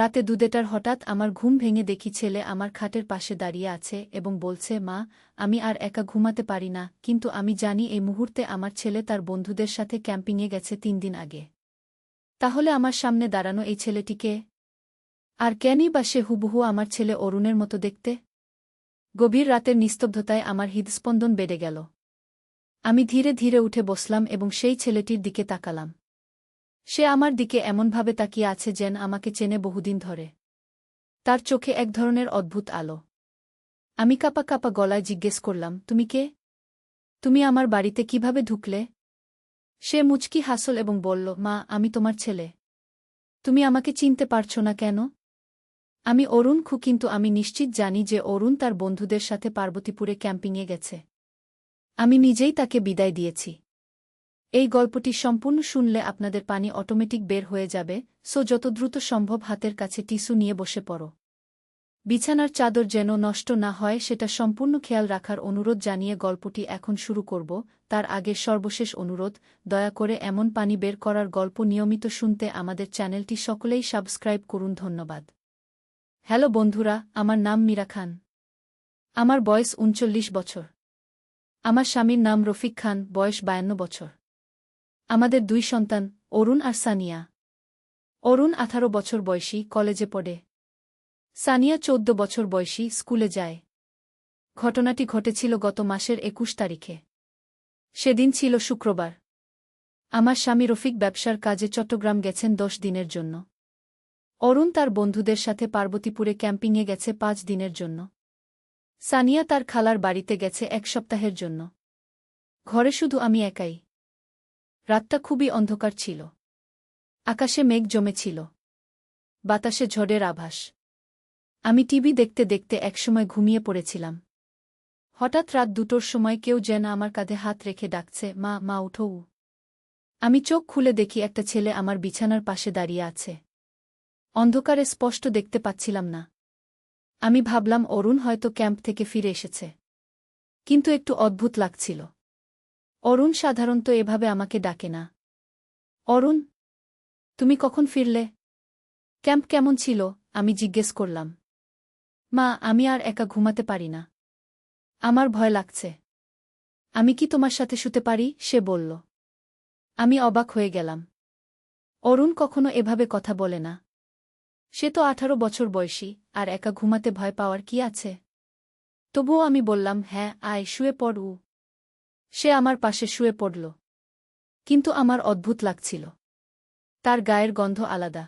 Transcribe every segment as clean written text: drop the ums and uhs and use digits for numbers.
রাতে 2টার হঠাৎ আমার ঘুম ভেঙে দেখি ছেলে আমার খাটের পাশে দাঁড়িয়ে আছে এবং বলছে, মা, আমি আর একা ঘুমাতে পারি না, কিন্তু আমি জানি এই মুহূর্তে আমার ছেলে তার বন্ধুদের সাথে ক্যাম্পিংয়ে গেছে 3 দিন আগে। তাহলে আমার সামনে দাঁড়ানো এই ছেলেটিকে? আর কেনই বা সে হুবহু আমার ছেলে অরুণের মতো দেখতে? গভীর রাতের নিস্তব্ধতায় আমার হৃদস্পন্দন বেড়ে গেল। আমি ধীরে ধীরে উঠে বসলাম এবং সেই ছেলেটির দিকে তাকালাম। সে আমার দিকে এমনভাবে তাকিয়ে আছে যেন আমাকে চেনে বহুদিন ধরে। তার চোখে এক ধরনের অদ্ভুত আলো। আমি কাঁপা কাঁপা গলায় জিজ্ঞেস করলাম, তুমি কে? তুমি আমার বাড়িতে কিভাবে ঢুকলে? সে মুচকি হাসল এবং বলল, মা, আমি তোমার ছেলে। তুমি আমাকে চিনতে পারছ না কেন? আমি অরুণ কিন্তু আমি নিশ্চিত জানি যে অরুণ তার বন্ধুদের সাথে পার্বতীপুরে ক্যাম্পিংয়ে গেছে। আমি নিজেই তাকে বিদায় দিয়েছি। এই গল্পটি সম্পূর্ণ শুনলে আপনাদের পানি অটোমেটিক বের হয়ে যাবে, যত দ্রুত সম্ভব হাতের কাছে টিস্যু নিয়ে বসে পড়ো। বিছানার চাদর যেন নষ্ট না হয় সেটা সম্পূর্ণ খেয়াল রাখার অনুরোধ জানিয়ে গল্পটি এখন শুরু করব। তার আগে সর্বশেষ অনুরোধ, দয়া করে এমন পানি বের করার গল্প নিয়মিত শুনতে আমাদের চ্যানেলটি সকলেই সাবস্ক্রাইব করুন। ধন্যবাদ। হ্যালো বন্ধুরা, আমার নাম মীরা খান। আমার বয়স ৩৯ বছর। আমার স্বামীর নাম রফিক খান, বয়স ৫২ বছর। আমাদের 2 সন্তান, অরুণ আর সানিয়া। অরুণ 18 বছর বয়সী, কলেজে পড়ে। সানিয়া 14 বছর বয়সী, স্কুলে যায়। ঘটনাটি ঘটেছিল গত মাসের 21 তারিখে। সেদিন ছিল শুক্রবার। আমার স্বামী রফিক ব্যবসার কাজে চট্টগ্রাম গেছেন 10 দিনের জন্য। অরুণ তার বন্ধুদের সাথে পার্বতীপুরে ক্যাম্পিংয়ে গেছে 5 দিনের জন্য। সানিয়া তার খালার বাড়িতে গেছে 1 সপ্তাহের জন্য। ঘরে শুধু আমি একাই। রাতটা খুবই অন্ধকার ছিল। আকাশে মেঘ জমেছিল। বাতাসে ঝড়ের আভাস। আমি টিভি দেখতে দেখতে একসময় ঘুমিয়ে পড়েছিলাম। হঠাৎ রাত 2টোর সময় কেউ যেন আমার কাঁধে হাত রেখে ডাকছে, মা, মা, উঠো। আমি চোখ খুলে দেখি একটা ছেলে আমার বিছানার পাশে দাঁড়িয়ে আছে। অন্ধকারে স্পষ্ট দেখতে পাচ্ছিলাম না। আমি ভাবলাম অরুণ হয়তো ক্যাম্প থেকে ফিরে এসেছে। কিন্তু একটু অদ্ভুত লাগছিল। অরুণ সাধারণত এভাবে আমাকে ডাকে না। অরুণ, তুমি কখন ফিরলে? ক্যাম্প কেমন ছিল? আমি জিজ্ঞেস করলাম। মা, আমি আর একা ঘুমাতে পারি না। আমার ভয় লাগছে। আমি কি তোমার সাথে শুতে পারি? সে বলল। আমি অবাক হয়ে গেলাম। অরুণ কখনো এভাবে কথা বলে না। সে তো 18 বছর বয়সী, আর একা ঘুমাতে ভয় পাওয়ার কি আছে? তবুও আমি বললাম, হ্যাঁ, আয়, শুয়ে পড়। সে আমার পাশে শুয়ে পড়ল। কিন্তু আমার অদ্ভুত লাগছিল। তার গায়ের গন্ধ আলাদা।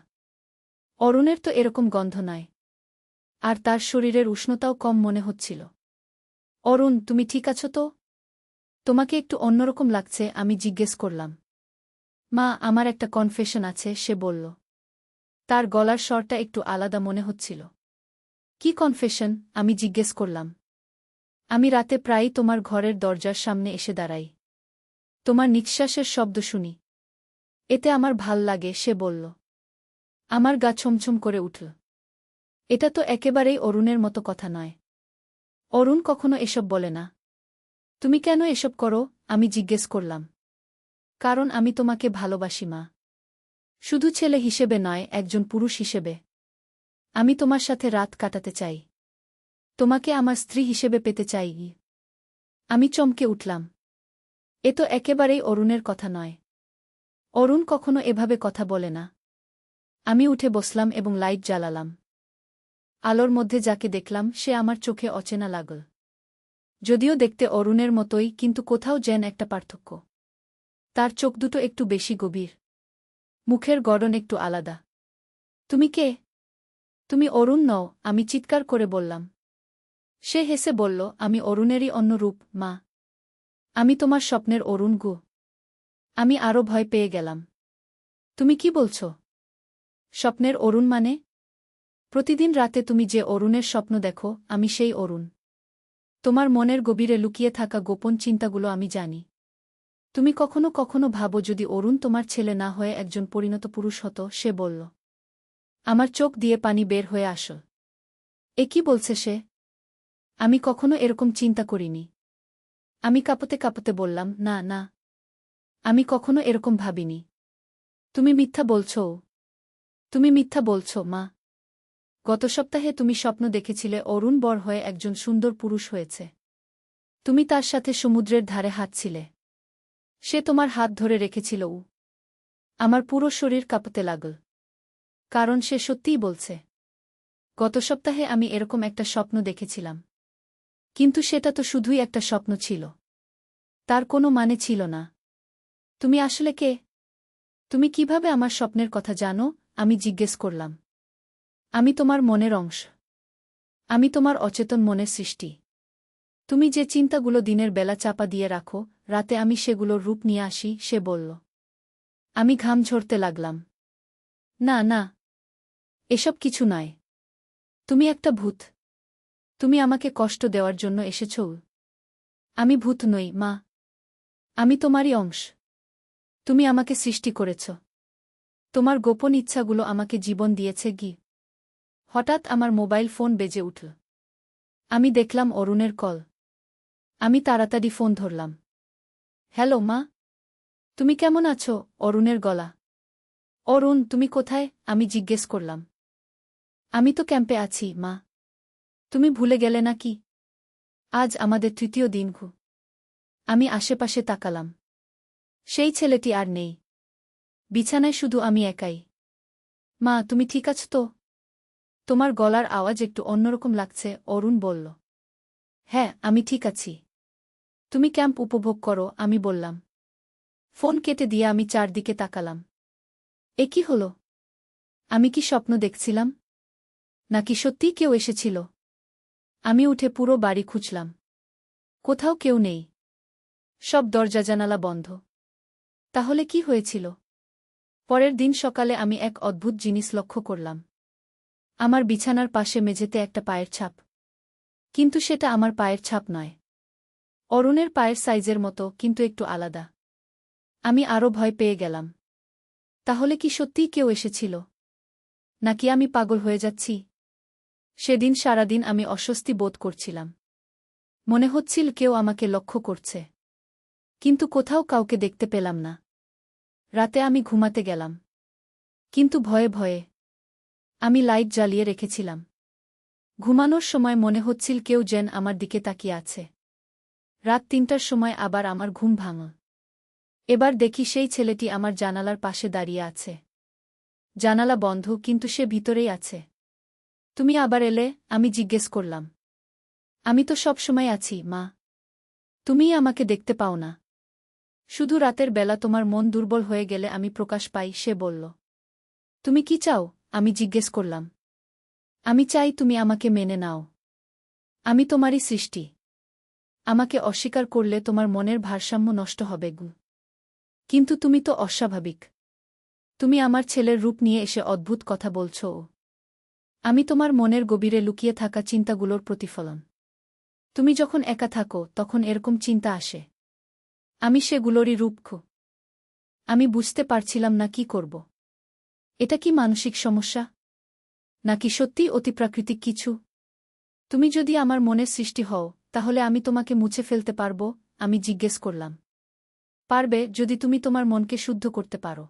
অরুণের তো এরকম গন্ধ নয়। আর তার শরীরের উষ্ণতাও কম মনে হচ্ছিল। অরুণ, তুমি ঠিক আছো তো? তোমাকে একটু অন্যরকম লাগছে, আমি জিজ্ঞেস করলাম। মা, আমার একটা কনফেশন আছে, সে বলল। তার গলার স্বরটা একটু আলাদা মনে হচ্ছিল। কি কনফেশন? আমি জিজ্ঞেস করলাম। আমি রাতে প্রায়ই তোমার ঘরের দরজার সামনে এসে দাঁড়াই। তোমার নিঃশ্বাসের শব্দ শুনি। এতে আমার ভাল লাগে, সে বলল। আমার গা ছমছম করে উঠল। এটা তো একেবারেই অরুণের মতো কথা নয়। অরুণ কখনো এসব বলে না। তুমি কেন এসব করো? আমি জিজ্ঞেস করলাম। কারণ আমি তোমাকে ভালোবাসি, মা। শুধু ছেলে হিসেবে নয়, একজন পুরুষ হিসেবে। আমি তোমার সাথে রাত কাটাতে চাই। তোমাকে আমার স্ত্রী হিসেবে পেতে চাই। আমি চমকে উঠলাম। এ তো একেবারেই অরুণের কথা নয়। অরুণ কখনো এভাবে কথা বলে না। আমি উঠে বসলাম এবং লাইট জ্বালালাম। আলোর মধ্যে যাকে দেখলাম সে আমার চোখে অচেনা লাগল। যদিও দেখতে অরুণের মতোই, কিন্তু কোথাও যেন একটা পার্থক্য। তার চোখ দুটো একটু বেশি গভীর। মুখের গড়ন একটু আলাদা। তুমি কে? তুমি অরুণ নও, আমি চিৎকার করে বললাম। সে হেসে বলল, আমি অরুণেরই অন্য রূপ, মা। আমি তোমার স্বপ্নের অরুণ গো। আমি আরও ভয় পেয়ে গেলাম। তুমি কি বলছ? স্বপ্নের অরুণ মানে? প্রতিদিন রাতে তুমি যে অরুণের স্বপ্ন দেখো, আমি সেই অরুণ। তোমার মনের গভীরে লুকিয়ে থাকা গোপন চিন্তাগুলো আমি জানি। তুমি কখনো কখনো ভাবো যদি অরুণ তোমার ছেলে না হয়ে একজন পরিণত পুরুষ হতো, সে বলল। আমার চোখ দিয়ে পানি বের হয়ে আসল। এ কি বলছে সে? আমি কখনো এরকম চিন্তা করিনি। আমি কাঁপতে কাঁপতে বললাম, না, না। আমি কখনো এরকম ভাবিনি। তুমি মিথ্যা বলছ। তুমি মিথ্যা বলছ, মা। গত সপ্তাহে তুমি স্বপ্ন দেখেছিলে অরুণ বর হয়ে একজন সুন্দর পুরুষ হয়েছে। তুমি তার সাথে সমুদ্রের ধারে হাঁটছিলে। সে তোমার হাত ধরে রেখেছিল। আমার পুরো শরীর কাঁপতে লাগল। কারণ সে সত্যিই বলছে। গত সপ্তাহে আমি এরকম একটা স্বপ্ন দেখেছিলাম। কিন্তু সেটা তো শুধুই একটা স্বপ্ন ছিল। তার কোনো মানে ছিল না। তুমি আসলে কে? তুমি কিভাবে আমার স্বপ্নের কথা জানো? আমি জিজ্ঞেস করলাম। আমি তোমার মনের অংশ। আমি তোমার অচেতন মনের সৃষ্টি। তুমি যে চিন্তাগুলো দিনের বেলা চাপা দিয়ে রাখো, রাতে আমি সেগুলোর রূপ নিয়ে আসি, সে বলল। আমি ঘাম ঝরতে লাগলাম। না না, এসব কিছু নয়। তুমি একটা ভূত। তুমি আমাকে কষ্ট দেওয়ার জন্য এসেছ। আমি ভূত নই, মা। আমি তোমারই অংশ। তুমি আমাকে সৃষ্টি করেছ। তোমার গোপন ইচ্ছাগুলো আমাকে জীবন দিয়েছে। হঠাৎ আমার মোবাইল ফোন বেজে উঠল। আমি দেখলাম অরুণের কল। আমি তাড়াতাড়ি ফোন ধরলাম। হ্যালো মা। তুমি কেমন আছো? অরুণের গলা। অরুণ, তুমি কোথায়? আমি জিজ্ঞেস করলাম। আমি তো ক্যাম্পে আছি, মা। তুমি ভুলে গেলে নাকি? আজ আমাদের তৃতীয় দিন। আমি আশেপাশে তাকালাম। সেই ছেলেটি আর নেই। বিছানায় শুধু আমি একাই। মা, তুমি ঠিক আছো তো? তোমার গলার আওয়াজ একটু অন্যরকম লাগছে, অরুণ বলল। হ্যাঁ, আমি ঠিক আছি। তুমি ক্যাম্প উপভোগ করো, আমি বললাম। ফোন কেটে দিয়ে আমি চারদিকে তাকালাম। এ কি হলো? আমি কি স্বপ্ন দেখছিলাম? নাকি সত্যিই কেউ এসেছিল? আমি উঠে পুরো বাড়ি খুঁজলাম। কোথাও কেউ নেই। সব দরজা জানালা বন্ধ। তাহলে কি হয়েছিল? পরের দিন সকালে আমি এক অদ্ভুত জিনিস লক্ষ্য করলাম। আমার বিছানার পাশে মেঝেতে একটা পায়ের ছাপ। কিন্তু সেটা আমার পায়ের ছাপ নয়। অরুণের পায়ের সাইজের মতো, কিন্তু একটু আলাদা। আমি আরও ভয় পেয়ে গেলাম। তাহলে কি সত্যিই কেউ এসেছিল? নাকি আমি পাগল হয়ে যাচ্ছি? সেদিন সারাদিন আমি অস্বস্তি বোধ করছিলাম। মনে হচ্ছিল কেউ আমাকে লক্ষ্য করছে। কিন্তু কোথাও কাউকে দেখতে পেলাম না। রাতে আমি ঘুমাতে গেলাম। কিন্তু ভয়ে ভয়ে। আমি লাইট জ্বালিয়ে রেখেছিলাম। ঘুমানোর সময় মনে হচ্ছিল কেউ যেন আমার দিকে তাকিয়ে আছে। রাত ৩টার সময় আবার আমার ঘুম ভাঙল। এবার দেখি সেই ছেলেটি আমার জানালার পাশে দাঁড়িয়ে আছে। জানালা বন্ধ, কিন্তু সে ভিতরেই আছে। তুমি আবার এলে? আমি জিজ্ঞেস করলাম। আমি তো সব সময় আছি, মা। তুমিই আমাকে দেখতে পাও না। শুধু রাতের বেলা তোমার মন দুর্বল হয়ে গেলে আমি প্রকাশ পাই, সে বলল। তুমি কি চাও? আমি জিজ্ঞেস করলাম। আমি চাই তুমি আমাকে মেনে নাও। আমি তোমারই সৃষ্টি। আমাকে অস্বীকার করলে তোমার মনের ভারসাম্য নষ্ট হবে। কিন্তু তুমি তো অস্বাভাবিক। তুমি আমার ছেলের রূপ নিয়ে এসে অদ্ভুত কথা বলছ। আমি তোমার মনের গভীরে লুকিয়ে থাকা চিন্তাগুলোর প্রতিফলন। তুমি যখন একা থাকো তখন এরকম চিন্তা আসে। আমি সেগুলোরই রূপ। আমি বুঝতে পারছিলাম না কি করব। এটা কি মানসিক সমস্যা? নাকি সত্যিই অতিপ্রাকৃতিক কিছু? তুমি যদি আমার মনের সৃষ্টি হও, তাহলে আমি তোমাকে মুছে ফেলতে পারব? আমি জিজ্ঞেস করলাম। পারবে, যদি তুমি তোমার মনকে শুদ্ধ করতে পারো।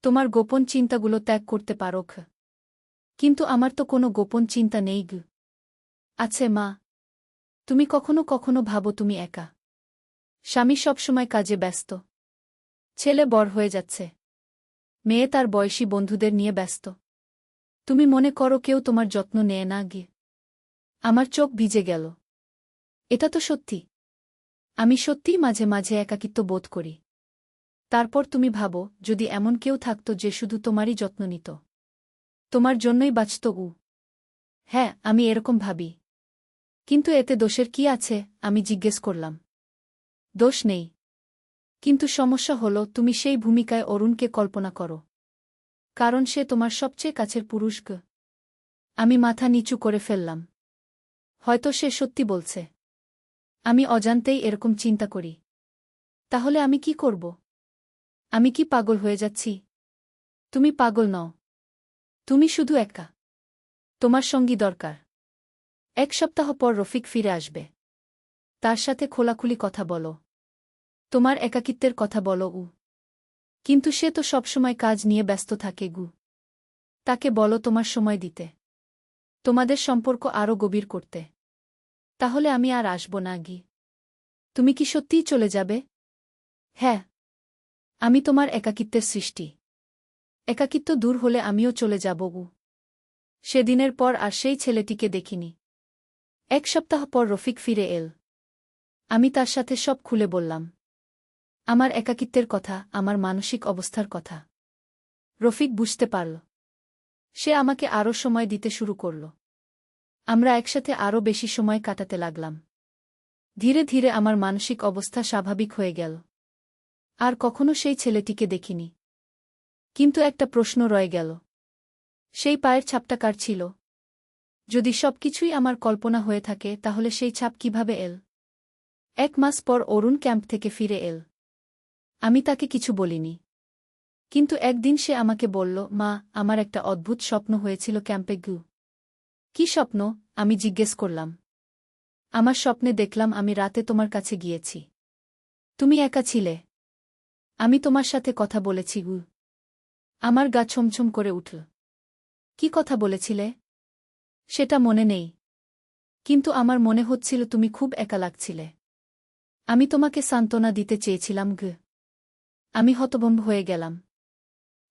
তোমার গোপন চিন্তাগুলো ত্যাগ করতে পারো। কিন্তু আমার তো কোনো গোপন চিন্তা নেই। আছে, মা। তুমি কখনো কখনো ভাবো তুমি একা। স্বামী সবসময় কাজে ব্যস্ত। ছেলে বড় হয়ে যাচ্ছে। মেয়ে তার বয়সী বন্ধুদের নিয়ে ব্যস্ত। তুমি মনে করো কেউ তোমার যত্ন নেয় না। আমার চোখ ভিজে গেল। এটা তো সত্যি। আমি সত্যিই মাঝে মাঝে একাকিত্ব বোধ করি। তারপর তুমি ভাবো, যদি এমন কেউ থাকত যে শুধু তোমারই যত্ন নিত। তোমার জন্যই বাঁচত। হ্যাঁ, আমি এরকম ভাবি। কিন্তু এতে দোষের কি আছে? আমি জিজ্ঞেস করলাম। দোষ নেই। কিন্তু সমস্যা হলো তুমি সেই ভূমিকায় অরুণকে কল্পনা করো। কারণ সে তোমার সবচেয়ে কাছের পুরুষ। আমি মাথা নিচু করে ফেললাম। হয়তো সে সত্যি বলছে। আমি অজান্তেই এরকম চিন্তা করি। তাহলে আমি কি করব? আমি কি পাগল হয়ে যাচ্ছি? তুমি পাগল নও। তুমি শুধু একা। তোমার সঙ্গী দরকার। ১ সপ্তাহ পর রফিক ফিরে আসবে। তার সাথে খোলাখুলি কথা বলো। তোমার একাকিত্বের কথা বলো। কিন্তু সে তো সবসময় কাজ নিয়ে ব্যস্ত থাকে। তাকে বলো তোমার সময় দিতে। তোমাদের সম্পর্ক আরও গভীর করতে। তাহলে আমি আর আসব না গি। তুমি কি সত্যিই চলে যাবে? হ্যাঁ। আমি তোমার একাকিত্বের সৃষ্টি। একাকিত্ব দূর হলে আমিও চলে যাব গু। সেদিনের পর আর সেই ছেলেটিকে দেখিনি। 1 সপ্তাহ পর রফিক ফিরে এল। আমি তার সাথে সব খুলে বললাম। আমার একাকিত্বের কথা, আমার মানসিক অবস্থার কথা। রফিক বুঝতে পারল। সে আমাকে আরও সময় দিতে শুরু করল। আমরা একসাথে আরও বেশি সময় কাটাতে লাগলাম। ধীরে ধীরে আমার মানসিক অবস্থা স্বাভাবিক হয়ে গেল। আর কখনো সেই ছেলেটিকে দেখিনি। কিন্তু একটা প্রশ্ন রয়ে গেল। সেই পায়ের ছাপটা কার ছিল? যদি সবকিছুই আমার কল্পনা হয়ে থাকে তাহলে সেই ছাপ কিভাবে এল? 1 মাস পর অরুণ ক্যাম্প থেকে ফিরে এল। আমি তাকে কিছু বলিনি। কিন্তু একদিন সে আমাকে বলল, মা, আমার একটা অদ্ভুত স্বপ্ন হয়েছিল ক্যাম্পে গু। কি স্বপ্ন? আমি জিজ্ঞেস করলাম। আমার স্বপ্নে দেখলাম আমি রাতে তোমার কাছে গিয়েছি। তুমি একা ছিলে। আমি তোমার সাথে কথা বলেছি গু। আমার গা ছমছম করে উঠল। কি কথা বলেছিলে? সেটা মনে নেই। কিন্তু আমার মনে হচ্ছিল তুমি খুব একা লাগছিলে। আমি তোমাকে সান্ত্বনা দিতে চেয়েছিলাম গু। আমি হতভম্ব হয়ে গেলাম।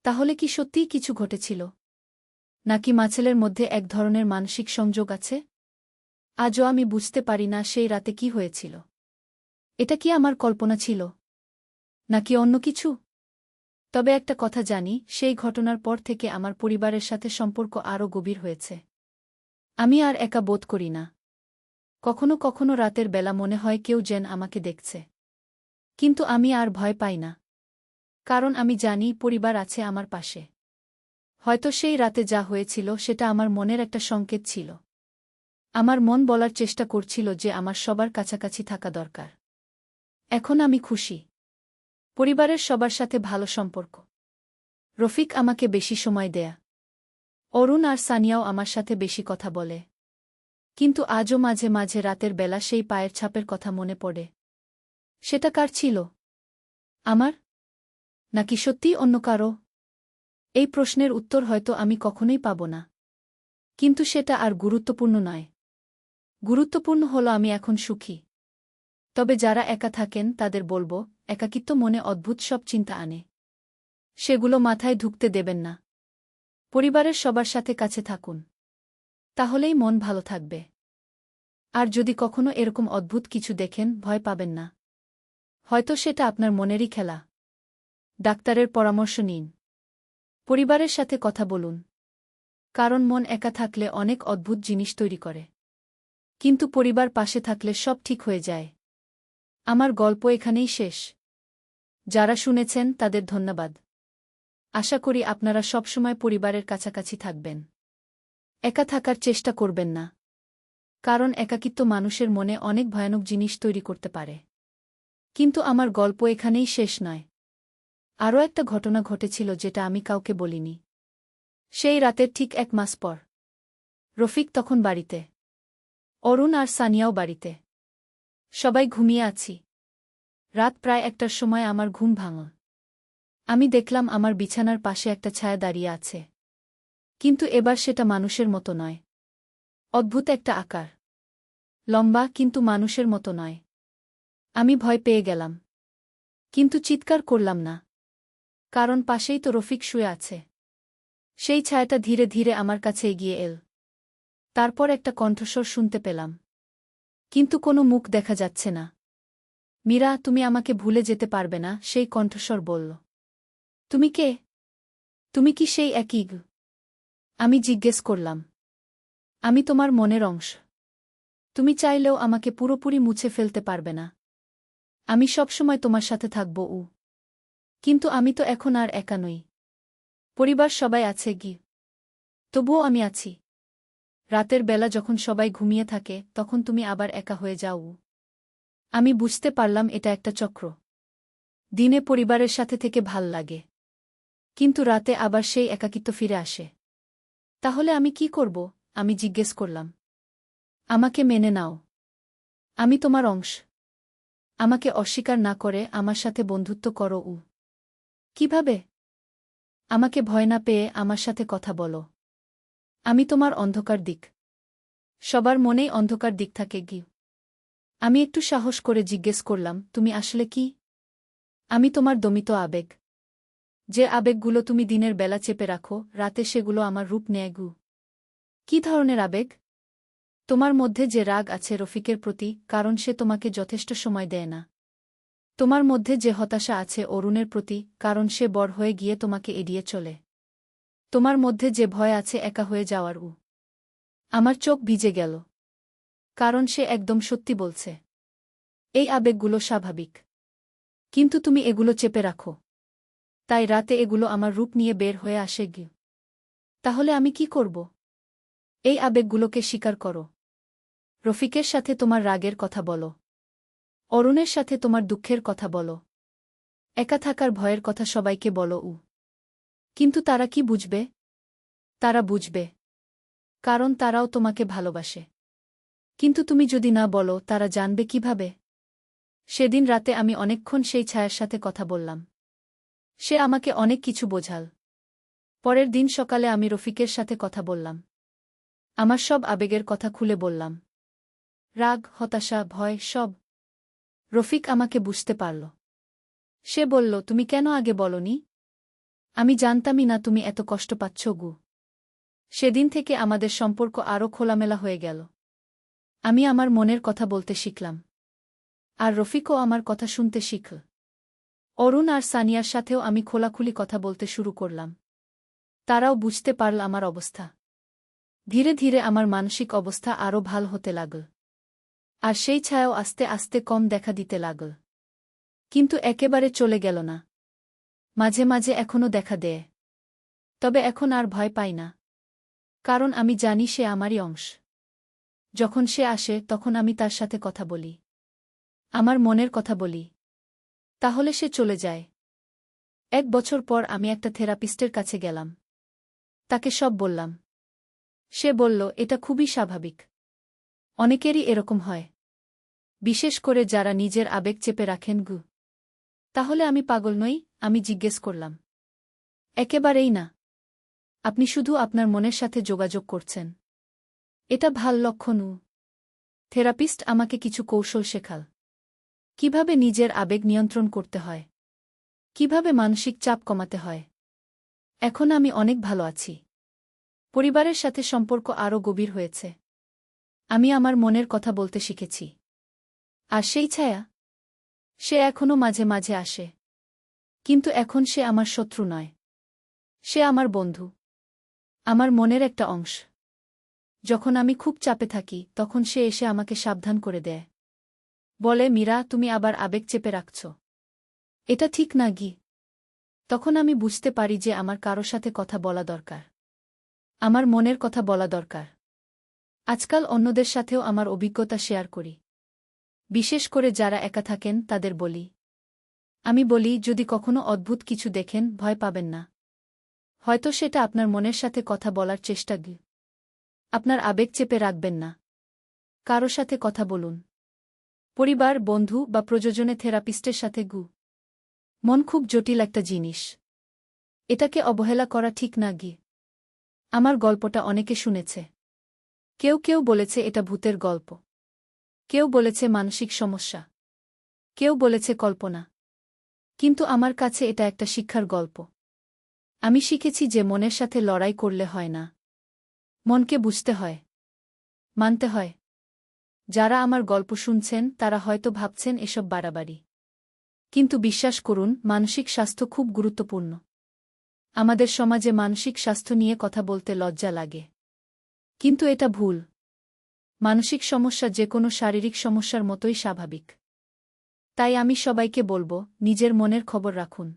তাহলে কি সত্যিই কিছু ঘটেছিল? নাকি মাছেলের মধ্যে এক ধরনের মানসিক সংযোগ আছে? আজও আমি বুঝতে পারি না সেই রাতে কি হয়েছিল। এটা কি আমার কল্পনা ছিল? নাকি অন্য কিছু? তবে একটা কথা জানি, সেই ঘটনার পর থেকে আমার পরিবারের সাথে সম্পর্ক আরও গভীর হয়েছে। আমি আর একা বোধ করি না। কখনো কখনো রাতের বেলা মনে হয় কেউ যেন আমাকে দেখছে। কিন্তু আমি আর ভয় পাই না। কারণ আমি জানি পরিবার আছে আমার পাশে। হয়তো সেই রাতে যা হয়েছিল সেটা আমার মনের একটা সংকেত ছিল। আমার মন বলার চেষ্টা করছিল যে আমার সবার কাছাকাছি থাকা দরকার। এখন আমি খুশি। পরিবারের সবার সাথে ভালো সম্পর্ক। রফিক আমাকে বেশি সময় দেয়া। অরুণ আর সানিয়াও আমার সাথে বেশি কথা বলে। কিন্তু আজও মাঝে মাঝে রাতের বেলা সেই পায়ের ছাপের কথা মনে পড়ে। সেটা কার ছিল? আমার? নাকি সত্যিই অন্য কারো? এই প্রশ্নের উত্তর হয়তো আমি কখনোই পাব না। কিন্তু সেটা আর গুরুত্বপূর্ণ নয়। গুরুত্বপূর্ণ হলো আমি এখন সুখী। তবে যারা একা থাকেন তাদের বলব, একাকিত্ব মনে অদ্ভুত সব চিন্তা আনে। সেগুলো মাথায় ঢুকতে দেবেন না। পরিবারের সবার সাথে কাছে থাকুন। তাহলেই মন ভালো থাকবে। আর যদি কখনো এরকম অদ্ভুত কিছু দেখেন, ভয় পাবেন না। হয়তো সেটা আপনার মনেরই খেলা। ডাক্তারের পরামর্শ নিন। পরিবারের সাথে কথা বলুন। কারণ মন একা থাকলে অনেক অদ্ভুত জিনিস তৈরি করে। কিন্তু পরিবার পাশে থাকলে সব ঠিক হয়ে যায়। আমার গল্প এখানেই শেষ। যারা শুনেছেন তাদের ধন্যবাদ। আশা করি আপনারা সবসময় পরিবারের কাছাকাছি থাকবেন। একা থাকার চেষ্টা করবেন না। কারণ একাকিত্ব মানুষের মনে অনেক ভয়ানক জিনিস তৈরি করতে পারে। কিন্তু আমার গল্প এখানেই শেষ নয়। আরও একটা ঘটনা ঘটেছিল যেটা আমি কাউকে বলিনি। সেই রাতের ঠিক 1 মাস পর। রফিক তখন বাড়িতে। অরুণ আর সানিয়াও বাড়িতে। সবাই ঘুমিয়ে আছি। রাত প্রায় 1টার সময় আমার ঘুম ভাঙল। আমি দেখলাম আমার বিছানার পাশে একটা ছায়া দাঁড়িয়ে আছে। কিন্তু এবার সেটা মানুষের মতো নয়। অদ্ভুত একটা আকার। লম্বা, কিন্তু মানুষের মতো নয়। আমি ভয় পেয়ে গেলাম। কিন্তু চিৎকার করলাম না। কারণ পাশেই তো রফিক শুয়ে আছে। সেই ছায়াটা ধীরে ধীরে আমার কাছে এগিয়ে এল। তারপর একটা কণ্ঠস্বর শুনতে পেলাম। কিন্তু কোনো মুখ দেখা যাচ্ছে না। মীরা, তুমি আমাকে ভুলে যেতে পারবে না, সেই কণ্ঠস্বর বলল। তুমি কে? তুমি কি সেই একই? আমি জিজ্ঞেস করলাম। আমি তোমার মনের অংশ। তুমি চাইলেও আমাকে পুরোপুরি মুছে ফেলতে পারবে না। আমি সবসময় তোমার সাথে থাকব। কিন্তু আমি তো এখন আর একা নই। পরিবার সবাই আছে গি। তবুও আমি আছি। রাতের বেলা যখন সবাই ঘুমিয়ে থাকে তখন তুমি আবার একা হয়ে যাও। আমি বুঝতে পারলাম এটা একটা চক্র। দিনে পরিবারের সাথে থেকে ভাল লাগে। কিন্তু রাতে আবার সেই একাকিত্ব ফিরে আসে। তাহলে আমি কি করব? আমি জিজ্ঞেস করলাম। আমাকে মেনে নাও। আমি তোমার অংশ। আমাকে অস্বীকার না করে আমার সাথে বন্ধুত্ব করো। কিভাবে? আমাকে ভয় না পেয়ে আমার সাথে কথা বলো। আমি তোমার অন্ধকার দিক। সবার মনেই অন্ধকার দিক থাকে গি। আমি একটু সাহস করে জিজ্ঞেস করলাম, তুমি আসলে কি? আমি তোমার দমিত আবেগ। যে আবেগগুলো তুমি দিনের বেলা চেপে রাখো, রাতে সেগুলো আমার রূপ নেয় গু। কি ধরনের আবেগ? তোমার মধ্যে যে রাগ আছে রফিকের প্রতি, কারণ সে তোমাকে যথেষ্ট সময় দেয় না। তোমার মধ্যে যে হতাশা আছে অরুণের প্রতি, কারণ সে বড় হয়ে গিয়ে তোমাকে এড়িয়ে চলে। তোমার মধ্যে যে ভয় আছে একা হয়ে যাওয়ার। আমার চোখ ভিজে গেল। কারণ সে একদম সত্যি বলছে। এই আবেগগুলো স্বাভাবিক। কিন্তু তুমি এগুলো চেপে রাখো। তাই রাতে এগুলো আমার রূপ নিয়ে বের হয়ে আসে গি। তাহলে আমি কি করব? এই আবেগগুলোকে স্বীকার করো। রফিকের সাথে তোমার রাগের কথা বলো। অরুণের সাথে তোমার দুঃখের কথা বলো। একা থাকার ভয়ের কথা সবাইকে বলো। কিন্তু তারা কি বুঝবে? তারা বুঝবে। কারণ তারাও তোমাকে ভালোবাসে। কিন্তু তুমি যদি না বলো তারা জানবে কিভাবে? সেদিন রাতে আমি অনেকক্ষণ সেই ছায়ার সাথে কথা বললাম। সে আমাকে অনেক কিছু বোঝাল। পরের দিন সকালে আমি রফিকের সাথে কথা বললাম। আমার সব আবেগের কথা খুলে বললাম। রাগ, হতাশা, ভয়, সব। রফিক আমাকে বুঝতে পারল। সে বলল, তুমি কেন আগে বলনি? আমি জানতামই না তুমি এত কষ্ট পাচ্ছ গু। সেদিন থেকে আমাদের সম্পর্ক আরও খোলামেলা হয়ে গেল। আমি আমার মনের কথা বলতে শিখলাম। আর রফিকও আমার কথা শুনতে শিখল। অরুণ আর সানিয়ার সাথেও আমি খোলাখুলি কথা বলতে শুরু করলাম। তারাও বুঝতে পারল আমার অবস্থা। ধীরে ধীরে আমার মানসিক অবস্থা আরও ভাল হতে লাগল। আর সেই ছায়াও আস্তে আস্তে কম দেখা দিতে লাগল। কিন্তু একেবারে চলে গেল না। মাঝে মাঝে এখনও দেখা দেয়। তবে এখন আর ভয় পাই না। কারণ আমি জানি সে আমারই অংশ। যখন সে আসে তখন আমি তার সাথে কথা বলি। আমার মনের কথা বলি। তাহলে সে চলে যায়। 1 বছর পর আমি একটা থেরাপিস্টের কাছে গেলাম। তাকে সব বললাম। সে বলল, এটা খুবই স্বাভাবিক। অনেকেরই এরকম হয়। বিশেষ করে যারা নিজের আবেগ চেপে রাখেন গু। তাহলে আমি পাগল নই? আমি জিজ্ঞেস করলাম। একেবারেই না। আপনি শুধু আপনার মনের সাথে যোগাযোগ করছেন। এটা ভাল লক্ষণ। থেরাপিস্ট আমাকে কিছু কৌশল শেখাল। কিভাবে নিজের আবেগ নিয়ন্ত্রণ করতে হয়। কিভাবে মানসিক চাপ কমাতে হয়। এখন আমি অনেক ভালো আছি। পরিবারের সাথে সম্পর্ক আরও গভীর হয়েছে। আমি আমার মনের কথা বলতে শিখেছি। আর সেই ছায়া? সে এখনও মাঝে মাঝে আসে। কিন্তু এখন সে আমার শত্রু নয়। সে আমার বন্ধু। আমার মনের একটা অংশ। যখন আমি খুব চাপে থাকি তখন সে এসে আমাকে সাবধান করে দেয়। বলে, মীরা, তুমি আবার আবেগ চেপে রাখছ। এটা ঠিক না গি। তখন আমি বুঝতে পারি যে আমার কারো সাথে কথা বলা দরকার। আমার মনের কথা বলা দরকার। আজকাল অন্যদের সাথেও আমার অভিজ্ঞতা শেয়ার করি। বিশেষ করে যারা একা থাকেন তাদের বলি। আমি বলি, যদি কখনো অদ্ভুত কিছু দেখেন ভয় পাবেন না। হয়তো সেটা আপনার মনের সাথে কথা বলার চেষ্টা গি। আপনার আবেগ চেপে রাখবেন না। কারো সাথে কথা বলুন। পরিবার, বন্ধু বা প্রয়োজনে থেরাপিস্টের সাথে গু। মন খুব জটিল একটা জিনিস। এটাকে অবহেলা করা ঠিক না গি। আমার গল্পটা অনেকে শুনেছে। কেউ কেউ বলেছে এটা ভূতের গল্প। কেউ বলেছে মানসিক সমস্যা। কেউ বলেছে কল্পনা। কিন্তু আমার কাছে এটা একটা শিক্ষার গল্প। আমি শিখেছি যে মনের সাথে লড়াই করলে হয় না। মনকে বুঝতে হয়। মানতে হয়। যারা আমার গল্প শুনছেন তারা হয়তো ভাবছেন এসব বাড়াবাড়ি। কিন্তু বিশ্বাস করুন, মানসিক স্বাস্থ্য খুব গুরুত্বপূর্ণ। আমাদের সমাজে মানসিক স্বাস্থ্য নিয়ে কথা বলতে লজ্জা লাগে। কিন্তু এটা ভুল। মানসিক সমস্যা যে কোনো শারীরিক সমস্যার মতোই স্বাভাবিক। তাই আমি সবাইকে বলবো, নিজের মনের খবর রাখুন।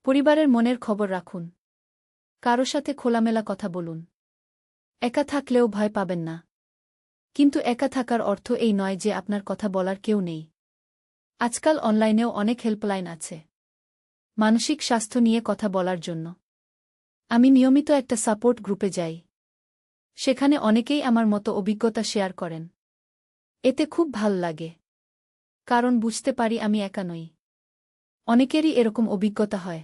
পরিবারের মনের খবর রাখুন। কারো সাথে খোলামেলা কথা বলুন। একা থাকলেও ভয় পাবেন না। কিন্তু একা থাকার অর্থ এই নয় যে আপনার কথা বলার কেউ নেই। আজকাল অনলাইনেও অনেক হেল্পলাইন আছে মানসিক স্বাস্থ্য নিয়ে কথা বলার জন্য। আমি নিয়মিত একটা সাপোর্ট গ্রুপে যাই। সেখানে অনেকেই আমার মতো অভিজ্ঞতা শেয়ার করেন। এতে খুব ভাল লাগে। কারণ বুঝতে পারি আমি একা নই। অনেকেরই এরকম অভিজ্ঞতা হয়।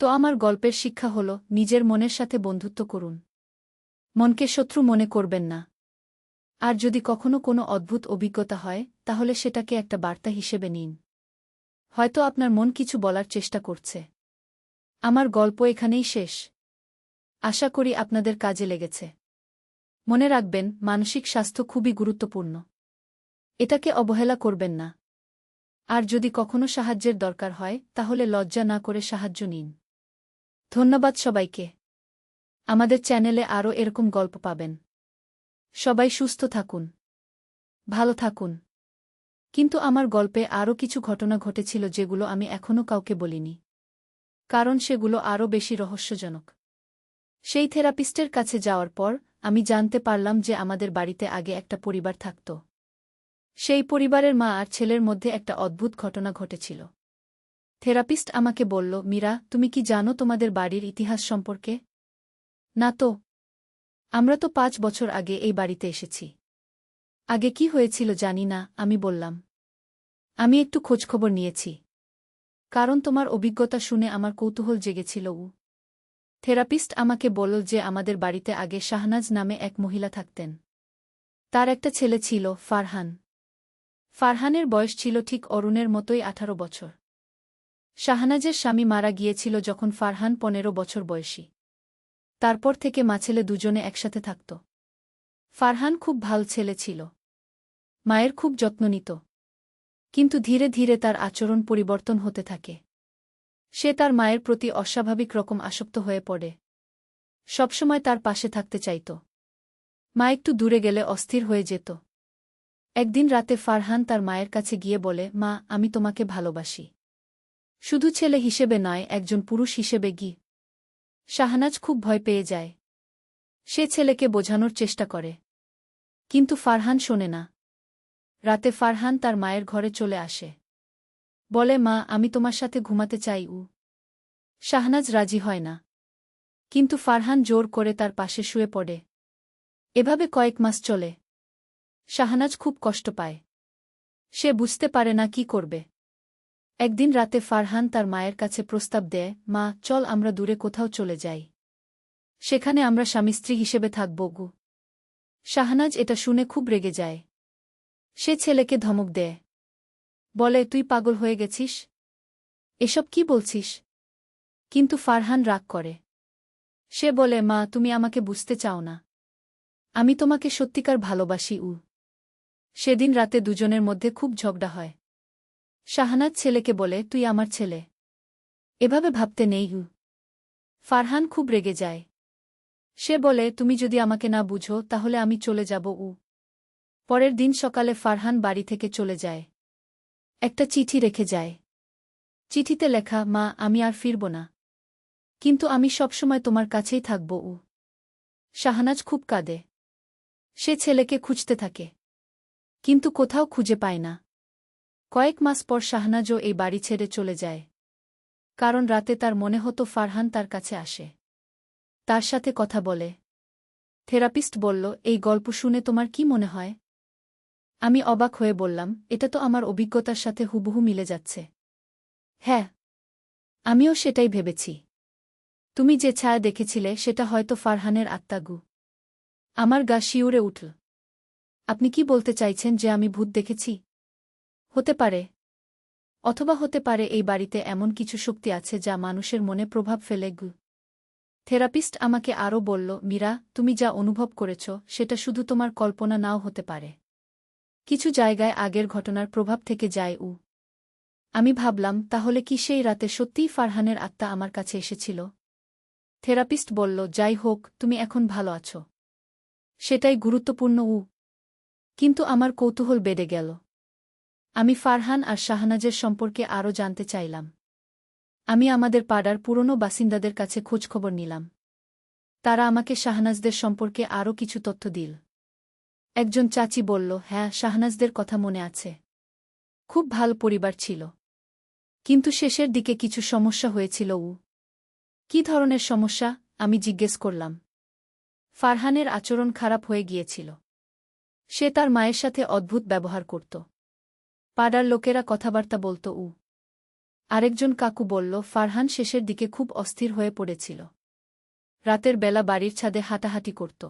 তো আমার গল্পের শিক্ষা হল, নিজের মনের সাথে বন্ধুত্ব করুন। মনকে শত্রু মনে করবেন না। আর যদি কখনো কোনো অদ্ভুত অভিজ্ঞতা হয় তাহলে সেটাকে একটা বার্তা হিসেবে নিন। হয়তো আপনার মন কিছু বলার চেষ্টা করছে। আমার গল্প এখানেই শেষ। আশা করি আপনাদের কাজে লেগেছে। মনে রাখবেন, মানসিক স্বাস্থ্য খুবই গুরুত্বপূর্ণ। এটাকে অবহেলা করবেন না। আর যদি কখনো সাহায্যের দরকার হয় তাহলে লজ্জা না করে সাহায্য নিন। ধন্যবাদ সবাইকে। আমাদের চ্যানেলে আরও এরকম গল্প পাবেন। সবাই সুস্থ থাকুন, ভালো থাকুন। কিন্তু আমার গল্পে আরও কিছু ঘটনা ঘটেছিল যেগুলো আমি এখনও কাউকে বলিনি, কারণ সেগুলো আরও বেশি রহস্যজনক। সেই থেরাপিস্টের কাছে যাওয়ার পর আমি জানতে পারলাম যে আমাদের বাড়িতে আগে একটা পরিবার থাকত। সেই পরিবারের মা আর ছেলের মধ্যে একটা অদ্ভুত ঘটনা ঘটেছিল। থেরাপিস্ট আমাকে বলল, মীরা, তুমি কি জানো তোমাদের বাড়ির ইতিহাস সম্পর্কে? না তো। আমরা তো 5 বছর আগে এই বাড়িতে এসেছি। আগে কি হয়েছিল জানি না, আমি বললাম। আমি একটু খোঁজখবর নিয়েছি, কারণ তোমার অভিজ্ঞতা শুনে আমার কৌতূহল জেগেছিল। থেরাপিস্ট আমাকে বলল যে আমাদের বাড়িতে আগে শাহনাজ নামে এক মহিলা থাকতেন। তার একটা ছেলে ছিল, ফারহান। ফারহানের বয়স ছিল ঠিক অরুণের মতোই 18 বছর। শাহনাজের স্বামী মারা গিয়েছিল যখন ফারহান 15 বছর বয়সী। তারপর থেকে মা-ছেলে দুজনে একসাথে থাকত। ফারহান খুব ভাল ছেলে ছিল, মায়ের খুব যত্ন নিত। কিন্তু ধীরে ধীরে তার আচরণ পরিবর্তন হতে থাকে। সে তার মায়ের প্রতি অস্বাভাবিক রকম আসক্ত হয়ে পড়ে। সবসময় তার পাশে থাকতে চাইত। মা একটু দূরে গেলে অস্থির হয়ে যেত। একদিন রাতে ফারহান তার মায়ের কাছে গিয়ে বলে, মা, আমি তোমাকে ভালোবাসি। শুধু ছেলে হিসেবে নয়, একজন পুরুষ হিসেবে। শাহনাজ খুব ভয় পেয়ে যায়। সে ছেলেকে বোঝানোর চেষ্টা করে, কিন্তু ফারহান শোনে না। রাতে ফারহান তার মায়ের ঘরে চলে আসে। বলে, মা, আমি তোমার সাথে ঘুমাতে চাই। শাহনাজ রাজি হয় না, কিন্তু ফারহান জোর করে তার পাশে শুয়ে পড়ে। এভাবে কয়েক মাস চলে। শাহনাজ খুব কষ্ট পায়। সে বুঝতে পারে না কি করবে। একদিন রাতে ফারহান তার মায়ের কাছে প্রস্তাব দেয়, মা, চল আমরা দূরে কোথাও চলে যাই। সেখানে আমরা স্বামী-স্ত্রী হিসেবে থাকব। শাহনাজ এটা শুনে খুব রেগে যায়। সে ছেলেকে ধমক দেয়। বলে, তুই পাগল হয়ে গেছিস? এসব কি বলছিস? কিন্তু ফারহান রাগ করে। সে বলে, মা, তুমি আমাকে বুঝতে চাও না। আমি তোমাকে সত্যিকার ভালোবাসি। সেদিন রাতে দুজনের মধ্যে খুব ঝগড়া হয়। শাহনাজ ছেলেকে বলে, তুই আমার ছেলে, এভাবে ভাবতে নেই। ফারহান খুব রেগে যায়। সে বলে, তুমি যদি আমাকে না বুঝো তাহলে আমি চলে যাব। পরের দিন সকালে ফারহান বাড়ি থেকে চলে যায়। একটা চিঠি রেখে যায়। চিঠিতে লেখা, মা, আমি আর ফিরব না, কিন্তু আমি সবসময় তোমার কাছেই থাকব। শাহনাজ খুব কাঁদে। সে ছেলেকে খুঁজতে থাকে, কিন্তু কোথাও খুঁজে পায় না। কয়েক মাস পর শাহনাজও এই বাড়ি ছেড়ে চলে যায়, কারণ রাতে তার মনে হতো ফারহান তার কাছে আসে, তার সাথে কথা বলে। থেরাপিস্ট বলল, এই গল্প শুনে তোমার কি মনে হয়? আমি অবাক হয়ে বললাম, এটা তো আমার অভিজ্ঞতার সাথে হুবহু মিলে যাচ্ছে। হ্যাঁ, আমিও সেটাই ভেবেছি। তুমি যে ছায়া দেখেছিলে সেটা হয়তো ফারহানের আত্মাগু। আমার গা শিউরে উঠল। আপনি কি বলতে চাইছেন যে আমি ভূত দেখেছি? হতে পারে। অথবা হতে পারে এই বাড়িতে এমন কিছু শক্তি আছে যা মানুষের মনে প্রভাব ফেলে। থেরাপিস্ট আমাকে আরও বলল, মীরা, তুমি যা অনুভব করেছ সেটা শুধু তোমার কল্পনা নাও হতে পারে। কিছু জায়গায় আগের ঘটনার প্রভাব থেকে যায়। আমি ভাবলাম, তাহলে কি সেই রাতে সত্যিই ফারহানের আত্মা আমার কাছে এসেছিল? থেরাপিস্ট বলল, যাই হোক, তুমি এখন ভালো আছো, সেটাই গুরুত্বপূর্ণ। কিন্তু আমার কৌতূহল বেড়ে গেল। আমি ফারহান আর শাহনাজের সম্পর্কে আরও জানতে চাইলাম। আমি আমাদের পাড়ার পুরনো বাসিন্দাদের কাছে খোঁজখবর নিলাম। তারা আমাকে শাহনাজদের সম্পর্কে আরও কিছু তথ্য দিল। একজন চাচি বলল, হ্যাঁ, শাহনাজদের কথা মনে আছে। খুব ভালো পরিবার ছিল, কিন্তু শেষের দিকে কিছু সমস্যা হয়েছিল। কী ধরনের সমস্যা? আমি জিজ্ঞেস করলাম। ফারহানের আচরণ খারাপ হয়ে গিয়েছিল। সে তার মায়ের সাথে অদ্ভুত ব্যবহার করত। পাড়ার লোকেরা কথাবার্তা বলত। আরেকজন কাকু বলল, ফারহান শেষের দিকে খুব অস্থির হয়ে পড়েছিল। রাতের বেলা বাড়ির ছাদে হাঁটাহাঁটি করত।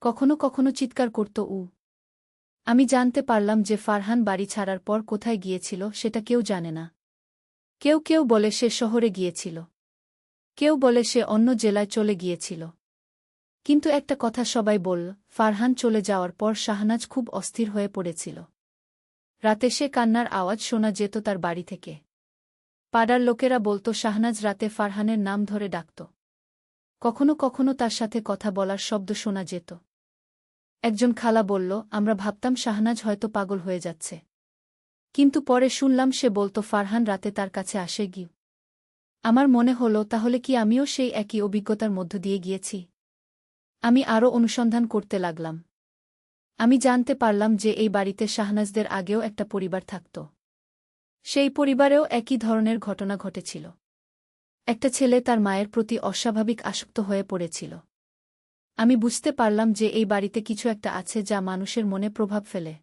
কখনো কখনো চিৎকার করত উ। আমি জানতে পারলাম যে ফারহান বাড়ি ছাড়ার পর কোথায় গিয়েছিল সেটা কেউ জানে না। কেউ কেউ বলে সে শহরে গিয়েছিল, কেউ বলে সে অন্য জেলায় চলে গিয়েছিল। কিন্তু একটা কথা সবাই বলল, ফারহান চলে যাওয়ার পর শাহনাজ খুব অস্থির হয়ে পড়েছিল। রাতে সে কান্নার আওয়াজ শোনা যেত তার বাড়ি থেকে। পাড়ার লোকেরা বলত শাহনাজ রাতে ফারহানের নাম ধরে ডাকত। কখনো কখনো তার সাথে কথা বলার শব্দ শোনা যেত। একজন খালা বলল, আমরা ভাবতাম শাহনাজ হয়তো পাগল হয়ে যাচ্ছে। কিন্তু পরে শুনলাম সে বলত ফারহান রাতে তার কাছে আসে গি। আমার মনে হল তাহলে কি আমিও সেই একই অভিজ্ঞতার মধ্য দিয়ে গিয়েছি? আমি আরও অনুসন্ধান করতে লাগলাম। আমি জানতে পারলাম যে এই বাড়িতে শাহনাজদের আগেও একটা পরিবার থাকত। সেই পরিবারেও একই ধরনের ঘটনা ঘটেছিল। একটা ছেলে তার মায়ের প্রতি অস্বাভাবিক আসক্ত হয়ে পড়েছিল। আমি বুঝতে পারলাম যে এই বাড়িতে কিছু একটা আছে যা মানুষের মনে প্রভাব ফেলে।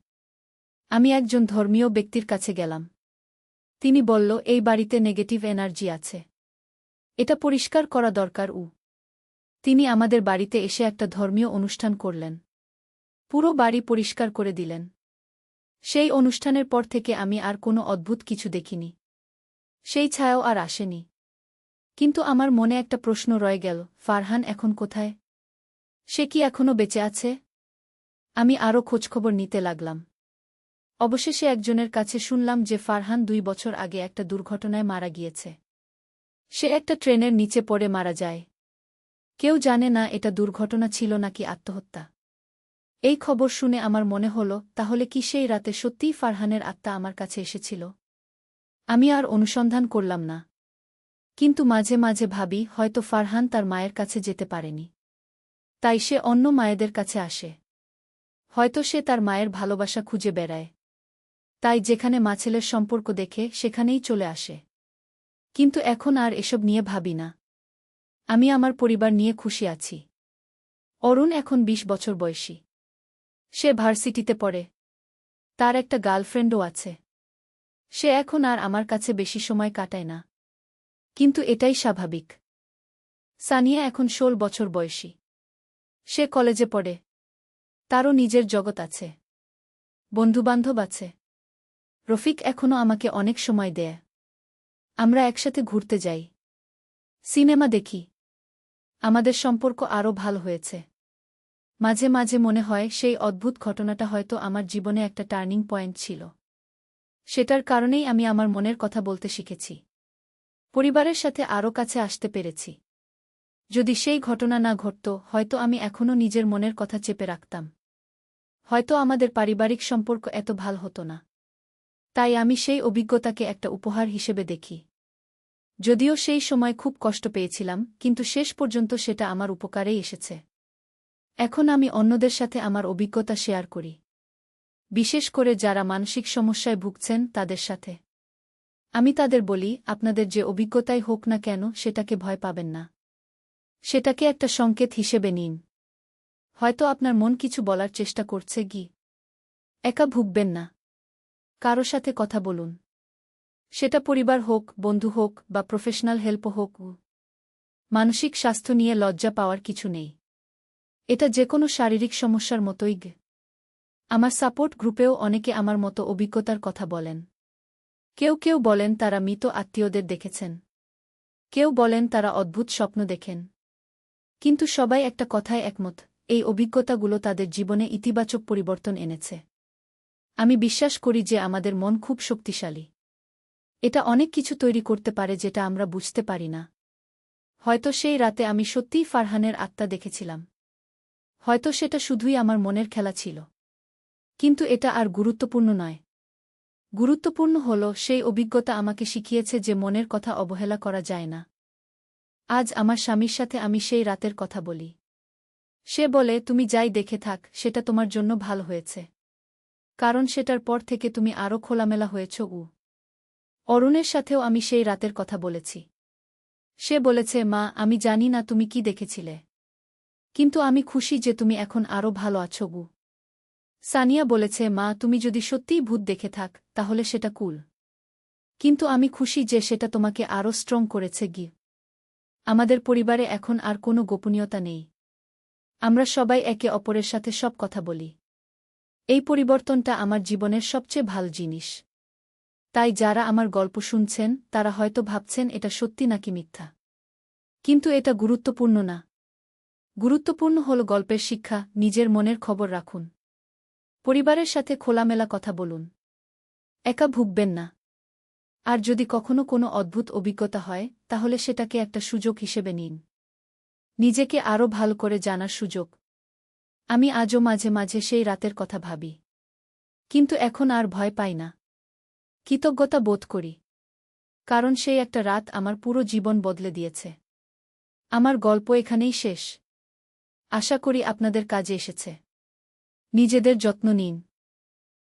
আমি একজন ধর্মীয় ব্যক্তির কাছে গেলাম। তিনি বলল, এই বাড়িতে নেগেটিভ এনার্জি আছে, এটা পরিষ্কার করা দরকার। তিনি আমাদের বাড়িতে এসে একটা ধর্মীয় অনুষ্ঠান করলেন। পুরো বাড়ি পরিষ্কার করে দিলেন। সেই অনুষ্ঠানের পর থেকে আমি আর কোনো অদ্ভুত কিছু দেখিনি। সেই ছায়াও আর আসেনি। কিন্তু আমার মনে একটা প্রশ্ন রয়ে গেল, ফারহান এখন কোথায়? সে কি এখনও বেঁচে আছে? আমি আরও খোঁজখবর নিতে লাগলাম। অবশেষে একজনের কাছে শুনলাম যে ফারহান 2 বছর আগে একটা দুর্ঘটনায় মারা গিয়েছে। সে একটা ট্রেনের নিচে পড়ে মারা যায়। কেউ জানে না এটা দুর্ঘটনা ছিল নাকি আত্মহত্যা। এই খবর শুনে আমার মনে হল, তাহলে কি সেই রাতে সত্যিই ফারহানের আত্মা আমার কাছে এসেছিল? আমি আর অনুসন্ধান করলাম না। কিন্তু মাঝে মাঝে ভাবি, হয়তো ফারহান তার মায়ের কাছে যেতে পারেনি, তাই সে অন্য মায়েদের কাছে আসে। হয়তো সে তার মায়ের ভালোবাসা খুঁজে বেড়ায়, তাই যেখানে মা-ছেলের সম্পর্ক দেখে সেখানেই চলে আসে। কিন্তু এখন আর এসব নিয়ে ভাবি না। আমি আমার পরিবার নিয়ে খুশি আছি। অরুণ এখন 20 বছর বয়সী। সে ভার্সিটিতে পড়ে। তার একটা গার্লফ্রেন্ডও আছে। সে এখন আর আমার কাছে বেশি সময় কাটায় না, কিন্তু এটাই স্বাভাবিক। সানিয়া এখন 16 বছর বয়সী। সে কলেজে পড়ে। তারও নিজের জগৎ আছে, বন্ধুবান্ধব আছে। রফিক এখনও আমাকে অনেক সময় দেয়। আমরা একসাথে ঘুরতে যাই, সিনেমা দেখি। আমাদের সম্পর্ক আরও ভালো হয়েছে। মাঝে মাঝে মনে হয় সেই অদ্ভুত ঘটনাটা হয়তো আমার জীবনে একটা টার্নিং পয়েন্ট ছিল। সেটার কারণেই আমি আমার মনের কথা বলতে শিখেছি, পরিবারের সাথে আরও কাছে আসতে পেরেছি। যদি সেই ঘটনা না ঘটত, হয়তো আমি এখনও নিজের মনের কথা চেপে রাখতাম। হয়তো আমাদের পারিবারিক সম্পর্ক এত ভালো হতো না। তাই আমি সেই অভিজ্ঞতাকে একটা উপহার হিসেবে দেখি। যদিও সেই সময় খুব কষ্ট পেয়েছিলাম, কিন্তু শেষ পর্যন্ত সেটা আমার উপকারেই এসেছে। এখন আমি অন্যদের সাথে আমার অভিজ্ঞতা শেয়ার করি, বিশেষ করে যারা মানসিক সমস্যায় ভুগছেন তাদের সাথে। আমি তাদের বলি, আপনাদের যে অভিজ্ঞতাই হোক না কেন, সেটাকে ভয় পাবেন না। সেটাকে একটা সংকেত হিসেবে নিন। হয়তো আপনার মন কিছু বলার চেষ্টা করছে। একা ভুগবেন না, কারো সাথে কথা বলুন। সেটা পরিবার হোক, বন্ধু হোক বা প্রফেশনাল হেল্প হোক। মানসিক স্বাস্থ্য নিয়ে লজ্জা পাওয়ার কিছু নেই। এটা যেকোনো শারীরিক সমস্যার মতোই। আমার সাপোর্ট গ্রুপেও অনেকে আমার মতো অভিজ্ঞতার কথা বলেন। কেউ কেউ বলেন তারা মৃত আত্মীয়দের দেখেছেন। কেউ বলেন তারা অদ্ভুত স্বপ্ন দেখেন। কিন্তু সবাই একটা কথায় একমত, এই অভিজ্ঞতাগুলো তাদের জীবনে ইতিবাচক পরিবর্তন এনেছে। আমি বিশ্বাস করি যে আমাদের মন খুব শক্তিশালী। এটা অনেক কিছু তৈরি করতে পারে যেটা আমরা বুঝতে পারি না। হয়তো সেই রাতে আমি সত্যিই ফারহানের আত্মা দেখেছিলাম। হয়তো সেটা শুধুই আমার মনের খেলা ছিল। কিন্তু এটা আর গুরুত্বপূর্ণ নয়। গুরুত্বপূর্ণ হল সেই অভিজ্ঞতা আমাকে শিখিয়েছে যে মনের কথা অবহেলা করা যায় না। আজ আমার স্বামীর সাথে আমি সেই রাতের কথা বলি। সে বলে, তুমি যাই দেখে থাক, সেটা তোমার জন্য ভালো হয়েছে। কারণ সেটার পর থেকে তুমি আরও খোলামেলা হয়েছ। অরুণের সাথেও আমি সেই রাতের কথা বলেছি। সে বলেছে, মা, আমি জানি না তুমি কি দেখেছিলে, কিন্তু আমি খুশি যে তুমি এখন আরও ভালো আছো। সানিয়া বলেছে, মা, তুমি যদি সত্যিই ভূত দেখে থাক, তাহলে সেটা কুল। কিন্তু আমি খুশি যে সেটা তোমাকে আরও স্ট্রং করেছে। আমাদের পরিবারে এখন আর কোনো গোপনীয়তা নেই। আমরা সবাই একে অপরের সাথে সব কথা বলি। এই পরিবর্তনটা আমার জীবনের সবচেয়ে ভালো জিনিস। তাই যারা আমার গল্প শুনছেন তারা হয়তো ভাবছেন এটা সত্যি নাকি মিথ্যা। কিন্তু এটা গুরুত্বপূর্ণ না। গুরুত্বপূর্ণ হল গল্পের শিক্ষা। নিজের মনের খবর রাখুন। পরিবারের সাথে খোলামেলা কথা বলুন। একা ভুগবেন না। আর যদি কখনো কোনো অদ্ভুত অভিজ্ঞতা হয় তাহলে সেটাকে একটা সুযোগ হিসেবে নিন। নিজেকে আরও ভালো করে জানার সুযোগ। আমি আজও মাঝে মাঝে সেই রাতের কথা ভাবি। কিন্তু এখন আর ভয় পাই না। কৃতজ্ঞতা বোধ করি। কারণ সেই একটা রাত আমার পুরো জীবন বদলে দিয়েছে। আমার গল্প এখানেই শেষ। আশা করি আপনাদের কাজে এসেছে। নিজেদের যত্ন নিন।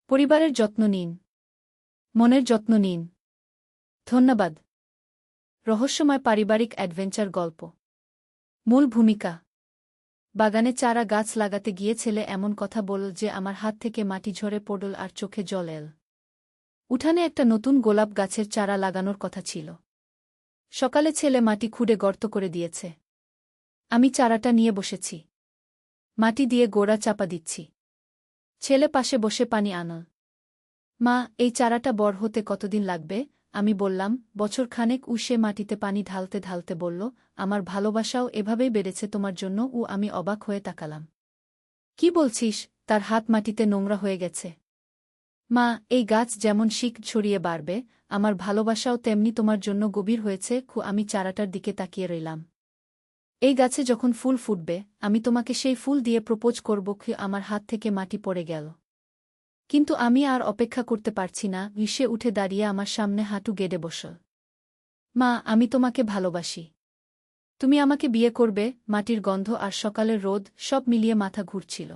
পরিবারের যত্ন নিন। মনের যত্ন নিন। ধন্যবাদ। রহস্যময় পারিবারিক অ্যাডভেঞ্চার গল্প। মূল ভূমিকা। বাগানে চারা গাছ লাগাতে গিয়ে ছেলে এমন কথা বলল যে আমার হাত থেকে মাটি ঝরে পড়ল আর চোখে জল এল। উঠানে একটা নতুন গোলাপ গাছের চারা লাগানোর কথা ছিল। সকালে ছেলে মাটি খুঁড়ে গর্ত করে দিয়েছে। আমি চারাটা নিয়ে বসেছি। মাটি দিয়ে গোড়া চাপা দিচ্ছি। ছেলে পাশে বসে পানি আনল। মা, এই চারাটা বড় হতে কতদিন লাগবে? আমি বললাম, বছর খানেক। সে মাটিতে পানি ঢালতে ঢালতে বলল, আমার ভালোবাসাও এভাবেই বেড়েছে তোমার জন্য। আমি অবাক হয়ে তাকালাম। কি বলছিস? তার হাত মাটিতে নোংরা হয়ে গেছে। মা, এই গাছ যেমন শিক ছড়িয়ে বাড়বে, আমার ভালোবাসাও তেমনি তোমার জন্য গভীর হয়েছে। আমি চারাটার দিকে তাকিয়ে রইলাম। এই গাছে যখন ফুল ফুটবে, আমি তোমাকে সেই ফুল দিয়ে প্রপোজ করব। আমার হাত থেকে মাটি পড়ে গেল। কিন্তু আমি আর অপেক্ষা করতে পারছি না। সে উঠে দাঁড়িয়ে আমার সামনে হাঁটু গেড়ে বসল। মা, আমি তোমাকে ভালোবাসি। তুমি আমাকে বিয়ে করবে? মাটির গন্ধ আর সকালের রোদ সব মিলিয়ে মাথা ঘুরছিল।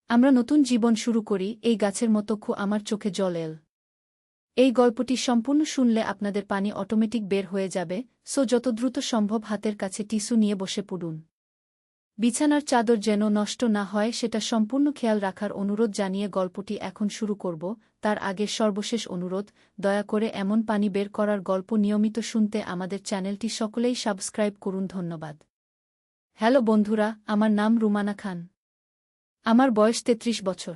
আমরা নতুন জীবন শুরু করি, এই গাছের মতো। আমার চোখে জল এল। এই গল্পটি সম্পূর্ণ শুনলে আপনাদের পানি অটোমেটিক বের হয়ে যাবে। যত দ্রুত সম্ভব হাতের কাছে টিস্যু নিয়ে বসে পড়ুন। বিছানার চাদর যেন নষ্ট না হয় সেটা সম্পূর্ণ খেয়াল রাখার অনুরোধ জানিয়ে গল্পটি এখন শুরু করব। তার আগে সর্বশেষ অনুরোধ, দয়া করে এমন পানি বের করার গল্প নিয়মিত শুনতে আমাদের চ্যানেলটি সকলেই সাবস্ক্রাইব করুন। ধন্যবাদ। হ্যালো বন্ধুরা, আমার নাম রুমানা খান। আমার বয়স ৩৩ বছর।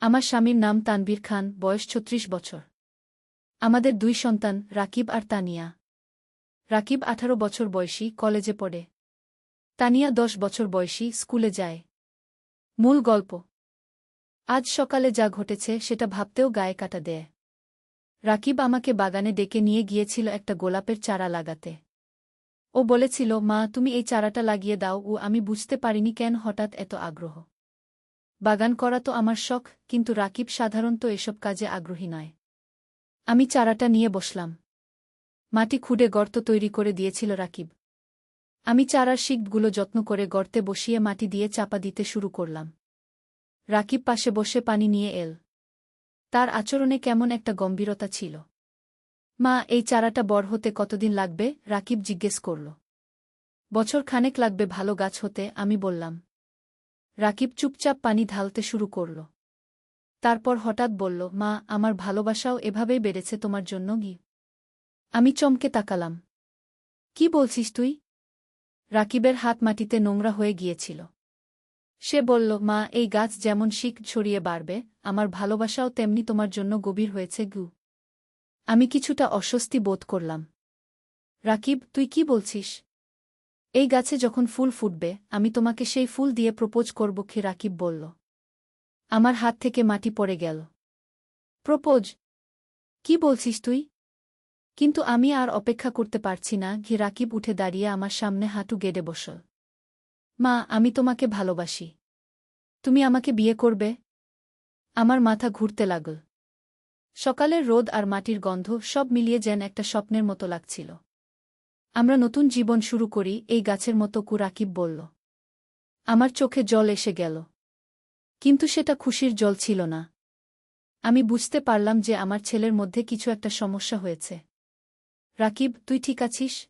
আমার স্বামীর নাম তানভীর খান, বয়স ৩৬ বছর। আমাদের ২ সন্তান, রাকিব আর তানিয়া। রাকিব ১৮ বছর বয়সী, কলেজে পড়ে। তানিয়া ১০ বছর বয়সী, স্কুলে যায়। মূল গল্প। আজ সকালে যা ঘটেছে সেটা ভাবতেও গায়ে কাটা দেয়। রাকিব আমাকে বাগানে ডেকে নিয়ে গিয়েছিল একটা গোলাপের চারা লাগাতে। ও বলেছিল, মা, তুমি এই চারাটা লাগিয়ে দাও। আমি বুঝতে পারিনি কেন হঠাৎ এত আগ্রহ। বাগান করা তো আমার শখ, কিন্তু রাকিব সাধারণত এসব কাজে আগ্রহী নয়। আমি চারাটা নিয়ে বসলাম। মাটি খুঁড়ে গর্ত তৈরি করে দিয়েছিল রাকিব। আমি চারার শিকগুলো যত্ন করে গর্তে বসিয়ে মাটি দিয়ে চাপা দিতে শুরু করলাম। রাকিব পাশে বসে পানি নিয়ে এল। তার আচরণে কেমন একটা গম্ভীরতা ছিল। মা, এই চারাটা বড় হতে কতদিন লাগবে? রাকিব জিজ্ঞেস করল। বছর খানেক লাগবে ভালো গাছ হতে, আমি বললাম। রাকিব চুপচাপ পানি ঢালতে শুরু করল। তারপর হঠাৎ বলল, মা, আমার ভালোবাসাও এভাবেই বেড়েছে তোমার জন্য। আমি চমকে তাকালাম। কি বলছিস তুই? রাকিবের হাত মাটিতে নোংরা হয়ে গিয়েছিল। সে বলল, মা, এই গাছ যেমন শিক ছড়িয়ে বাড়বে, আমার ভালোবাসাও তেমনি তোমার জন্য গভীর হয়েছে। আমি কিছুটা অস্বস্তি বোধ করলাম। রাকিব, তুই কি বলছিস? এই গাছে যখন ফুল ফুটবে, আমি তোমাকে সেই ফুল দিয়ে প্রপোজ করব। রাকিব বলল। আমার হাত থেকে মাটি পড়ে গেল। প্রপোজ? কি বলছিস তুই? কিন্তু আমি আর অপেক্ষা করতে পারছি না। রাকিব উঠে দাঁড়িয়ে আমার সামনে হাঁটু গেড়ে বসল। মা, আমি তোমাকে ভালোবাসি। তুমি আমাকে বিয়ে করবে? আমার মাথা ঘুরতে লাগল। সকালের রোদ আর মাটির গন্ধ সব মিলিয়ে যেন একটা স্বপ্নের মতো লাগছিল। আমরা নতুন জীবন শুরু করি, এই গাছের মতো। রাকিব বলল। আমার চোখে জল এসে গেল। কিন্তু সেটা খুশির জল ছিল না। আমি বুঝতে পারলাম যে আমার ছেলের মধ্যে কিছু একটা সমস্যা হয়েছে। রাকিব, তুই ঠিক আছিস?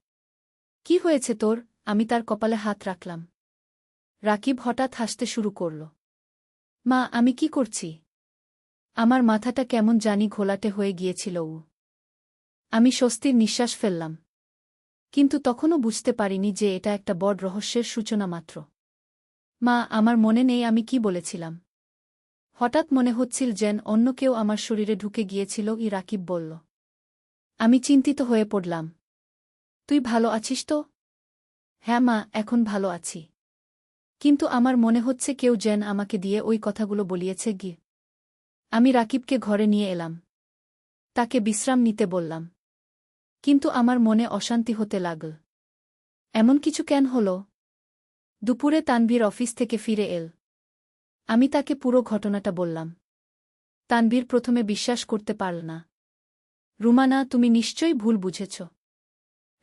কি হয়েছে তোর? আমি তার কপালে হাত রাখলাম। রাকিব হঠাৎ হাসতে শুরু করল। মা, আমি কি করছি? আমার মাথাটা কেমন জানি ঘোলাটে হয়ে গিয়েছিল। আমি স্বস্তির নিঃশ্বাস ফেললাম। কিন্তু তখনও বুঝতে পারিনি যে এটা একটা বড় রহস্যের সূচনা মাত্র। মা, আমার মনে নেই আমি কি বলেছিলাম। হঠাৎ মনে হচ্ছিল যেন অন্য কেউ আমার শরীরে ঢুকে গিয়েছিল। রাকিব বলল। আমি চিন্তিত হয়ে পড়লাম। তুই ভালো আছিস তো? হ্যাঁ মা, এখন ভালো আছি। কিন্তু আমার মনে হচ্ছে কেউ যেন আমাকে দিয়ে ওই কথাগুলো বলিয়েছে। আমি রাকিবকে ঘরে নিয়ে এলাম। তাকে বিশ্রাম নিতে বললাম। কিন্তু আমার মনে অশান্তি হতে লাগল। এমন কিছু কেন হল? দুপুরে তানভীর অফিস থেকে ফিরে এল। আমি তাকে পুরো ঘটনাটা বললাম। তানভীর প্রথমে বিশ্বাস করতে পারল না। রুমানা, তুমি নিশ্চয়ই ভুল বুঝেছ।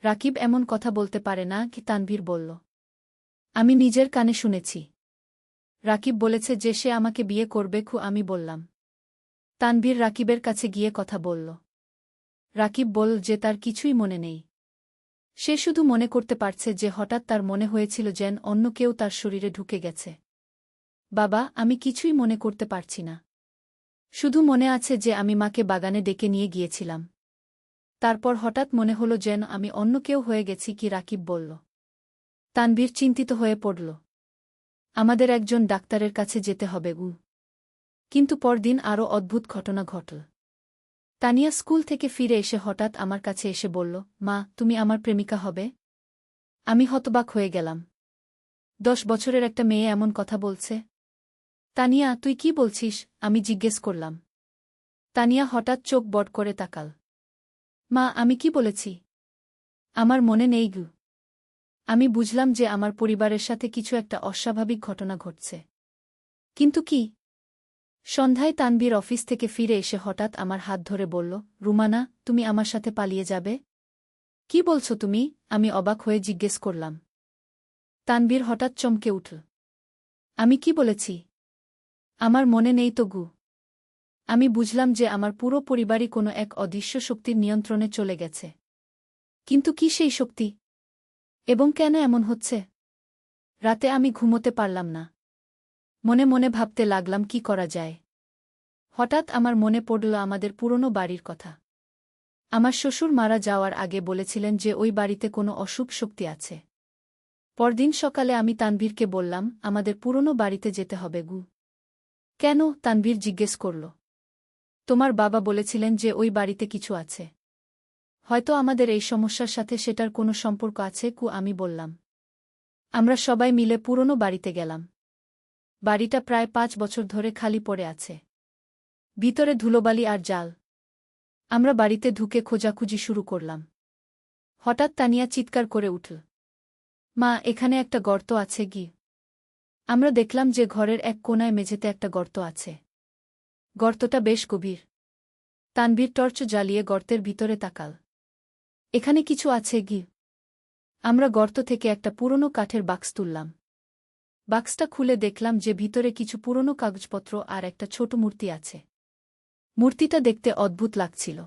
রাকিব এমন কথা বলতে পারে না। তানভীর বলল। আমি নিজের কানে শুনেছি। রাকিব বলেছে যে সে আমাকে বিয়ে করবে। আমি বললাম। তানভীর রাকিবের কাছে গিয়ে কথা বলল। রাকিব বলল যে তার কিছুই মনে নেই। সে শুধু মনে করতে পারছে যে হঠাৎ তার মনে হয়েছিল যেন অন্য কেউ তার শরীরে ঢুকে গেছে। বাবা, আমি কিছুই মনে করতে পারছি না। শুধু মনে আছে যে আমি মাকে বাগানে ডেকে নিয়ে গিয়েছিলাম। তারপর হঠাৎ মনে হলো যেন আমি অন্য কেউ হয়ে গেছি। রাকিব বলল। তানভীর চিন্তিত হয়ে পড়ল। আমাদের একজন ডাক্তারের কাছে যেতে হবে। কিন্তু পরদিন আরও অদ্ভুত ঘটনা ঘটল। তানিয়া স্কুল থেকে ফিরে এসে হঠাৎ আমার কাছে এসে বলল, মা, তুমি আমার প্রেমিকা হবে? আমি হতবাক হয়ে গেলাম। 10 বছরের একটা মেয়ে এমন কথা বলছে। তানিয়া, তুই কি বলছিস? আমি জিজ্ঞেস করলাম। তানিয়া হঠাৎ চোখ বড় করে তাকাল। মা, আমি কি বলেছি? আমার মনে নেই। আমি বুঝলাম যে আমার পরিবারের সাথে কিছু একটা অস্বাভাবিক ঘটনা ঘটছে। কিন্তু কি? সন্ধ্যায় তানভীর অফিস থেকে ফিরে এসে হঠাৎ আমার হাত ধরে বলল, রুমানা, তুমি আমার সাথে পালিয়ে যাবে? কি বলছো তুমি? আমি অবাক হয়ে জিজ্ঞেস করলাম। তানভীর হঠাৎ চমকে উঠল। আমি কি বলেছি? আমার মনে নেই তো। আমি বুঝলাম যে আমার পুরো পরিবারই কোনো এক অদৃশ্য শক্তির নিয়ন্ত্রণে চলে গেছে। কিন্তু কি সেই শক্তি? এবং কেন এমন হচ্ছে? রাতে আমি ঘুমোতে পারলাম না। মনে মনে ভাবতে লাগলাম কি করা যায়। হঠাৎ আমার মনে পড়ল আমাদের পুরনো বাড়ির কথা। আমার শ্বশুর মারা যাওয়ার আগে বলেছিলেন যে ওই বাড়িতে কোনো অশুভ শক্তি আছে। পরদিন সকালে আমি তানভীরকে বললাম, আমাদের পুরনো বাড়িতে যেতে হবে। কেন? তানভীর জিজ্ঞেস করল। তোমার বাবা বলেছিলেন যে ওই বাড়িতে কিছু আছে। হয়তো আমাদের এই সমস্যার সাথে সেটার কোনো সম্পর্ক আছে। আমি বললাম। আমরা সবাই মিলে পুরনো বাড়িতে গেলাম। বাড়িটা প্রায় 5 বছর ধরে খালি পড়ে আছে। ভিতরে ধুলোবালি আর জাল। আমরা বাড়িতে ঢুকে খোঁজাখুঁজি শুরু করলাম। হঠাৎ তানিয়া চিৎকার করে উঠল। মা, এখানে একটা গর্ত আছে। আমরা দেখলাম যে ঘরের এক কোণায় মেঝেতে একটা গর্ত আছে। গর্তটা বেশ গভীর। তানভীর টর্চ জ্বালিয়ে গর্তের ভিতরে তাকাল। এখানে কিছু আছে। আমরা গর্ত থেকে একটা পুরনো কাঠের বাক্স তুললাম। বাক্সটা খুলে দেখলাম যে ভিতরে কিছু পুরনো কাগজপত্র আর একটা ছোট মূর্তি আছে। মূর্তিটা দেখতে অদ্ভুত লাগছিল।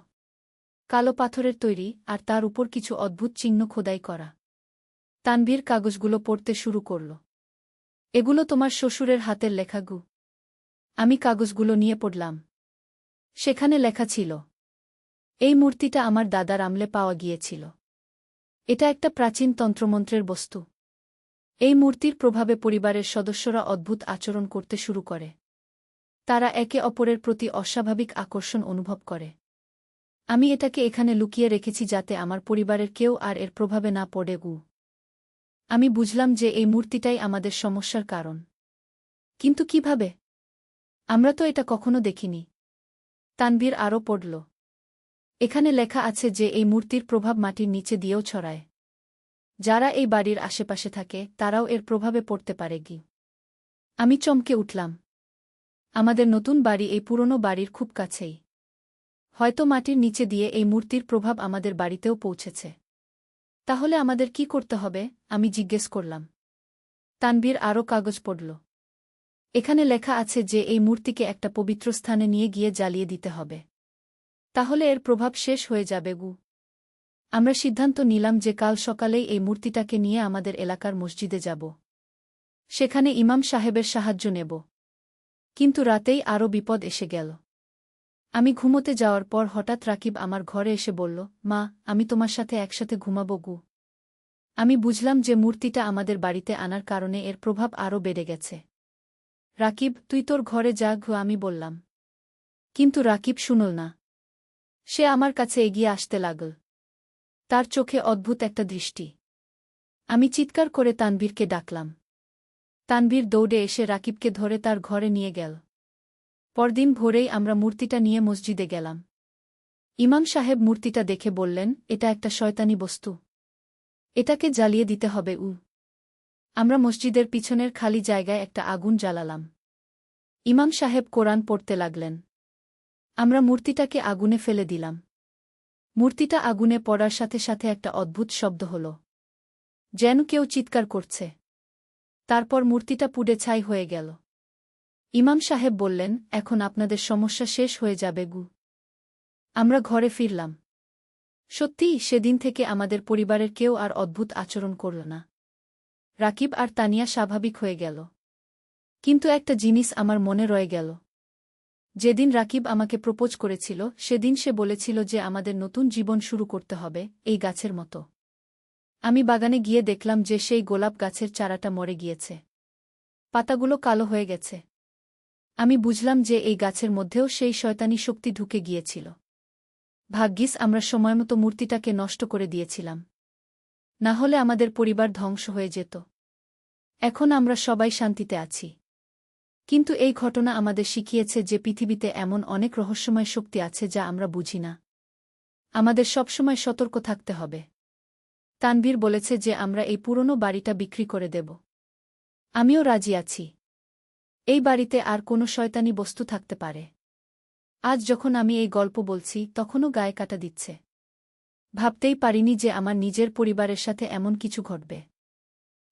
কালো পাথরের তৈরি, আর তার উপর কিছু অদ্ভুত চিহ্ন খোদাই করা। তানভীর কাগজগুলো পড়তে শুরু করল। এগুলো তোমার শ্বশুরের হাতের লেখা। আমি কাগজগুলো নিয়ে পড়লাম। সেখানে লেখা ছিল, এই মূর্তিটা আমার দাদার আমলে পাওয়া গিয়েছিল। এটা একটা প্রাচীন তন্ত্রমন্ত্রের বস্তু। এই মূর্তির প্রভাবে পরিবারের সদস্যরা অদ্ভুত আচরণ করতে শুরু করে। তারা একে অপরের প্রতি অস্বাভাবিক আকর্ষণ অনুভব করে। আমি এটাকে এখানে লুকিয়ে রেখেছি যাতে আমার পরিবারের কেউ আর এর প্রভাবে না পড়ে। আমি বুঝলাম যে এই মূর্তিটাই আমাদের সমস্যার কারণ। কিন্তু কিভাবে? আমরা তো এটা কখনো দেখিনি। তানভীর আরও পড়ল। এখানে লেখা আছে যে এই মূর্তির প্রভাব মাটির নিচে দিয়েও ছড়ায়। যারা এই বাড়ির আশেপাশে থাকে তারাও এর প্রভাবে পড়তে পারে। আমি চমকে উঠলাম। আমাদের নতুন বাড়ি এই পুরনো বাড়ির খুব কাছেই। হয়তো মাটির নিচে দিয়ে এই মূর্তির প্রভাব আমাদের বাড়িতেও পৌঁছেছে। তাহলে আমাদের কি করতে হবে? আমি জিজ্ঞেস করলাম। তানভীর আরও কাগজ পড়ল। এখানে লেখা আছে যে এই মূর্তিকে একটা পবিত্র স্থানে নিয়ে গিয়ে জ্বালিয়ে দিতে হবে। তাহলে এর প্রভাব শেষ হয়ে যাবে। আমরা সিদ্ধান্ত নিলাম যে কাল সকালেই এই মূর্তিটাকে নিয়ে আমাদের এলাকার মসজিদে যাব। সেখানে ইমাম সাহেবের সাহায্য নেব। কিন্তু রাতেই আরও বিপদ এসে গেল। আমি ঘুমোতে যাওয়ার পর হঠাৎ রাকিব আমার ঘরে এসে বলল, মা, আমি তোমার সাথে একসাথে ঘুমাবো। আমি বুঝলাম যে মূর্তিটা আমাদের বাড়িতে আনার কারণে এর প্রভাব আরও বেড়ে গেছে। রাকিব, তুই তোর ঘরে যা, আমি বললাম। কিন্তু রাকিব শুনল না। সে আমার কাছে এগিয়ে আসতে লাগল। তার চোখে অদ্ভুত একটা দৃষ্টি। আমি চিৎকার করে তানভীরকে ডাকলাম। তানভীর দৌড়ে এসে রাকিবকে ধরে তার ঘরে নিয়ে গেল। পরদিন ভোরেই আমরা মূর্তিটা নিয়ে মসজিদে গেলাম। ইমাম সাহেব মূর্তিটা দেখে বললেন, এটা একটা শয়তানি বস্তু। এটাকে জ্বালিয়ে দিতে হবে। আমরা মসজিদের পিছনের খালি জায়গায় একটা আগুন জ্বালালাম। ইমাম সাহেব কোরআন পড়তে লাগলেন। আমরা মূর্তিটাকে আগুনে ফেলে দিলাম। মূর্তিটা আগুনে পড়ার সাথে সাথে একটা অদ্ভুত শব্দ হল, যেন কেউ চিৎকার করছে। তারপর মূর্তিটা পুড়ে ছাই হয়ে গেল। ইমাম সাহেব বললেন, এখন আপনাদের সমস্যা শেষ হয়ে যাবে। আমরা ঘরে ফিরলাম। সত্যিই সেদিন থেকে আমাদের পরিবারের কেউ আর অদ্ভুত আচরণ করল না। রাকিব আর তানিয়া স্বাভাবিক হয়ে গেল। কিন্তু একটা জিনিস আমার মনে রয়ে গেল। যেদিন রাকিব আমাকে প্রপোজ করেছিল সেদিন সে বলেছিল যে আমাদের নতুন জীবন শুরু করতে হবে এই গাছের মতো। আমি বাগানে গিয়ে দেখলাম যে সেই গোলাপ গাছের চারাটা মরে গিয়েছে। পাতাগুলো কালো হয়ে গেছে। আমি বুঝলাম যে এই গাছের মধ্যেও সেই শয়তানি শক্তি ঢুকে গিয়েছিল। ভাগ্যিস আমরা সময়মতো মূর্তিটাকে নষ্ট করে দিয়েছিলাম। না হলে আমাদের পরিবার ধ্বংস হয়ে যেত। এখন আমরা সবাই শান্তিতে আছি। কিন্তু এই ঘটনা আমাদের শিখিয়েছে যে পৃথিবীতে এমন অনেক রহস্যময় শক্তি আছে যা আমরা বুঝি না। আমাদের সবসময় সতর্ক থাকতে হবে। তানভীর বলেছে যে আমরা এই পুরনো বাড়িটা বিক্রি করে দেব। আমিও রাজি আছি। এই বাড়িতে আর কোনো শয়তানি বস্তু থাকতে পারে। আজ যখন আমি এই গল্প বলছি তখনও গায়ে কাটা দিচ্ছে। ভাবতেই পারিনি যে আমার নিজের পরিবারের সাথে এমন কিছু ঘটবে।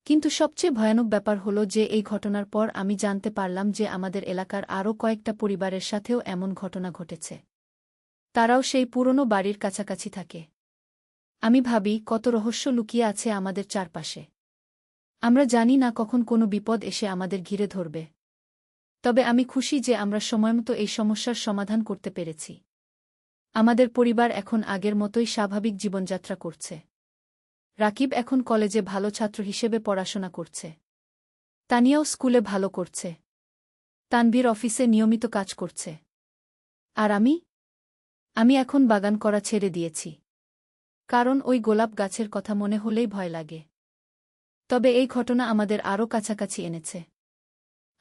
কিন্তু সবচেয়ে ভয়ানক ব্যাপার হলো যে এই ঘটনার পর আমি জানতে পারলাম যে আমাদের এলাকার আরও কয়েকটা পরিবারের সাথেও এমন ঘটনা ঘটেছে। তারাও সেই পুরনো বাড়ির কাছাকাছি থাকে। আমি ভাবি কত রহস্য লুকিয়ে আছে আমাদের চারপাশে। আমরা জানি না কখন কোনো বিপদ এসে আমাদের ঘিরে ধরবে। তবে আমি খুশি যে আমরা সময়মতো এই সমস্যার সমাধান করতে পেরেছি। আমাদের পরিবার এখন আগের মতোই স্বাভাবিক জীবনযাত্রা করছে। রাকিব এখন কলেজে ভালো ছাত্র হিসেবে পড়াশোনা করছে। তানিয়াও স্কুলে ভালো করছে। তানভীর অফিসে নিয়মিত কাজ করছে। আর আমি এখন বাগান করা ছেড়ে দিয়েছি। কারণ ওই গোলাপ গাছের কথা মনে হলেই ভয় লাগে। তবে এই ঘটনা আমাদের আরও কাছাকাছি এনেছে।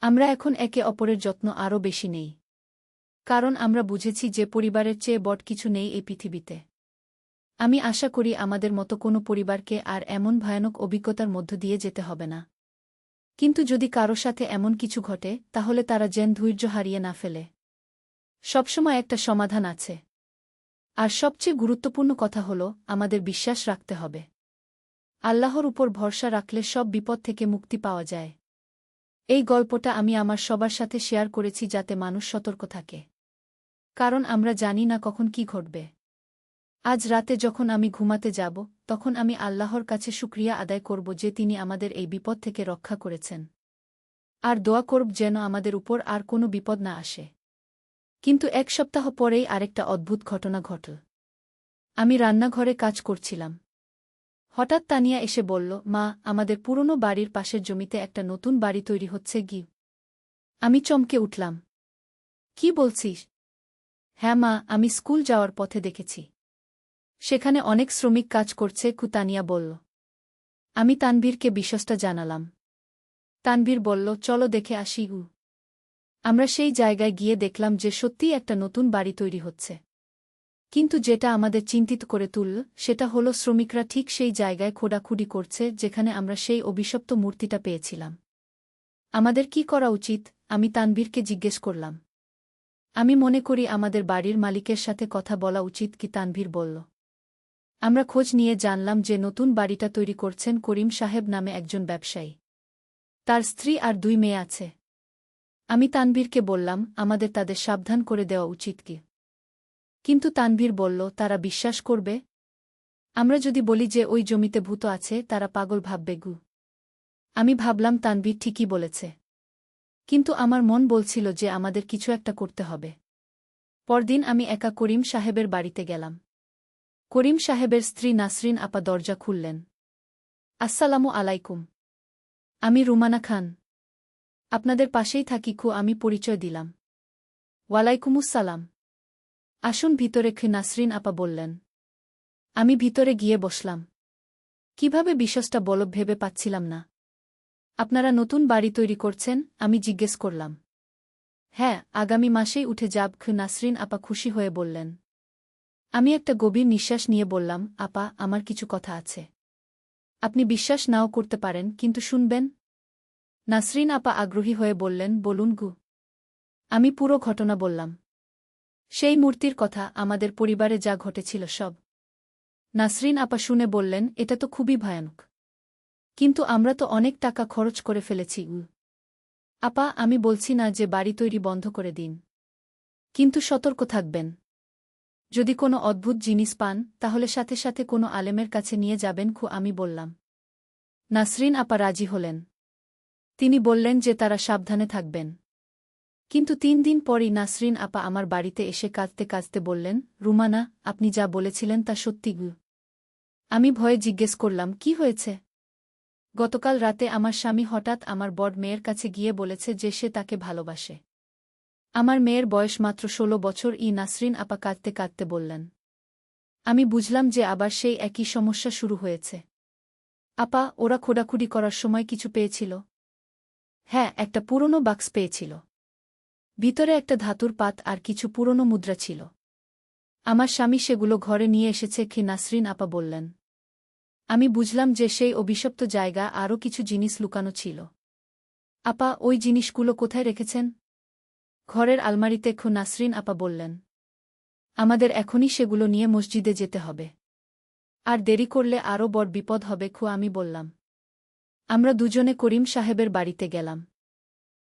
আমরা এখন একে অপরের যত্ন আরও বেশি নেই। কারণ আমরা বুঝেছি যে পরিবারের চেয়ে বড় কিছু নেই এই পৃথিবীতে। আমি আশা করি আমাদের মতো কোনো পরিবারকে আর এমন ভয়ানক অভিজ্ঞতার মধ্য দিয়ে যেতে হবে না। কিন্তু যদি কারো সাথে এমন কিছু ঘটে তাহলে তারা যেন ধৈর্য হারিয়ে না ফেলে। সবসময় একটা সমাধান আছে। আর সবচেয়ে গুরুত্বপূর্ণ কথা হল আমাদের বিশ্বাস রাখতে হবে। আল্লাহর উপর ভরসা রাখলে সব বিপদ থেকে মুক্তি পাওয়া যায়। এই গল্পটা আমি আমার সবার সাথে শেয়ার করেছি যাতে মানুষ সতর্ক থাকে। কারণ আমরা জানি না কখন কি ঘটবে। আজ রাতে যখন আমি ঘুমাতে যাব তখন আমি আল্লাহর কাছে শুকরিয়া আদায় করব যে তিনি আমাদের এই বিপদ থেকে রক্ষা করেছেন। আর দোয়া করব যেন আমাদের উপর আর কোনো বিপদ না আসে। কিন্তু এক সপ্তাহ পরেই আরেকটা অদ্ভুত ঘটনা ঘটল। আমি রান্নাঘরে কাজ করছিলাম। হঠাৎ তানিয়া এসে বলল, মা, আমাদের পুরনো বাড়ির পাশের জমিতে একটা নতুন বাড়ি তৈরি হচ্ছে। আমি চমকে উঠলাম। কি বলছিস? হ্যাঁ মা, আমি স্কুল যাওয়ার পথে দেখেছি। সেখানে অনেক শ্রমিক কাজ করছে। তানিয়া বলল। আমি তানভীরকে বিষয়টা জানালাম। তানভীর বলল, চলো দেখে আসি। আমরা সেই জায়গায় গিয়ে দেখলাম যে সত্যিই একটা নতুন বাড়ি তৈরি হচ্ছে। কিন্তু যেটা আমাদের চিন্তিত করে তুলল সেটা হলো শ্রমিকরা ঠিক সেই জায়গায় খোঁড়াখুঁড়ি করছে যেখানে আমরা সেই অভিশপ্ত মূর্তিটা পেয়েছিলাম। আমাদের কি করা উচিত? আমি তানভীরকে জিজ্ঞেস করলাম। আমি মনে করি আমাদের বাড়ির মালিকের সাথে কথা বলা উচিত। তানভীর বলল। আমরা খোঁজ নিয়ে জানলাম যে নতুন বাড়িটা তৈরি করছেন করিম সাহেব নামে একজন ব্যবসায়ী। তার স্ত্রী আর 2 মেয়ে আছে। আমি তানভীরকে বললাম আমাদের তাদের সাবধান করে দেওয়া উচিত কি। কিন্তু তানভীর বলল, তারা বিশ্বাস করবে? আমরা যদি বলি যে ওই জমিতে ভূত আছে তারা পাগল ভাববে। আমি ভাবলাম তানভীর ঠিকই বলেছে। কিন্তু আমার মন বলছিল যে আমাদের কিছু একটা করতে হবে। পরদিন আমি একা করিম সাহেবের বাড়িতে গেলাম। করিম সাহেবের স্ত্রী নাসরিন আপা দরজা খুললেন। আসসালামু আলাইকুম। আমি রুমানা খান। আপনাদের পাশেই থাকি আমি পরিচয় দিলাম। ওয়ালাইকুমুসসালাম। আসুন ভিতরে নাসরিন আপা বললেন। আমি ভিতরে গিয়ে বসলাম। কিভাবে বিশ্বাসটা বলব ভেবে পাচ্ছিলাম না। আপনারা নতুন বাড়ি তৈরি করছেন? আমি জিজ্ঞেস করলাম। হ্যাঁ, আগামী মাসেই উঠে যাব নাসরিন আপা খুশি হয়ে বললেন। আমি একটা গভীর নিঃশ্বাস নিয়ে বললাম, আপা, আমার কিছু কথা আছে। আপনি বিশ্বাস নাও করতে পারেন, কিন্তু শুনবেন? নাসরিন আপা আগ্রহী হয়ে বললেন, বলুন গু। আমি পুরো ঘটনা বললাম। সেই মূর্তির কথা, আমাদের পরিবারে যা ঘটেছিল সব। নাসরিন আপা শুনে বললেন, এটা তো খুবই ভয়ানক। কিন্তু আমরা তো অনেক টাকা খরচ করে ফেলেছি। আপা, আমি বলছি না যে বাড়ি তৈরি বন্ধ করে দিন। কিন্তু সতর্ক থাকবেন। যদি কোনো অদ্ভুত জিনিস পান, তাহলে সাথে সাথে কোনো আলেমের কাছে নিয়ে যাবেন। আমি বললাম। নাসরিন আপা রাজি হলেন। তিনি বললেন যে তারা সাবধানে থাকবেন। কিন্তু 3 দিন পরই নাসরিন আপা আমার বাড়িতে এসে কাঁদতে কাঁদতে বললেন, রুমানা, আপনি যা বলেছিলেন তা সত্যি গু। আমি ভয়ে জিজ্ঞেস করলাম, কি হয়েছে? গতকাল রাতে আমার স্বামী হঠাৎ আমার বড় মেয়ের কাছে গিয়ে বলেছে যে সে তাকে ভালোবাসে। আমার মেয়ের বয়স মাত্র 16 বছর। নাসরিন আপা কাঁদতে কাঁদতে বললেন। আমি বুঝলাম যে আবার সেই একই সমস্যা শুরু হয়েছে। আপা, ওরা খোঁড়াখুড়ি করার সময় কিছু পেয়েছিল? হ্যাঁ, একটা পুরনো বাক্স পেয়েছিল। ভিতরে একটা ধাতুর পাত আর কিছু পুরনো মুদ্রা ছিল। আমার স্বামী সেগুলো ঘরে নিয়ে এসেছে। নাসরিন আপা বললেন। আমি বুঝলাম যে সেই অভিশপ্ত জায়গা আরও কিছু জিনিস লুকানো ছিল। আপা, ওই জিনিসগুলো কোথায় রেখেছেন? ঘরের আলমারিতে। নাসরিন আপা বললেন। আমাদের এখনই সেগুলো নিয়ে মসজিদে যেতে হবে। আর দেরি করলে আরও বড় বিপদ হবে। আমি বললাম। আমরা দুজনে করিম সাহেবের বাড়িতে গেলাম।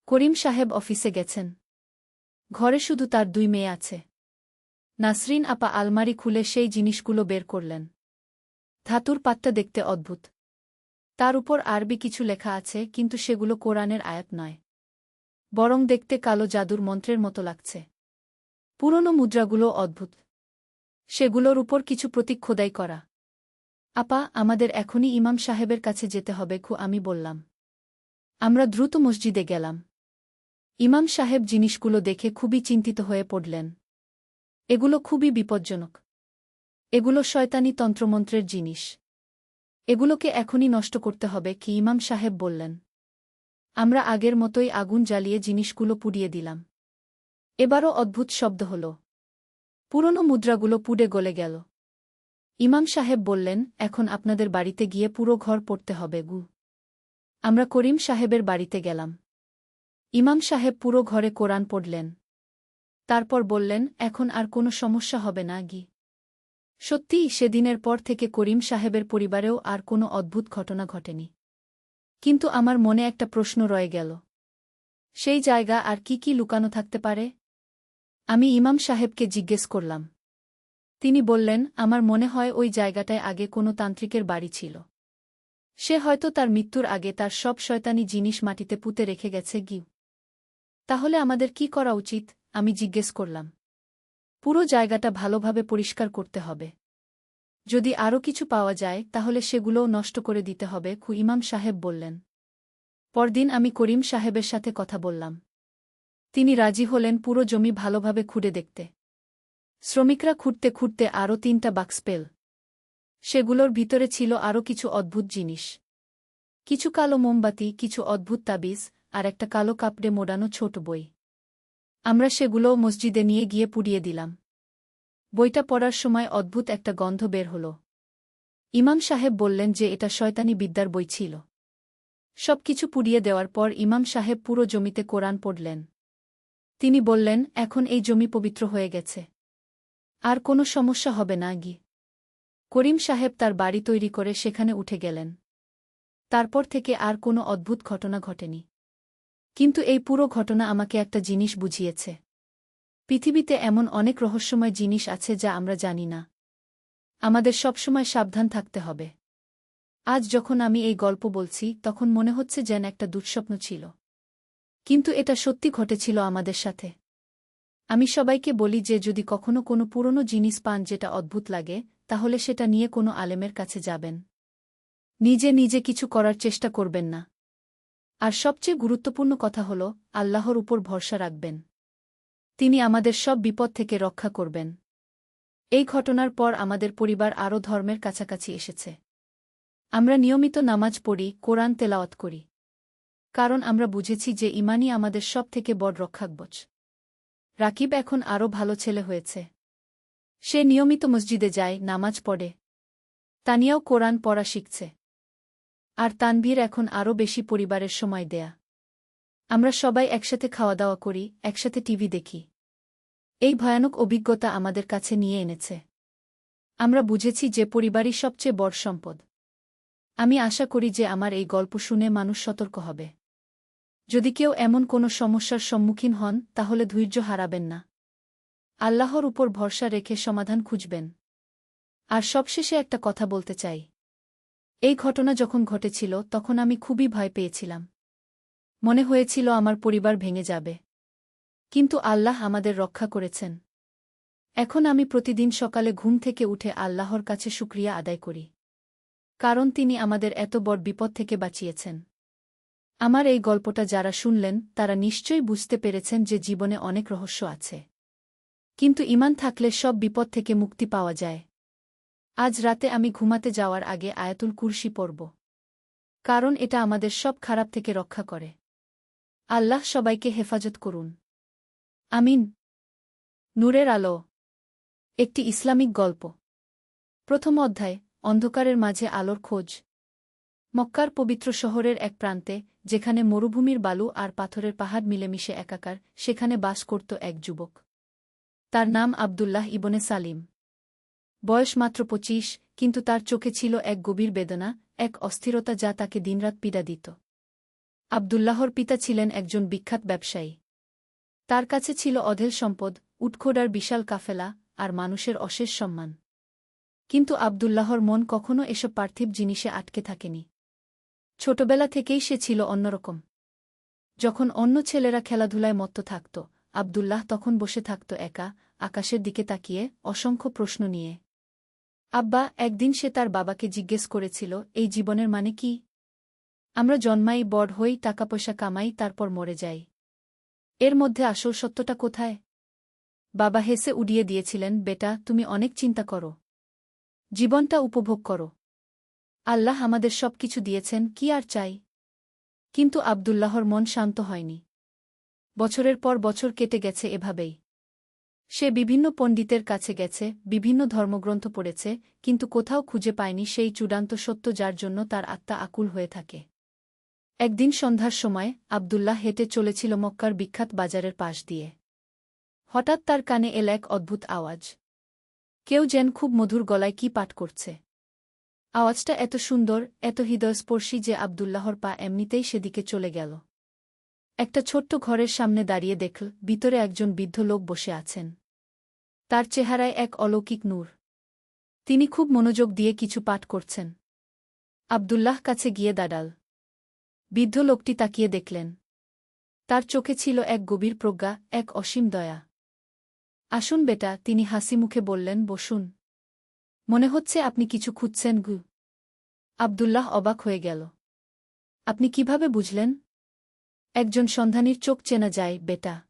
করিম সাহেব অফিসে গেছেন। ঘরে শুধু তার 2 মেয়ে আছে। নাসরিন আপা আলমারি খুলে সেই জিনিসগুলো বের করলেন। ধাতুর পাতটা দেখতে অদ্ভুত। তার উপর আরবি কিছু লেখা আছে, কিন্তু সেগুলো কোরআনের আয়াত নয়। বরং দেখতে কালো জাদুর মন্ত্রের মতো লাগছে। পুরনো মুদ্রাগুলো অদ্ভুত। সেগুলোর উপর কিছু প্রতীক খোদাই করা। আপা, আমাদের এখনই ইমাম সাহেবের কাছে যেতে হবে। আমি বললাম। আমরা দ্রুত মসজিদে গেলাম। ইমাম সাহেব জিনিসগুলো দেখে খুবই চিন্তিত হয়ে পড়লেন। এগুলো খুবই বিপজ্জনক। এগুলো শয়তানি তন্ত্রমন্ত্রের জিনিস। এগুলোকে এখনই নষ্ট করতে হবে। ইমাম সাহেব বললেন। আমরা আগের মতোই আগুন জ্বালিয়ে জিনিসগুলো পুড়িয়ে দিলাম। এবারও অদ্ভুত শব্দ হল। পুরনো মুদ্রাগুলো পুড়ে গলে গেল। ইমাম সাহেব বললেন, এখন আপনাদের বাড়িতে গিয়ে পুরো ঘর পড়তে হবে। আমরা করিম সাহেবের বাড়িতে গেলাম। ইমাম সাহেব পুরো ঘরে কোরআন পড়লেন। তারপর বললেন, এখন আর কোনো সমস্যা হবে না। সত্যিই সেদিনের পর থেকে করিম সাহেবের পরিবারেও আর কোনো অদ্ভুত ঘটনা ঘটেনি। কিন্তু আমার মনে একটা প্রশ্ন রয়ে গেল। সেই জায়গা আর কি লুকানো থাকতে পারে? আমি ইমাম সাহেবকে জিজ্ঞেস করলাম। তিনি বললেন, আমার মনে হয় ওই জায়গাটায় আগে কোনো তান্ত্রিকের বাড়ি ছিল। সে হয়তো তার মৃত্যুর আগে তার সব শয়তানি জিনিস মাটিতে পুঁতে রেখে গেছে। তাহলে আমাদের কি করা উচিত? আমি জিজ্ঞেস করলাম। পুরো জায়গাটা ভালোভাবে পরিষ্কার করতে হবে। যদি আরও কিছু পাওয়া যায় তাহলে সেগুলোও নষ্ট করে দিতে হবে। ইমাম সাহেব বললেন। পরদিন আমি করিম সাহেবের সাথে কথা বললাম। তিনি রাজি হলেন পুরো জমি ভালোভাবে খুঁড়ে দেখতে। শ্রমিকরা খুঁড়তে খুঁড়তে আরও 3টা বাক্স পেল। সেগুলোর ভিতরে ছিল আরও কিছু অদ্ভুত জিনিস। কিছু কালো মোমবাতি, কিছু অদ্ভুত তাবিজ, আর একটা কালো কাপড়ে মোড়ানো ছোট বই। আমরা সেগুলোও মসজিদে নিয়ে গিয়ে পুড়িয়ে দিলাম। বইটা পড়ার সময় অদ্ভুত একটা গন্ধ বের হল। ইমাম সাহেব বললেন যে এটা শয়তানি বিদ্যার বই ছিল। সবকিছু পুড়িয়ে দেওয়ার পর ইমাম সাহেব পুরো জমিতে কোরআন পড়লেন। তিনি বললেন, এখন এই জমি পবিত্র হয়ে গেছে। আর কোনো সমস্যা হবে না। করিম সাহেব তার বাড়ি তৈরি করে সেখানে উঠে গেলেন। তারপর থেকে আর কোনো অদ্ভুত ঘটনা ঘটেনি। কিন্তু এই পুরো ঘটনা আমাকে একটা জিনিস বুঝিয়েছে। পৃথিবীতে এমন অনেক রহস্যময় জিনিস আছে যা আমরা জানি না। আমাদের সবসময় সাবধান থাকতে হবে। আজ যখন আমি এই গল্প বলছি তখন মনে হচ্ছে যেন একটা দুঃস্বপ্ন ছিল। কিন্তু এটা সত্যি ঘটেছিল আমাদের সাথে। আমি সবাইকে বলি যে যদি কখনো কোনো পুরনো জিনিস পান যেটা অদ্ভুত লাগে, তাহলে সেটা নিয়ে কোনো আলেমের কাছে যাবেন। নিজে নিজে কিছু করার চেষ্টা করবেন না। আর সবচেয়ে গুরুত্বপূর্ণ কথা হল, আল্লাহর উপর ভরসা রাখবেন। তিনি আমাদের সব বিপদ থেকে রক্ষা করবেন। এই ঘটনার পর আমাদের পরিবার আরও ধর্মের কাছাকাছি এসেছে। আমরা নিয়মিত নামাজ পড়ি, কোরআন তেলাওয়াত করি। কারণ আমরা বুঝেছি যে ঈমানই আমাদের সব থেকে বড় রক্ষাকবচ। রাকিব এখন আরও ভালো ছেলে হয়েছে। সে নিয়মিত মসজিদে যায়, নামাজ পড়ে। তানিয়াও কোরআন পড়া শিখছে। আর তানভীর এখন আরও বেশি পরিবারের সময় দেয়া। আমরা সবাই একসাথে খাওয়া দাওয়া করি, একসাথে টিভি দেখি। এই ভয়ানক অভিজ্ঞতা আমাদের কাছে নিয়ে এনেছে। আমরা বুঝেছি যে পরিবারই সবচেয়ে বড় সম্পদ। আমি আশা করি যে আমার এই গল্প শুনে মানুষ সতর্ক হবে। যদি কেউ এমন কোনো সমস্যার সম্মুখীন হন, তাহলে ধৈর্য হারাবেন না। আল্লাহর উপর ভরসা রেখে সমাধান খুঁজবেন। আর সবশেষে একটা কথা বলতে চাই। এই ঘটনা যখন ঘটেছিল তখন আমি খুবই ভয় পেয়েছিলাম। মনে হয়েছিল আমার পরিবার ভেঙে যাবে। কিন্তু আল্লাহ আমাদের রক্ষা করেছেন। এখন আমি প্রতিদিন সকালে ঘুম থেকে উঠে আল্লাহর কাছে শুকরিয়া আদায় করি। কারণ তিনি আমাদের এত বড় বিপদ থেকে বাঁচিয়েছেন। আমার এই গল্পটা যারা শুনলেন তারা নিশ্চয়ই বুঝতে পেরেছেন যে জীবনে অনেক রহস্য আছে। কিন্তু ঈমান থাকলে সব বিপদ থেকে মুক্তি পাওয়া যায়। আজ রাতে আমি ঘুমাতে যাওয়ার আগে আয়াতুল কুরসি পড়ব। কারণ এটা আমাদের সব খারাপ থেকে রক্ষা করে। আল্লাহ সবাইকে হেফাজত করুন। আমিন। নূরের আলো। একটি ইসলামিক গল্প। প্রথম অধ্যায়, অন্ধকারের মাঝে আলোর খোঁজ। মক্কার পবিত্র শহরের এক প্রান্তে, যেখানে মরুভূমির বালু আর পাথরের পাহাড় মিলেমিশে একাকার, সেখানে বাস করত এক যুবক। তার নাম আবদুল্লাহ ইবনে সালিম। বয়স মাত্র ২৫, কিন্তু তার চোখে ছিল এক গভীর বেদনা, এক অস্থিরতা যা তাকে দিনরাত পীড়া দিত। আবদুল্লাহর পিতা ছিলেন একজন বিখ্যাত ব্যবসায়ী। তার কাছে ছিল অঢেল সম্পদ, উটখোড়ার বিশাল কাফেলা, আর মানুষের অশেষ সম্মান। কিন্তু আবদুল্লাহর মন কখনো এসব পার্থিব জিনিসে আটকে থাকেনি। ছোটবেলা থেকেই সে ছিল অন্যরকম। যখন অন্য ছেলেরা খেলাধুলায় মত্ত থাকত, আবদুল্লাহ তখন বসে থাকত একা, আকাশের দিকে তাকিয়ে, অসংখ্য প্রশ্ন নিয়ে। আব্বা, একদিন সে তার বাবাকে জিজ্ঞেস করেছিল, এই জীবনের মানে কি? আমরা জন্মাই, বড় হই, টাকা পয়সা কামাই, তারপর মরে যাই। এর মধ্যে আসল সত্যটা কোথায়? বাবা হেসে উড়িয়ে দিয়েছিলেন, বেটা, তুমি অনেক চিন্তা করো। জীবনটা উপভোগ করো। আল্লাহ আমাদের সবকিছু দিয়েছেন, কি আর চাই? কিন্তু আবদুল্লাহর মন শান্ত হয়নি। বছরের পর বছর কেটে গেছে এভাবেই। সে বিভিন্ন পণ্ডিতের কাছে গেছে, বিভিন্ন ধর্মগ্রন্থ পড়েছে, কিন্তু কোথাও খুঁজে পায়নি সেই চূড়ান্ত সত্য যার জন্য তার আত্মা আকুল হয়ে থাকে। একদিন সন্ধ্যার সময় আবদুল্লাহ হেঁটে চলেছিল মক্কার বিখ্যাত বাজারের পাশ দিয়ে। হঠাৎ তার কানে এল এক অদ্ভুত আওয়াজ। কেউ যেন খুব মধুর গলায় কি পাঠ করছে। আওয়াজটা এত সুন্দর, এত হৃদয়স্পর্শী যে আবদুল্লাহর পা এমনিতেই সেদিকে চলে গেল। একটা ছোট্ট ঘরের সামনে দাঁড়িয়ে দেখল, ভিতরে একজন বৃদ্ধ লোক বসে আছেন। তার চেহারায় এক অলৌকিক নূর। তিনি খুব মনোযোগ দিয়ে কিছু পাঠ করছেন। আবদুল্লাহ কাছে গিয়ে দাঁড়াল। বৃদ্ধ লোকটি তাকিয়ে দেখলেন। তার চোখে ছিল এক গভীর প্রজ্ঞা, এক অসীম দয়া। আসুন বেটা, তিনি হাসি মুখে বললেন, বসুন। মনে হচ্ছে আপনি কিছু খুঁজছেন গু। আবদুল্লাহ অবাক হয়ে গেল। আপনি কিভাবে বুঝলেন? একজন সন্ধানীর চোখ চেনা যায়, বেটা।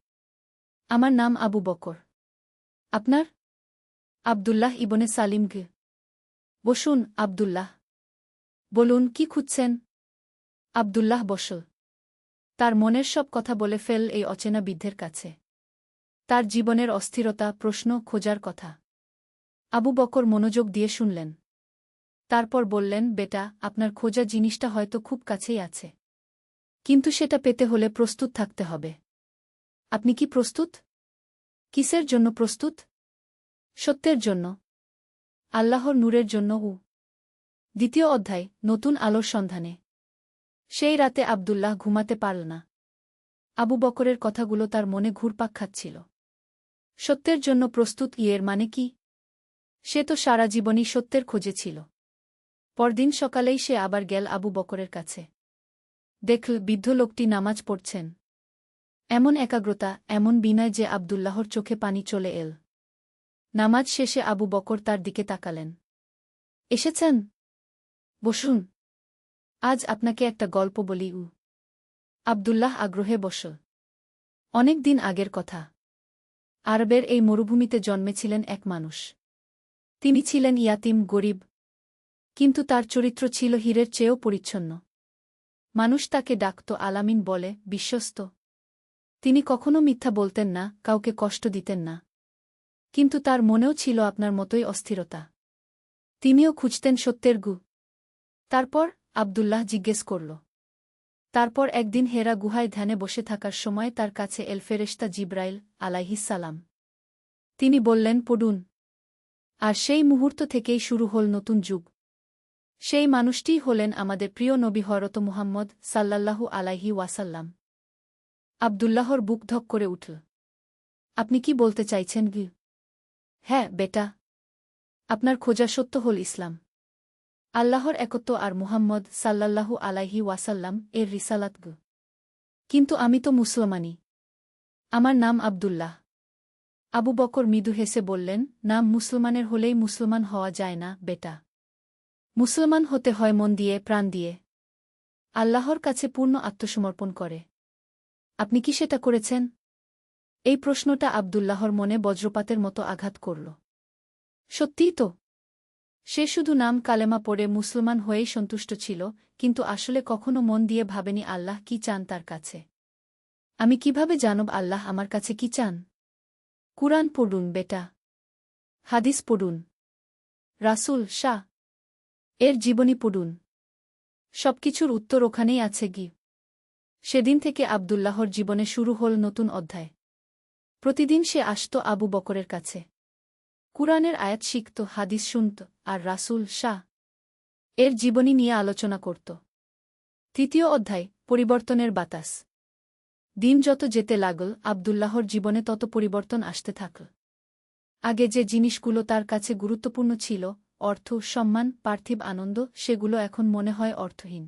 আমার নাম আবু বকর। আপনার? আবদুল্লাহ ইবনে সালিম গু। বসুন, আবদুল্লাহ। বলুন, কি খুঁজছেন? আবদুল্লাহ বসল। তার মনের সব কথা বলে ফেল এই অচেনা বৃদ্ধের কাছে। তার জীবনের অস্থিরতা, প্রশ্ন, খোঁজার কথা। আবু বকর মনোযোগ দিয়ে শুনলেন। তারপর বললেন, বেটা, আপনার খোঁজা জিনিসটা হয়তো খুব কাছেই আছে। কিন্তু সেটা পেতে হলে প্রস্তুত থাকতে হবে। আপনি কি প্রস্তুত? কিসের জন্য প্রস্তুত? সত্যের জন্য। আল্লাহর নূরের জন্য। দ্বিতীয় অধ্যায়, নতুন আলোর সন্ধানে। সেই রাতে আবদুল্লাহ ঘুমাতে পারল না। আবু বকরের কথাগুলো তার মনে ঘুরপাক খাচ্ছিল। সত্যের জন্য প্রস্তুত, এর মানে কি? সে তো সারা জীবনই সত্যের খোঁজে ছিল। পরদিন সকালেই সে আবার গেল আবু বকরের কাছে। দেখল, বৃদ্ধ লোকটি নামাজ পড়ছেন। এমন একাগ্রতা, এমন বিনয় যে আবদুল্লাহর চোখে পানি চলে এল। নামাজ শেষে আবু বকর তার দিকে তাকালেন। এসেছেন? বসুন। আজ আপনাকে একটা গল্প বলি। আব্দুল্লাহ আগ্রহে বসল। অনেক দিন আগের কথা। আরবের এই মরুভূমিতে জন্মেছিলেন এক মানুষ। তিনি ছিলেন ইয়াতিম, গরিব, কিন্তু তার চরিত্র ছিল হীরের চেয়েও পরিচ্ছন্ন। মানুষ তাকে ডাকত আলামিন বলে, বিশ্বস্ত। তিনি কখনো মিথ্যা বলতেন না, কাউকে কষ্ট দিতেন না। কিন্তু তার মনেও ছিল আপনার মতোই অস্থিরতা। তিনিও খুঁজতেন সত্যের গু। তারপর আব্দুল্লাহ জিজ্ঞেস করল। তারপর একদিন হেরা গুহায় ধ্যানে বসে থাকার সময় তার কাছে এল ফেরেশতা জিব্রাইল আলাইহিসসালাম। তিনি বললেন, পড়ুন। আর সেই মুহূর্ত থেকেই শুরু হল নতুন যুগ। সেই মানুষটিই হলেন আমাদের প্রিয় নবী হযরত মুহাম্মদ সাল্লাল্লাহু আলাইহি ওয়াসাল্লাম। আব্দুল্লাহর বুক ধক করে উঠল। আপনি কি বলতে চাইছেন গি? হ্যাঁ বেটা, আপনার খোঁজা সত্য হল ইসলাম, আল্লাহর একত্ব আর মুহাম্মদ সাল্লাল্লাহু আলাইহি ওয়াসাল্লাম এর রিসালাত গু। কিন্তু আমি তো মুসলমানি। আমার নাম আব্দুল্লাহ। আবু বকর মৃদু হেসে বললেন, নাম মুসলমানের হলেই মুসলমান হওয়া যায় না বেটা। মুসলমান হতে হয় মন দিয়ে, প্রাণ দিয়ে, আল্লাহর কাছে পূর্ণ আত্মসমর্পণ করে। আপনি কি সেটা করেছেন? এই প্রশ্নটা আব্দুল্লাহর মনে বজ্রপাতের মতো আঘাত করল। সত্যিই তো। সে শুধু নাম কালেমা পড়ে মুসলমান হয়েই সন্তুষ্ট ছিল, কিন্তু আসলে কখনো মন দিয়ে ভাবেনি আল্লাহ কি চান তার কাছে। আমি কিভাবে জানব আল্লাহ আমার কাছে কি চান? কুরআন পড়ুন বেটা, হাদিস পড়ুন, রাসূল শাহ এর জীবনী পড়ুন। সবকিছুর উত্তর ওখানেই আছে গি। সেদিন থেকে আব্দুল্লাহর জীবনে শুরু হল নতুন অধ্যায়। প্রতিদিন সে আসত আবু বকরের কাছে। কুরআনের আয়াত শিখত, হাদিস শুনত, আর রাসূল শাহ এর জীবনী নিয়ে আলোচনা করত। তৃতীয় অধ্যায়, পরিবর্তনের বাতাস। দিন যত যেতে লাগল, আব্দুল্লাহর জীবনে তত পরিবর্তন আসতে থাকল। আগে যে জিনিসগুলো তার কাছে গুরুত্বপূর্ণ ছিল, অর্থ, সম্মান, পার্থিব আনন্দ, সেগুলো এখন মনে হয় অর্থহীন।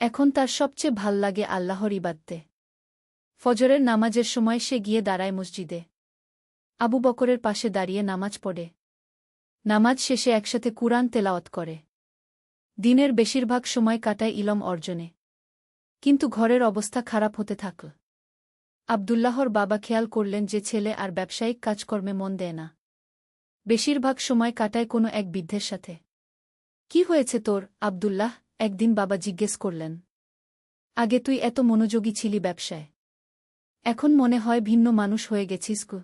এখন তার সবচেয়ে ভাল লাগে আল্লাহর ইবাদতে। ফজরের নামাজের সময় সে গিয়ে দাঁড়ায় মসজিদে। আবু বকরের পাশে দাঁড়িয়ে নামাজ পড়ে। নামাজ শেষে একসাথে কুরআন তেলাওয়াত করে। দিনের বেশিরভাগ সময় কাটায় ইলম অর্জনে। কিন্তু ঘরের অবস্থা খারাপ হতে থাকল। আব্দুল্লাহর বাবা খেয়াল করলেন যে ছেলে আর ব্যবসায়িক কাজকর্মে মন দেয় না। বেশিরভাগ সময় কাটায় কোনো এক বৃদ্ধের সাথে। কি হয়েছে তোর, আব্দুল্লাহ? একদিন বাবা জিজ্ঞেস করলেন। আগে তুই এত মনোযোগী ছিলি ব্যবসায়, এখন মনে হয় ভিন্ন মানুষ হয়ে গেছিস গো।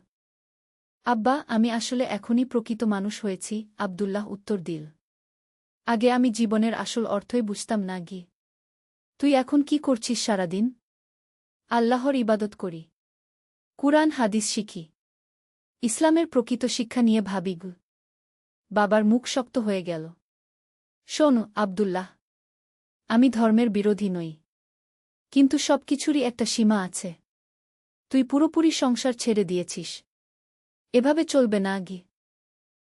আব্বা, আমি আসলে এখনই প্রকৃত মানুষ হয়েছি, আব্দুল্লাহ উত্তর দিল। আগে আমি জীবনের আসল অর্থই বুঝতাম না গি। তুই এখন কি করছিস সারাদিন? আল্লাহর ইবাদত করি, কুরআন হাদিস শিখি, ইসলামের প্রকৃত শিক্ষা নিয়ে ভাবি গু। বাবার মুখ শক্ত হয়ে গেল। শোন আব্দুল্লাহ, আমি ধর্মের বিরোধী নই, কিন্তু সবকিছুরই একটা সীমা আছে। তুই পুরোপুরি সংসার ছেড়ে দিয়েছিস, এভাবে চলবে না গি।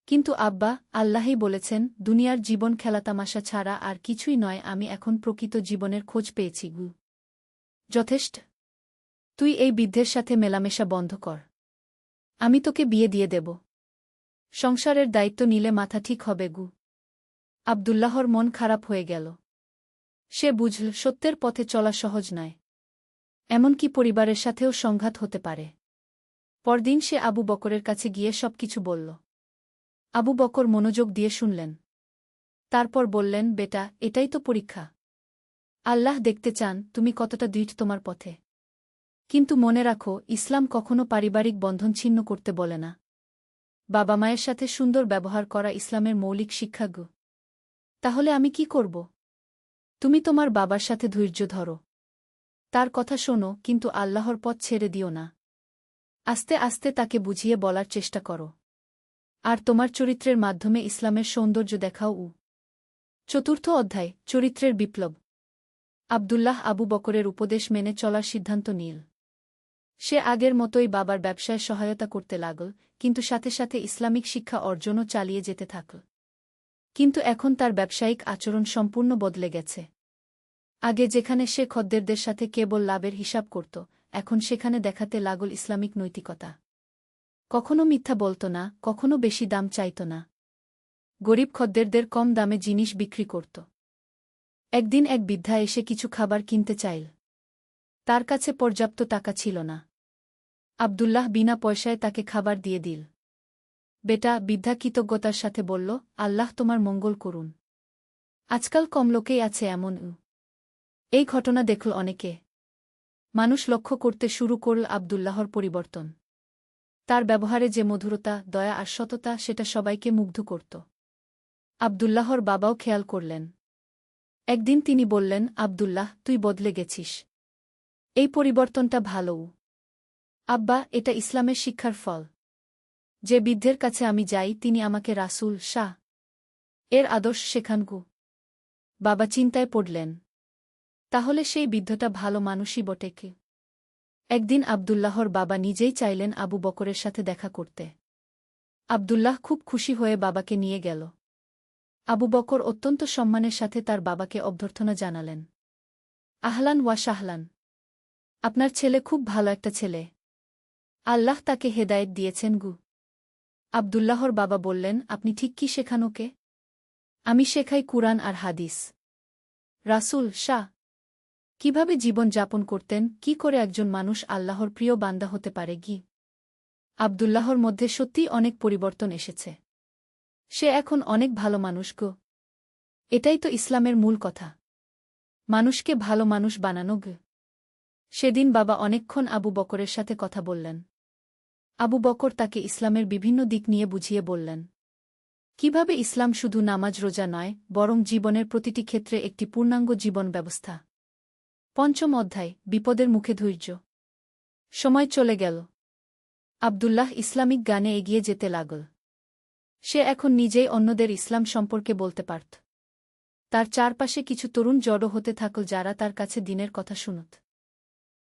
কিন্তু আব্বা, আল্লাহই বলেছেন, দুনিয়ার জীবন খেলাতামাশা ছাড়া আর কিছুই নয়। আমি এখন প্রকৃত জীবনের খোঁজ পেয়েছি গু। যথেষ্ট। তুই এই বৃদ্ধের সাথে মেলামেশা বন্ধ কর। আমি তোকে বিয়ে দিয়ে দেব। সংসারের দায়িত্ব নিলে মাথা ঠিক হবে গু। আব্দুল্লাহর মন খারাপ হয়ে গেল। সে বুঝল সত্যের পথে চলা সহজ নয়। এমনকি পরিবারের সাথেও সংঘাত হতে পারে। পরদিন সে আবু বকরের কাছে গিয়ে সবকিছু বলল। আবু বকর মনোযোগ দিয়ে শুনলেন। তারপর বললেন, বেটা, এটাই তো পরীক্ষা। আল্লাহ দেখতে চান তুমি কতটা দৃঢ় তোমার পথে। কিন্তু মনে রাখো, ইসলাম কখনো পারিবারিক বন্ধন ছিন্ন করতে বলে না। বাবা মায়ের সাথে সুন্দর ব্যবহার করা ইসলামের মৌলিক শিক্ষা গো। তাহলে আমি কি করব? তুমি তোমার বাবার সাথে ধৈর্য ধরো, তার কথা শোনো, কিন্তু আল্লাহর পথ ছেড়ে দিও না। আস্তে আস্তে তাকে বুঝিয়ে বলার চেষ্টা করো। আর তোমার চরিত্রের মাধ্যমে ইসলামের সৌন্দর্য দেখাও। চতুর্থ অধ্যায়, চরিত্রের বিপ্লব। আব্দুল্লাহ আবু বকরের উপদেশ মেনে চলার সিদ্ধান্ত নিল। সে আগের মতোই বাবার ব্যবসায় সহায়তা করতে লাগল, কিন্তু সাথে সাথে ইসলামিক শিক্ষা অর্জনও চালিয়ে যেতে থাকল। কিন্তু এখন তার ব্যবসায়িক আচরণ সম্পূর্ণ বদলে গেছে। আগে যেখানে সে খদ্দেরদের সাথে কেবল লাভের হিসাব করত, এখন সেখানে দেখাতে লাগল ইসলামিক নৈতিকতা। কখনো মিথ্যা বলত না, কখনো বেশি দাম চাইত না। গরিব খদ্দেরদের কম দামে জিনিস বিক্রি করত। একদিন এক বৃদ্ধা এসে কিছু খাবার কিনতে চাইল। তার কাছে পর্যাপ্ত টাকা ছিল না। আব্দুল্লাহ বিনা পয়সায় তাকে খাবার দিয়ে দিল। বেটা, বৃদ্ধা কৃতজ্ঞতার সাথে বলল, আল্লাহ তোমার মঙ্গল করুন। আজকাল কম লোকেই আছে এমন। এই ঘটনা দেখল অনেকে। মানুষ লক্ষ্য করতে শুরু করল আব্দুল্লাহর পরিবর্তন। তার ব্যবহারে যে মধুরতা, দয়া আর সততা, সেটা সবাইকে মুগ্ধ করত। আব্দুল্লাহর বাবাও খেয়াল করলেন। একদিন তিনি বললেন, আব্দুল্লাহ, তুই বদলে গেছিস। এই পরিবর্তনটা ভালোও। আব্বা, এটা ইসলামের শিক্ষার ফল। যে বৃদ্ধের কাছে আমি যাই তিনি আমাকে রাসূল শাহ এর আদর্শ শেখান গো। বাবা চিন্তায় পড়লেন। তাহলে সেই বৃদ্ধটা ভালো মানুষই বটে কি? একদিন আব্দুল্লাহর বাবা নিজেই চাইলেন আবু বকরের সাথে দেখা করতে। আব্দুল্লাহ খুব খুশি হয়ে বাবাকে নিয়ে গেল। আবু বকর অত্যন্ত সম্মানের সাথে তার বাবাকে অভ্যর্থনা জানালেন। আহলান ওয়া শাহলান। আপনার ছেলে খুব ভালো একটা ছেলে। আল্লাহ তাকে হেদায়েত দিয়েছেন গু। আব্দুল্লাহর বাবা বললেন, আপনি ঠিক কি শেখান ওকে? আমি শেখাই কুরআন আর হাদিস। রাসূল শাহ কিভাবে জীবন যাপন করতেন, কি করে একজন মানুষ আল্লাহর প্রিয় বান্দা হতে পারে গি। আব্দুল্লাহর মধ্যে সত্যিই অনেক পরিবর্তন এসেছে। সে এখন অনেক ভালো মানুষ গো। এটাই তো ইসলামের মূল কথা, মানুষকে ভালো মানুষ বানানো গে। সেদিন বাবা অনেকক্ষণ আবু বকরের সাথে কথা বললেন। আবু বকর তাকে ইসলামের বিভিন্ন দিক নিয়ে বুঝিয়ে বললেন। কিভাবে ইসলাম শুধু নামাজ রোজা নয়, বরং জীবনের প্রতিটি ক্ষেত্রে একটি পূর্ণাঙ্গ জীবন ব্যবস্থা। পঞ্চম অধ্যায়, বিপদের মুখে ধৈর্য। সময় চলে গেল। আব্দুল্লাহ ইসলামিক গানে এগিয়ে যেতে লাগল। সে এখন নিজেই অন্যদের ইসলাম সম্পর্কে বলতে পারত। তার চারপাশে কিছু তরুণ জড়ো হতে থাকল যারা তার কাছে দ্বীনের কথা শুনত।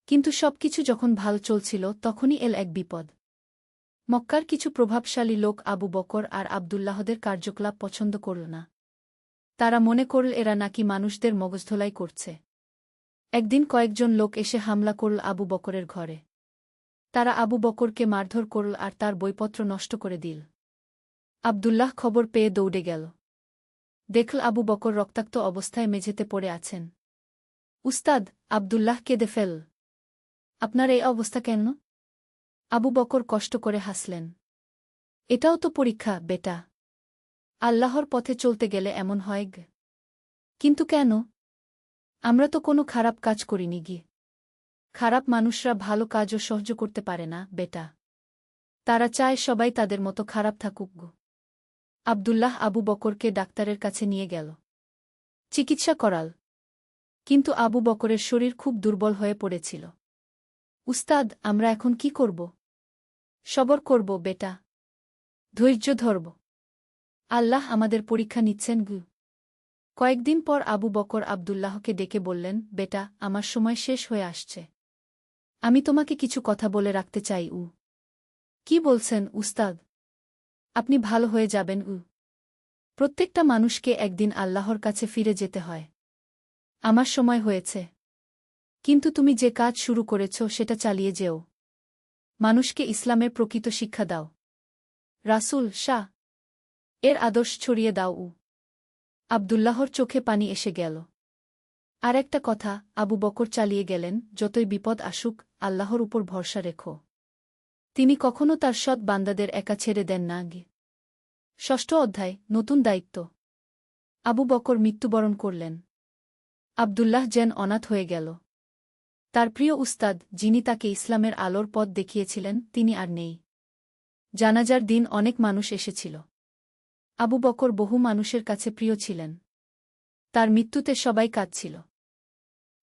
কিন্তু সবকিছু যখন ভাল চলছিল তখনই এল এক বিপদ। মক্কার কিছু প্রভাবশালী লোক আবু বকর আর আব্দুল্লাহদের কার্যকলাপ পছন্দ করল না। তারা মনে করল এরা নাকি মানুষদের মগজধোলাই করছে। একদিন কয়েকজন লোক এসে হামলা করল আবু বকরের ঘরে। তারা আবু বকরকে মারধর করল আর তার বইপত্র নষ্ট করে দিল। আব্দুল্লাহ খবর পেয়ে দৌড়ে গেল। দেখল আবু বকর রক্তাক্ত অবস্থায় মেঝেতে পড়ে আছেন। উস্তাদ, আব্দুল্লাহ কেঁদে ফেল। আপনার এই অবস্থা কেন? আবু বকর কষ্ট করে হাসলেন। এটাও তো পরীক্ষা বেটা। আল্লাহর পথে চলতে গেলে এমন হয় গে। কিন্তু কেন? আমরা তো কোনো খারাপ কাজ করিনি গি। খারাপ মানুষরা ভালো কাজও সহ্য করতে পারে না বেটা। তারা চায় সবাই তাদের মতো খারাপ থাকুক গো। আব্দুল্লাহ আবু বকরকে ডাক্তারের কাছে নিয়ে গেল। চিকিৎসা করাল। কিন্তু আবু বকরের শরীর খুব দুর্বল হয়ে পড়েছিল। উস্তাদ, আমরা এখন কি করব? সবর করব বেটা। ধৈর্য ধরব। আল্লাহ আমাদের পরীক্ষা নিচ্ছেন গু। কয়েকদিন পর আবু বকর আব্দুল্লাহকে ডেকে বললেন, বেটা, আমার সময় শেষ হয়ে আসছে। আমি তোমাকে কিছু কথা বলে রাখতে চাই। কি বলছেন উস্তাদ? আপনি ভালো হয়ে যাবেন। প্রত্যেকটা মানুষকে একদিন আল্লাহর কাছে ফিরে যেতে হয়। আমার সময় হয়েছে। কিন্তু তুমি যে কাজ শুরু করেছ সেটা চালিয়ে যেও। মানুষকে ইসলামের প্রকৃত শিক্ষা দাও। রাসূল শাহ এর আদর্শ ছড়িয়ে দাও। আব্দুল্লাহর চোখে পানি এসে গেল। আর একটা কথা, আবু বকর চালিয়ে গেলেন, যতই বিপদ আসুক, আল্লাহর উপর ভরসা রেখো। তিনি কখনো তার সৎ বান্দাদের একা ছেড়ে দেন না গে। ষষ্ঠ অধ্যায়, নতুন দায়িত্ব। আবু বকর মৃত্যুবরণ করলেন। আব্দুল্লাহ যেন অনাথ হয়ে গেল। তার প্রিয় উস্তাদ, যিনি তাকে ইসলামের আলোর পথ দেখিয়েছিলেন, তিনি আর নেই। জানাজার দিন অনেক মানুষ এসেছিল। আবু বকর বহু মানুষের কাছে প্রিয় ছিলেন। তার মৃত্যুতে সবাই কাঁদছিল।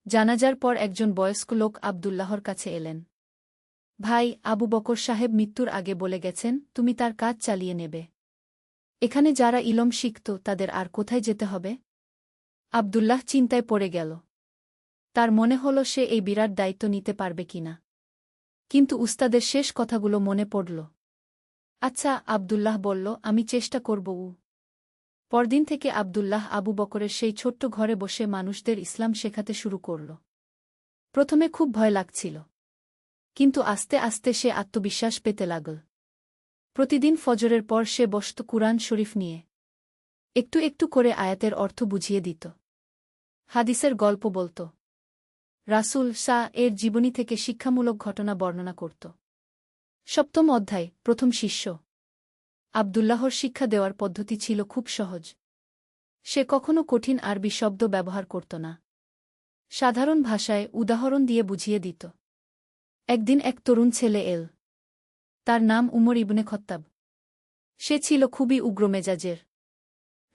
জানাজার পর একজন বয়স্ক লোক আব্দুল্লাহর কাছে এলেন। ভাই, আবু বকর সাহেব মৃত্যুর আগে বলে গেছেন, তুমি তার কাজ চালিয়ে নেবে। এখানে যারা ইলম শিখত তাদের আর কোথায় যেতে হবে? আব্দুল্লাহ চিন্তায় পড়ে গেল। তার মনে হল সে এই বিরাট দায়িত্ব নিতে পারবে কিনা। কিন্তু উস্তাদের শেষ কথাগুলো মনে পড়ল। আচ্ছা, আব্দুল্লাহ বলল, আমি চেষ্টা করব। পরদিন থেকে আব্দুল্লাহ আবু বকরের সেই ছোট্ট ঘরে বসে মানুষদের ইসলাম শেখাতে শুরু করল। প্রথমে খুব ভয় লাগছিল। কিন্তু আস্তে আস্তে সে আত্মবিশ্বাস পেতে লাগল। প্রতিদিন ফজরের পর সে বসত কুরআন শরীফ নিয়ে। একটু একটু করে আয়াতের অর্থ বুঝিয়ে দিত। হাদিসের গল্প বলত। রাসূল এর জীবনী থেকে শিক্ষামূলক ঘটনা বর্ণনা করত। ৭ম অধ্যায়, প্রথম শিষ্য। আবদুল্লাহর শিক্ষা দেওয়ার পদ্ধতি ছিল খুব সহজ। সে কখনো কঠিন আরবি শব্দ ব্যবহার করত না। সাধারণ ভাষায় উদাহরণ দিয়ে বুঝিয়ে দিত। একদিন এক তরুণ ছেলে এল। তার নাম উমর ইবনে খত্তাব। সে ছিল খুবই উগ্র মেজাজের।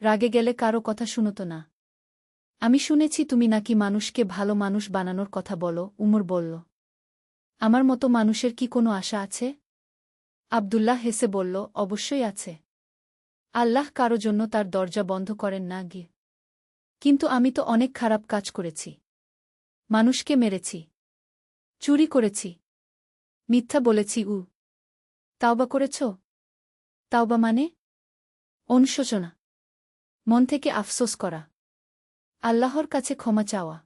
রাগে গেলে কারো কথা শুনত না। আমি শুনেছি তুমি নাকি মানুষকে ভালো মানুষ বানানোর কথা বলো, উমর বলল। আমার মতো মানুষের কি কোনো আশা আছে? আবদুল্লাহ হেসে বলল, অবশ্যই আছে। আল্লাহ কারো জন্য তার দরজা বন্ধ করেন না গিয়ে। কিন্তু আমি তো অনেক খারাপ কাজ করেছি। মানুষকে মেরেছি, চুরি করেছি, মিথ্যা বলেছি। তাওবা করেছ? তাওবা মানে? অনুশোচনা, মন থেকে আফসোস করা, আল্লাহর কাছে ক্ষমা চাওয়া,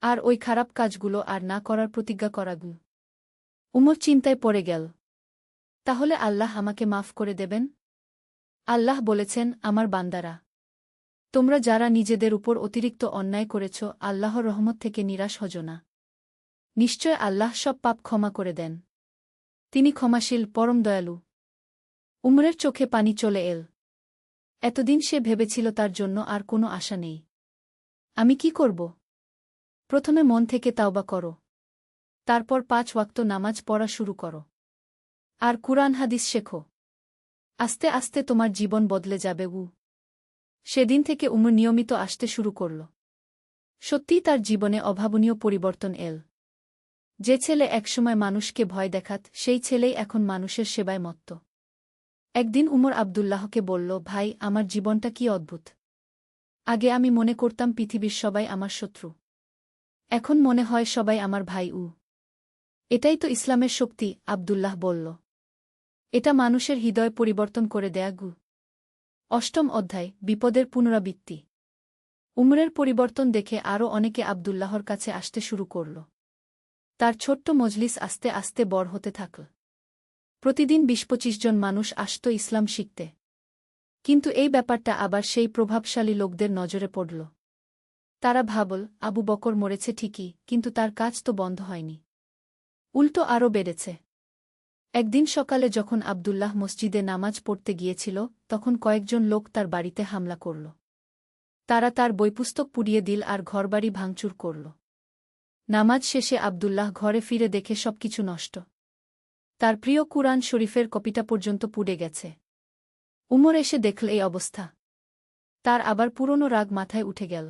আর ওই খারাপ কাজগুলো আর না করার প্রতিজ্ঞা করাগুলো। উমর চিন্তায় পড়ে গেল। তাহলে আল্লাহ আমাকে মাফ করে দেবেন? আল্লাহ বলেছেন, আমার বান্দারা, তোমরা যারা নিজেদের উপর অতিরিক্ত অন্যায় করেছ, আল্লাহর রহমত থেকে নিরাশ হজ না। নিশ্চয় আল্লাহ সব পাপ ক্ষমা করে দেন। তিনি ক্ষমাশীল, পরম দয়ালু। উমরের চোখে পানি চলে এল। এতদিন সে ভেবেছিল তার জন্য আর কোনো আশা নেই। আমি কি করব? প্রথমে মন থেকে তাওবা করো। তারপর ৫ ওয়াক্ত নামাজ পড়া শুরু করো। আর কুরআন হাদিস শেখো। আস্তে আস্তে তোমার জীবন বদলে যাবে। সেদিন থেকে উমর নিয়মিত আসতে শুরু করল। সত্যিই তার জীবনে অভাবনীয় পরিবর্তন এল। যে ছেলে একসময় মানুষকে ভয় দেখাত, সেই ছেলেই এখন মানুষের সেবায় মত্ত। একদিন উমর আবদুল্লাহকে বলল, ভাই, আমার জীবনটা কি অদ্ভুত। আগে আমি মনে করতাম পৃথিবীর সবাই আমার শত্রু। এখন মনে হয় সবাই আমার ভাই। এটাই তো ইসলামের শক্তি, আবদুল্লাহ বলল। এটা মানুষের হৃদয় পরিবর্তন করে দেয়া। ৮ম অধ্যায়, বিপদের পুনরাবৃত্তি। উমরের পরিবর্তন দেখে আরও অনেকে আবদুল্লাহর কাছে আসতে শুরু করল। তার ছোট্ট মজলিস আস্তে আস্তে বড় হতে থাকল। প্রতিদিন ২০-২৫ জন মানুষ আসত ইসলাম শিখতে। কিন্তু এই ব্যাপারটা আবার সেই প্রভাবশালী লোকদের নজরে পড়ল। তারা ভাবল, আবু বকর মরেছে ঠিকই, কিন্তু তার কাজ তো বন্ধ হয়নি। উল্টো আরও বেড়েছে। একদিন সকালে যখন আবদুল্লাহ মসজিদে নামাজ পড়তে গিয়েছিল, তখন কয়েকজন লোক তার বাড়িতে হামলা করল। তারা তার বইপুস্তক পুড়িয়ে দিল আর ঘরবাড়ি ভাঙচুর করল। নামাজ শেষে আবদুল্লাহ ঘরে ফিরে দেখে সবকিছু নষ্ট। তার প্রিয় কুরআন শরীফের কপিটা পর্যন্ত পুড়ে গেছে। উমর এসে দেখল এই অবস্থা। তার আবার পুরনো রাগ মাথায় উঠে গেল।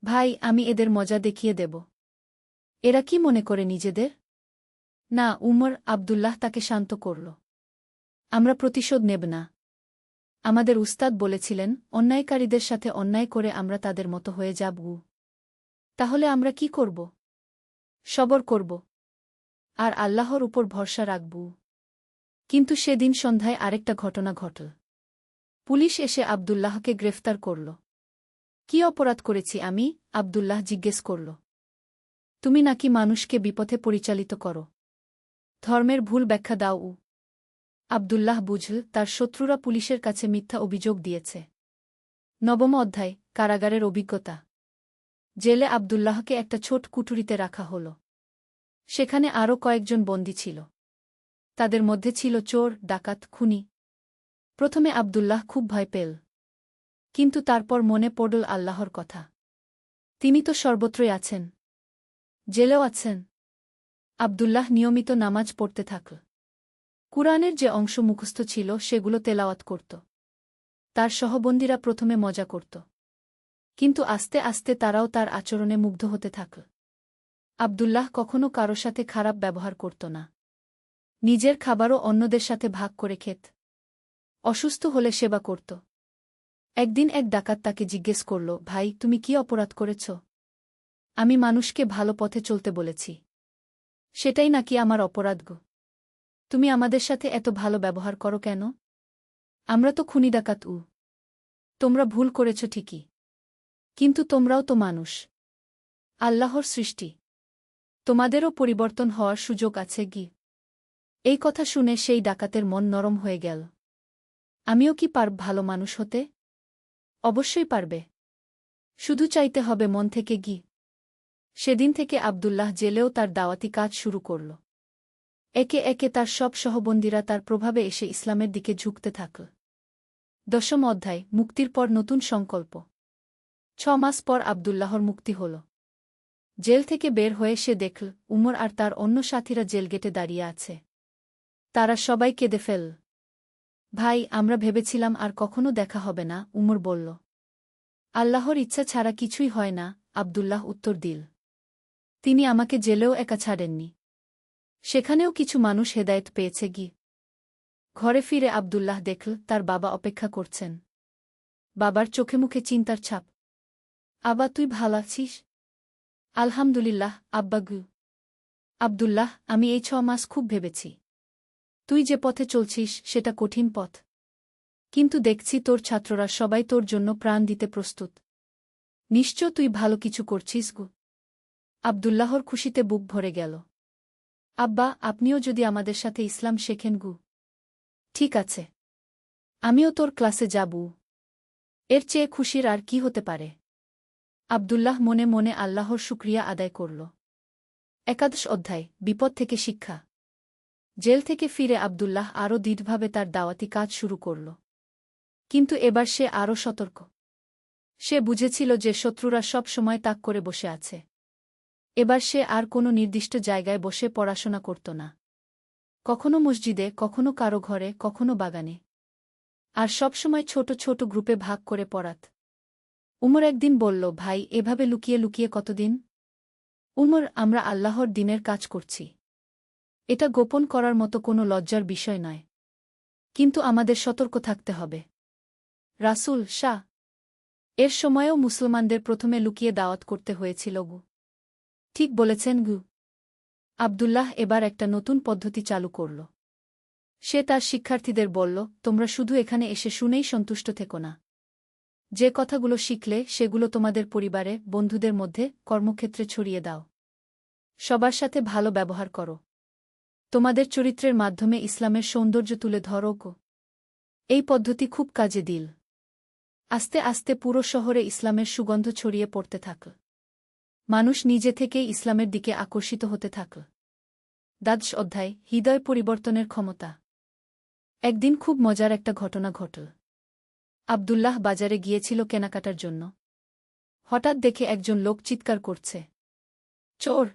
ভাই, আমি এদের মজা দেখিয়ে দেব। এরা কি মনে করে নিজেদের? না, উমর, আবদুল্লাহ তাকে শান্ত করল। আমরা প্রতিশোধ নেব না। আমাদের উস্তাদ বলেছিলেন, অন্যায়কারীদের সাথে অন্যায় করে আমরা তাদের মতো হয়ে যাব। তাহলে আমরা কি করব? সবর করব। আর আল্লাহর উপর ভরসা রাখব। কিন্তু সেদিন সন্ধ্যায় আরেকটা ঘটনা ঘটল। পুলিশ এসে আবদুল্লাহকে গ্রেফতার করল। কি অপরাধ করেছি আমি? আবদুল্লাহ জিজ্ঞেস করল। তুমি নাকি মানুষকে বিপথে পরিচালিত করো। ধর্মের ভুল ব্যাখ্যা দাও। আবদুল্লাহ বুঝল তার শত্রুরা পুলিশের কাছে মিথ্যা অভিযোগ দিয়েছে। ৯ম অধ্যায়, কারাগারের অভিজ্ঞতা। জেলে আবদুল্লাহকে একটা ছোট কুঠুরিতে রাখা হল। সেখানে আরও কয়েকজন বন্দী ছিল। তাদের মধ্যে ছিল চোর, ডাকাত, খুনি। প্রথমে আবদুল্লাহ খুব ভয় পেল। কিন্তু তারপর মনে পড়ল আল্লাহর কথা। তিনি তো সর্বত্রই আছেন। জেলেও আছেন। আবদুল্লাহ নিয়মিত নামাজ পড়তে থাকল। কুরআনের যে অংশ মুখস্থ ছিল সেগুলো তেলাওয়াত করত। তার সহবন্দীরা প্রথমে মজা করত। কিন্তু আস্তে আস্তে তারাও তার আচরণে মুগ্ধ হতে থাকল। আবদুল্লাহ কখনো কারো সাথে খারাপ ব্যবহার করত না। নিজের খাবারও অন্যদের সাথে ভাগ করে খেত। অসুস্থ হলে সেবা করত। একদিন এক ডাকাত তাকে জিজ্ঞেস করল, ভাই, তুমি কি অপরাধ করেছ? আমি মানুষকে ভালো পথে চলতে বলেছি। সেটাই নাকি আমার অপরাধ? তুমি আমাদের সাথে এত ভালো ব্যবহার করো কেন? আমরা তো খুনি ডাকাত। তোমরা ভুল করেছ ঠিকই, কিন্তু তোমরাও তো মানুষ, আল্লাহর সৃষ্টি। তোমাদেরও পরিবর্তন হওয়ার সুযোগ আছে। এই কথা শুনে সেই ডাকাতের মন নরম হয়ে গেল। আমিও কি পারব ভালো মানুষ হতে? অবশ্যই পারবে। শুধু চাইতে হবে মন থেকে ঘি। সেদিন থেকে আব্দুল্লাহ জেলেও তার দাওয়াতি কাজ শুরু করল। একে একে তার সব সহবন্দীরা তার প্রভাবে এসে ইসলামের দিকে ঝুঁকতে থাকল। 10ম অধ্যায়, মুক্তির পর নতুন সংকল্প। 6 মাস পর আব্দুল্লাহর মুক্তি হল। জেল থেকে বের হয়ে সে দেখল উমর আর তার অন্য সাথীরা জেলগেটে দাঁড়িয়ে আছে। তারা সবাই কেঁদে ফেলল। ভাই, আমরা ভেবেছিলাম আর কখনো দেখা হবে না, উমর বলল। আল্লাহর ইচ্ছা ছাড়া কিছুই হয় না, আব্দুল্লাহ উত্তর দিল। তিনি আমাকে জেলেও একা ছাড়েননি। সেখানেও কিছু মানুষ হেদায়েত পেয়েছে গি। ঘরে ফিরে আব্দুল্লাহ দেখল তার বাবা অপেক্ষা করছেন। বাবার চোখে মুখে চিন্তার ছাপ। আবা, তুই ভালো আছিস? আলহামদুলিল্লাহ আব্বা গু। আব্দুল্লাহ, আমি এই 6 মাস খুব ভেবেছি। তুই যে পথে চলছিস সেটা কঠিন পথ। কিন্তু দেখছি তোর ছাত্ররা সবাই তোর জন্য প্রাণ দিতে প্রস্তুত। নিশ্চয় তুই ভালো কিছু করছিস গু। আব্দুল্লাহর খুশিতে বুক ভরে গেল। আব্বা, আপনিও যদি আমাদের সাথে ইসলাম শেখেন গু। ঠিক আছে, আমিও তোর ক্লাসে যাবু। এর চেয়ে খুশির আর কি হতে পারে? আব্দুল্লাহ মনে মনে আল্লাহর শুকরিয়া আদায় করল। 11 অধ্যায়, বিপদ থেকে শিক্ষা। জেল থেকে ফিরে আব্দুল্লাহ আরও দৃঢ়ভাবে তার দাওয়াতি কাজ শুরু করল। কিন্তু এবার সে আরও সতর্ক। সে বুঝেছিল যে শত্রুরা সব সময় তাক করে বসে আছে। এবার সে আর কোনো নির্দিষ্ট জায়গায় বসে পড়াশোনা করত না। কখনো মসজিদে, কখনো কারো ঘরে, কখনো বাগানে। আর সবসময় ছোট ছোট গ্রুপে ভাগ করে পড়াত। উমর একদিন বলল, ভাই, এভাবে লুকিয়ে লুকিয়ে কতদিন? উমর, আমরা আল্লাহর দ্বীনের কাজ করছি। এটা গোপন করার মতো কোনো লজ্জার বিষয় নয়। কিন্তু আমাদের সতর্ক থাকতে হবে। রাসূল শাহ এর সময়েও মুসলমানদের প্রথমে লুকিয়ে দাওয়াত করতে হয়েছিল গু। ঠিক বলেছেন গু। আব্দুল্লাহ এবার একটা নতুন পদ্ধতি চালু করল। সে তার শিক্ষার্থীদের বলল, তোমরা শুধু এখানে এসে শুনেই সন্তুষ্ট থেকো না। যে কথাগুলো শিখলে সেগুলো তোমাদের পরিবারে, বন্ধুদের মধ্যে, কর্মক্ষেত্রে ছড়িয়ে দাও। সবার সাথে ভালো ব্যবহার করো। তোমাদের চরিত্রের মাধ্যমে ইসলামের সৌন্দর্য তুলে ধরো গো। এই পদ্ধতি খুব কাজে দিল। আস্তে আস্তে পুরো শহরে ইসলামের সুগন্ধ ছড়িয়ে পড়তে থাকল। মানুষ নিজে থেকেই ইসলামের দিকে আকর্ষিত হতে থাকল। 10 অধ্যায়, হৃদয় পরিবর্তনের ক্ষমতা। একদিন খুব মজার একটা ঘটনা ঘটল। আব্দুল্লাহ বাজারে গিয়েছিল কেনাকাটার জন্য। হঠাৎ দেখে একজন লোক চিৎকার করছে, চোর,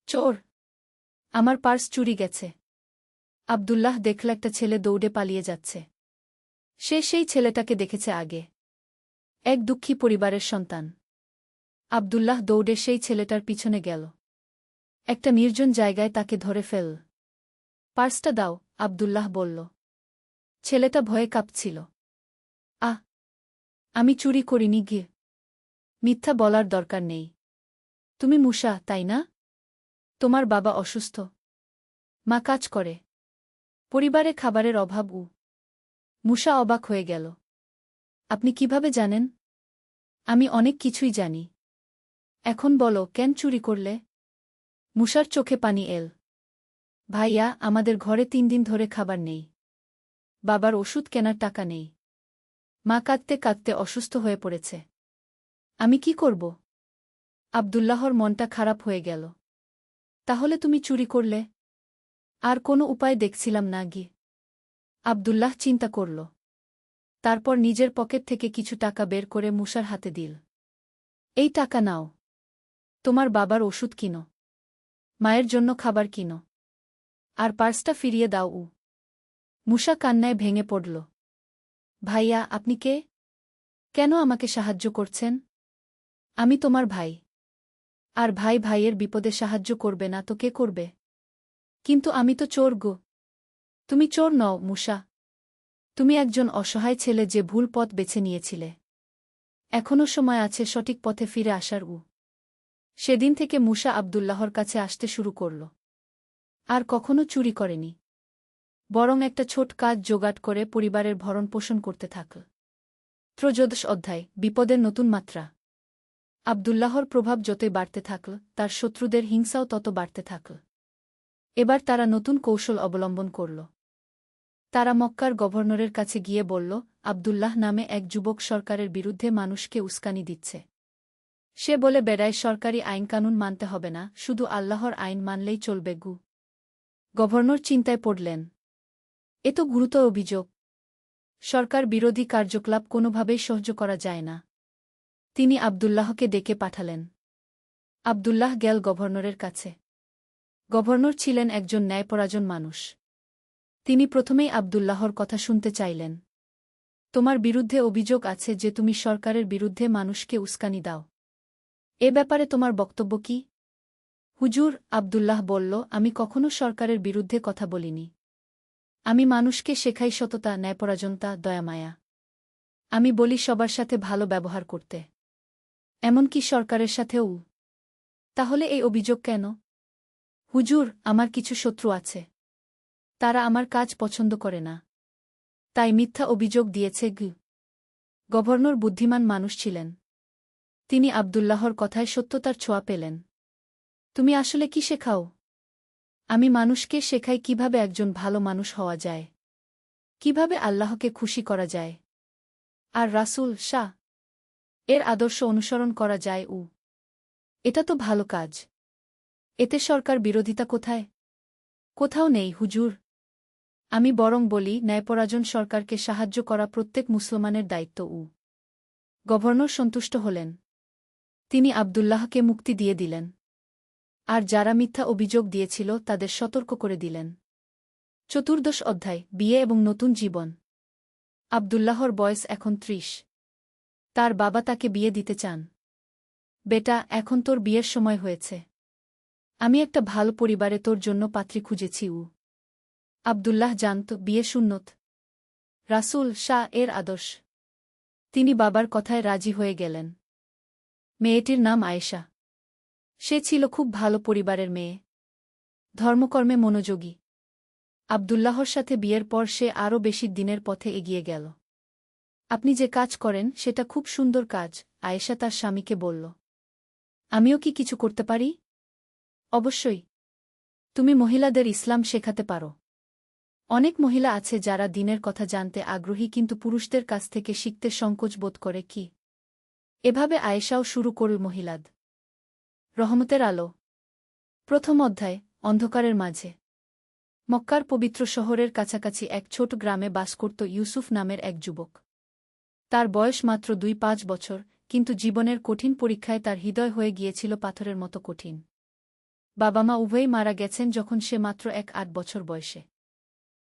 চোর, আমার পার্স চুরি গেছে। আব্দুল্লাহ দেখল একটা ছেলে দৌড়ে পালিয়ে যাচ্ছে। সে সেই ছেলেটাকে দেখেছে আগে। এক দুঃখী পরিবারের সন্তান। আব্দুল্লাহ দৌড়ে সেই ছেলেটার পিছনে গেল। একটা নির্জন জায়গায় তাকে ধরে ফেল। পার্সটা দাও, আব্দুল্লাহ বলল। ছেলেটা ভয়ে কাঁপছিল। আহ, আমি চুরি করিনি গিয়ে। মিথ্যা বলার দরকার নেই। তুমি মুসা, তাই না? তোমার বাবা অসুস্থ। মা কাজ করে। পরিবারে খাবারের অভাব। মুসা অবাক হয়ে গেল। আপনি কিভাবে জানেন? আমি অনেক কিছুই জানি। এখন বলো, কেন চুরি করলে? মুসার চোখে পানি এল। ভাইয়া, আমাদের ঘরে 3 দিন ধরে খাবার নেই। বাবার ওষুধ কেনার টাকা নেই। মা কাঁদতে কাঁদতে অসুস্থ হয়ে পড়েছে। আমি কি করব? আব্দুল্লাহর মনটা খারাপ হয়ে গেল। তাহলে তুমি চুরি করলে? আর কোনো উপায় দেখছিলাম না গি। আব্দুল্লাহ চিন্তা করল। তারপর নিজের পকেট থেকে কিছু টাকা বের করে মুসার হাতে দিল। এই টাকা নাও। তোমার বাবার ওষুধ কিনো। মায়ের জন্য খাবার কিনো। আর পার্সটা ফিরিয়ে দাও। মুসা কান্নায় ভেঙে পড়ল। ভাইয়া, আপনি কে? কেন আমাকে সাহায্য করছেন? আমি তোমার ভাই। আর ভাই ভাইয়ের বিপদে সাহায্য করবে না তো কে করবে? কিন্তু আমি তো চোর গো। তুমি চোর নও মুসা। তুমি একজন অসহায় ছেলে যে ভুল পথ বেছে নিয়েছিলে। এখনও সময় আছে সঠিক পথে ফিরে আসার। সেদিন থেকে মুসা আব্দুল্লাহর কাছে আসতে শুরু করল। আর কখনো চুরি করেনি। বরং একটা ছোট কাজ জোগাড় করে পরিবারের ভরণ পোষণ করতে থাকল। 13 অধ্যায়, বিপদের নতুন মাত্রা। আব্দুল্লাহর প্রভাব যতই বাড়তে থাকল, তার শত্রুদের হিংসাও তত বাড়তে থাকল। এবার তারা নতুন কৌশল অবলম্বন করল। তারা মক্কার গভর্নরের কাছে গিয়ে বলল, আব্দুল্লাহ নামে এক যুবক সরকারের বিরুদ্ধে মানুষকে উস্কানি দিচ্ছে। সে বলে বেড়ায় সরকারি আইনকানুন মানতে হবে না, শুধু আল্লাহর আইন মানলেই চলবে। গভর্নর চিন্তায় পড়লেন। এ তো গুরুতর অভিযোগ। সরকার বিরোধী কার্যকলাপ কোনোভাবেই সহ্য করা যায় না। তিনি আবদুল্লাহকে ডেকে পাঠালেন। আবদুল্লাহ গেল গভর্নরের কাছে। গভর্নর ছিলেন একজন ন্যায়পরায়ণ মানুষ। তিনি প্রথমেই আবদুল্লাহর কথা শুনতে চাইলেন। তোমার বিরুদ্ধে অভিযোগ আছে যে তুমি সরকারের বিরুদ্ধে মানুষকে উস্কানি দাও। এ ব্যাপারে তোমার বক্তব্য কি? হুজুর, আবদুল্লাহ বলল, আমি কখনো সরকারের বিরুদ্ধে কথা বলিনি। আমি মানুষকে শেখাই সততা, ন্যায়পরায়ণতা, দয়ামায়া। আমি বলি সবার সাথে ভালো ব্যবহার করতে, এমনকি সরকারের সাথেও। তাহলে এই অভিযোগ কেন? হুজুর, আমার কিছু শত্রু আছে। তারা আমার কাজ পছন্দ করে না, তাই মিথ্যা অভিযোগ দিয়েছে। গভর্নর বুদ্ধিমান মানুষ ছিলেন। তিনি আবদুল্লাহর কথায় সত্যতার ছোঁয়া পেলেন। তুমি আসলে কি শেখাও? আমি মানুষকে শেখাই কিভাবে একজন ভালো মানুষ হওয়া যায়, কিভাবে আল্লাহকে খুশি করা যায়, আর রাসূল শাহ এর আদর্শ অনুসরণ করা যায়। এটা তো ভালো কাজ। এতে সরকার বিরোধিতা কোথায়? কোথাও নেই হুজুর। আমি বরং বলি, ন্যায়পরায়ণ সরকারকে সাহায্য করা প্রত্যেক মুসলমানের দায়িত্ব। গভর্নর সন্তুষ্ট হলেন। তিনি আবদুল্লাহকে মুক্তি দিয়ে দিলেন, আর যারা মিথ্যা অভিযোগ দিয়েছিল তাদের সতর্ক করে দিলেন। 14 অধ্যায়, বিয়ে এবং নতুন জীবন। আবদুল্লাহর বয়স এখন 30। তার বাবা তাকে বিয়ে দিতে চান। বেটা, এখন তোর বিয়ের সময় হয়েছে। আমি একটা ভালো পরিবারে তোর জন্য পাত্রী খুঁজেছি। আবদুল্লাহ জানত বিয়ে সুন্নত, রাসূল শাহ এর আদর্শ। তিনি বাবার কথায় রাজি হয়ে গেলেন। মেয়েটির নাম আয়েশা। সে ছিল খুব ভালো পরিবারের মেয়ে, ধর্মকর্মে মনোযোগী। আবদুল্লাহর সাথে বিয়ের পর সে আরও বেশি দিনের পথে এগিয়ে গেল। আপনি যে কাজ করেন সেটা খুব সুন্দর কাজ, আয়েশা তার স্বামীকে বলল। আমিও কি কিছু করতে পারি? অবশ্যই। তুমি মহিলাদের ইসলাম শেখাতে পারো। অনেক মহিলা আছে যারা দ্বীনের কথা জানতে আগ্রহী কিন্তু পুরুষদের কাছ থেকে শিখতে সংকোচ বোধ করে। কি এভাবে আয়েশাও শুরু করল মহিলাদ রহমতের আলো। প্রথম অধ্যায়, অন্ধকারের মাঝে। মক্কার পবিত্র শহরের কাছাকাছি এক ছোট গ্রামে বাস করত ইউসুফ নামের এক যুবক। তার বয়স মাত্র 2-5 বছর, কিন্তু জীবনের কঠিন পরীক্ষায় তার হৃদয় হয়ে গিয়েছিল পাথরের মতো কঠিন। বাবা মা উভয়েই মারা গেছেন যখন সে মাত্র 1-8 বছর বয়সে।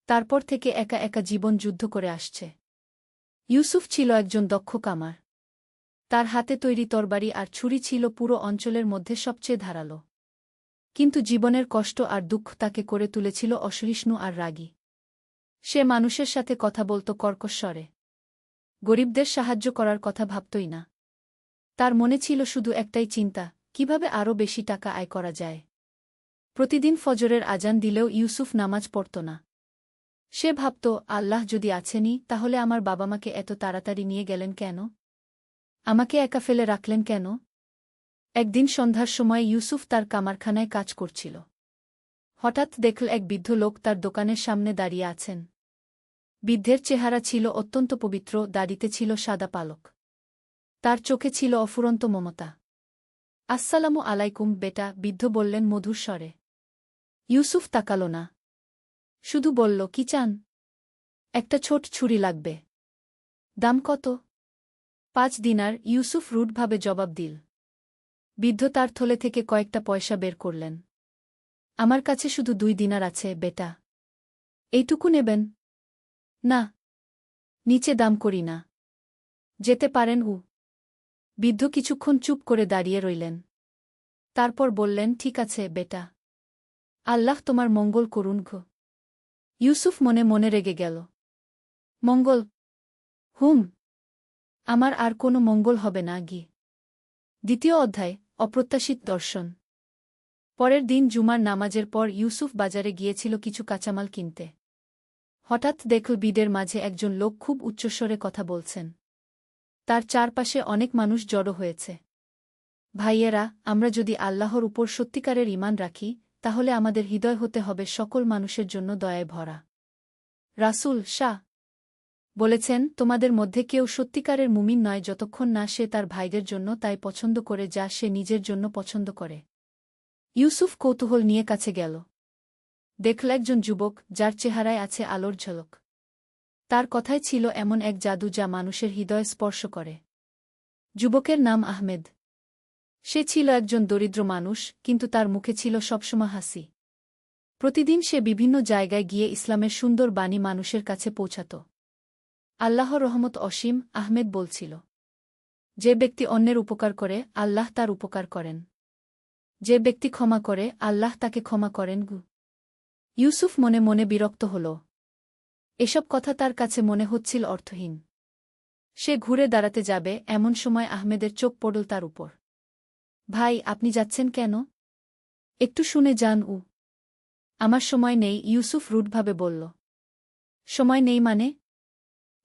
তারপর থেকে একা একা জীবন যুদ্ধ করে আসছে। ইউসুফ ছিল একজন দক্ষ কামার। তার হাতে তৈরি তরবারি আর ছুরি ছিল পুরো অঞ্চলের মধ্যে সবচেয়ে ধারালো। কিন্তু জীবনের কষ্ট আর দুঃখ তাকে করে তুলেছিল অসহিষ্ণু আর রাগী। সে মানুষের সাথে কথা বলত কর্কশ স্বরে। গরিবদের সাহায্য করার কথা ভাবতই না। তার মনে ছিল শুধু একটাই চিন্তা, কিভাবে আরও বেশি টাকা আয় করা যায়। প্রতিদিন ফজরের আজান দিলেও ইউসুফ নামাজ পড়ত না। সে ভাবত, আল্লাহ যদি আছেনই, তাহলে আমার বাবা মাকে এত তাড়াতাড়ি নিয়ে গেলেন কেন? আমাকে একা ফেলে রাখলেন কেন? একদিন সন্ধ্যার সময় ইউসুফ তার কামারখানায় কাজ করছিল। হঠাৎ দেখল এক বৃদ্ধ লোক তার দোকানের সামনে দাঁড়িয়ে আছেন। বৃদ্ধের চেহারা ছিল অত্যন্ত পবিত্র, দাড়িতে ছিল সাদা পালক। তার চোখে ছিল অফুরন্ত মমতা। আসসালামু আলাইকুম বেটা, বৃদ্ধ বললেন মধুর স্বরে। ইউসুফ তাকাল না, শুধু বলল, কি চান? একটা ছোট ছুরি লাগবে। দাম কত? 5 দিনার, ইউসুফ রুডভাবে জবাব দিল। বৃদ্ধ তার থলে থেকে কয়েকটা পয়সা বের করলেন। আমার কাছে শুধু 2 দিনার আছে বেটা। এইটুকু নেবেন? না, নিচে দাম করি না। যেতে পারেন। বৃদ্ধ কিছুক্ষণ চুপ করে দাঁড়িয়ে রইলেন। তারপর বললেন, ঠিক আছে বেটা, আল্লাহ তোমার মঙ্গল করুন। ইউসুফ মনে মনে রেগে গেল। মঙ্গল? আমার আর কোনো মঙ্গল হবে না। দ্বিতীয় অধ্যায়, অপ্রত্যাশিত দর্শন। পরের দিন জুমার নামাজের পর ইউসুফ বাজারে গিয়েছিল কিছু কাঁচামাল কিনতে। হঠাৎ দেখল ভিড়ের মাঝে একজন লোক খুব উচ্চস্বরে কথা বলছেন। তার চারপাশে অনেক মানুষ জড়ো হয়েছে। ভাইয়েরা, আমরা যদি আল্লাহর উপর সত্যিকারের ঈমান রাখি, তাহলে আমাদের হৃদয় হতে হবে সকল মানুষের জন্য দয়ায় ভরা। রাসূল শাহ বলেছেন, তোমাদের মধ্যে কেউ সত্যিকারের মুমিন নয় যতক্ষণ না সে তার ভাইদের জন্য তাই পছন্দ করে যা সে নিজের জন্য পছন্দ করে। ইউসুফ কৌতূহল নিয়ে কাছে গেল। দেখল একজন যুবক, যার চেহারায় আছে আলোর ঝলক। তার কথায় ছিল এমন এক জাদু যা মানুষের হৃদয় স্পর্শ করে। যুবকের নাম আহমেদ। সে ছিল একজন দরিদ্র মানুষ, কিন্তু তার মুখে ছিল সবসময় হাসি। প্রতিদিন সে বিভিন্ন জায়গায় গিয়ে ইসলামের সুন্দর বাণী মানুষের কাছে পৌঁছাত। আল্লাহর রহমত অসীম, আহমেদ বলছিল। যে ব্যক্তি অন্যের উপকার করে, আল্লাহ তার উপকার করেন। যে ব্যক্তি ক্ষমা করে, আল্লাহ তাকে ক্ষমা করেন। ইউসুফ মনে মনে বিরক্ত হল। এসব কথা তার কাছে মনে হচ্ছিল অর্থহীন। সে ঘুরে দাঁড়াতে যাবে, এমন সময় আহমেদের চোখ পড়ল তার উপর। ভাই, আপনি যাচ্ছেন কেন? একটু শুনে যান। আমার সময় নেই, ইউসুফ রুডভাবে বলল। সময় নেই মানে?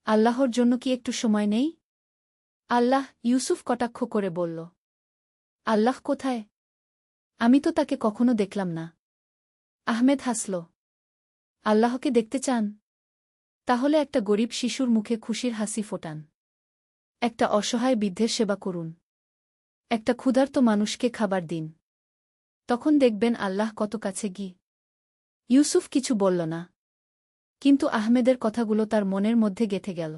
আল্লাহর জন্য কি একটু সময় নেই? আল্লাহ, ইউসুফ কটাক্ষ করে বলল। আল্লাহ কোথায়? আমি তো তাকে কখনো দেখলাম না। আহমেদ হাসল। আল্লাহকে দেখতে চান? তাহলে একটা গরিব শিশুর মুখে খুশির হাসি ফোটান। একটা অসহায় বৃদ্ধের সেবা করুন। একটা ক্ষুধার্ত মানুষকে খাবার দিন। তখন দেখবেন আল্লাহ কত কাছে ইউসুফ কিছু বলল না। কিন্তু আহমেদের কথাগুলো তার মনের মধ্যে গেঁথে গেল।